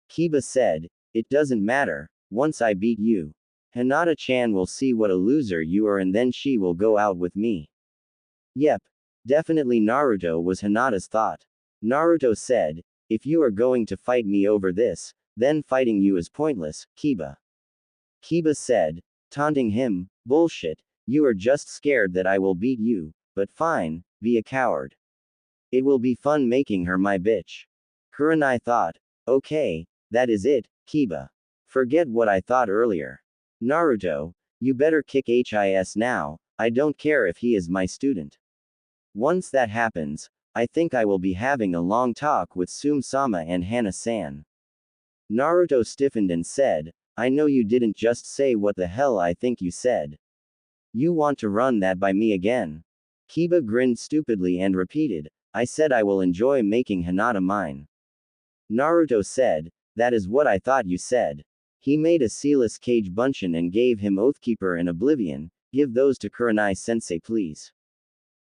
Kiba said, "It doesn't matter, once I beat you. Hinata-chan will see what a loser you are and then she will go out with me." Yep. Definitely Naruto was Hinata's thought. Naruto said, "If you are going to fight me over this, then fighting you is pointless, Kiba." Kiba said, taunting him, "Bullshit, you are just scared that I will beat you, but fine, be a coward. It will be fun making her my bitch." Kurenai thought, "Okay, that is it, Kiba. Forget what I thought earlier. Naruto, you better kick his now, I don't care if he is my student. Once that happens, I think I will be having a long talk with Sume-sama and Hana-san." Naruto stiffened and said, "I know you didn't just say what the hell I think you said. You want to run that by me again?" Kiba grinned stupidly and repeated, "I said I will enjoy making Hinata mine." Naruto said, "That is what I thought you said." He made a sealess cage bunshin and gave him Oathkeeper and Oblivion. "Give those to Kurenai-sensei please."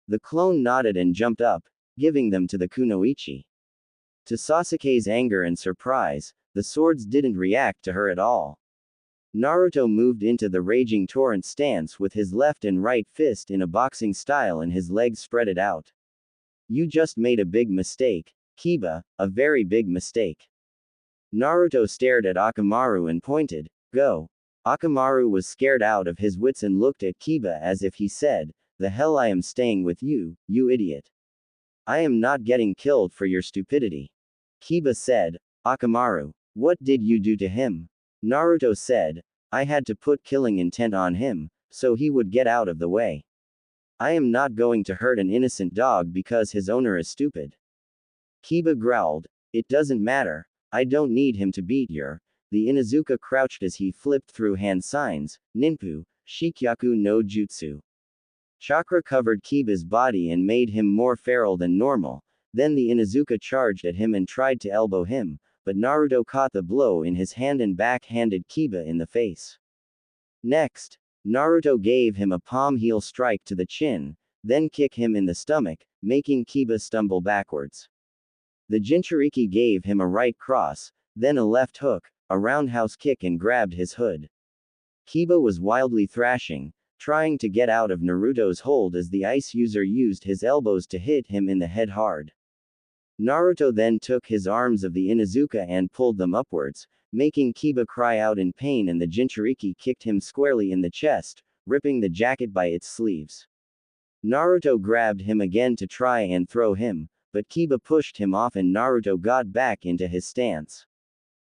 The clone nodded and jumped up, giving them to the Kunoichi. To Sasuke's anger and surprise, the swords didn't react to her at all. Naruto moved into the raging torrent stance with his left and right fist in a boxing style and his legs spreaded out. "You just made a big mistake, Kiba, a very big mistake." Naruto stared at Akamaru and pointed, "Go." Akamaru was scared out of his wits and looked at Kiba as if he said, "The hell I am staying with you, you idiot. I am not getting killed for your stupidity." Kiba said, "Akamaru, what did you do to him?" Naruto said, "I had to put killing intent on him, so he would get out of the way. I am not going to hurt an innocent dog because his owner is stupid." Kiba growled, "It doesn't matter, I don't need him to beat your." The Inuzuka crouched as he flipped through hand signs, Ninpu, Shikyaku no Jutsu. Chakra covered Kiba's body and made him more feral than normal. Then the Inuzuka charged at him and tried to elbow him, but Naruto caught the blow in his hand and backhanded Kiba in the face. Next, Naruto gave him a palm heel strike to the chin, then kick him in the stomach, making Kiba stumble backwards. The Jinchuriki gave him a right cross, then a left hook, a roundhouse kick and grabbed his hood. Kiba was wildly thrashing, trying to get out of Naruto's hold as the ice user used his elbows to hit him in the head hard. Naruto then took his arms of the Inuzuka and pulled them upwards, making Kiba cry out in pain and the Jinchuriki kicked him squarely in the chest, ripping the jacket by its sleeves. Naruto grabbed him again to try and throw him, but Kiba pushed him off and Naruto got back into his stance.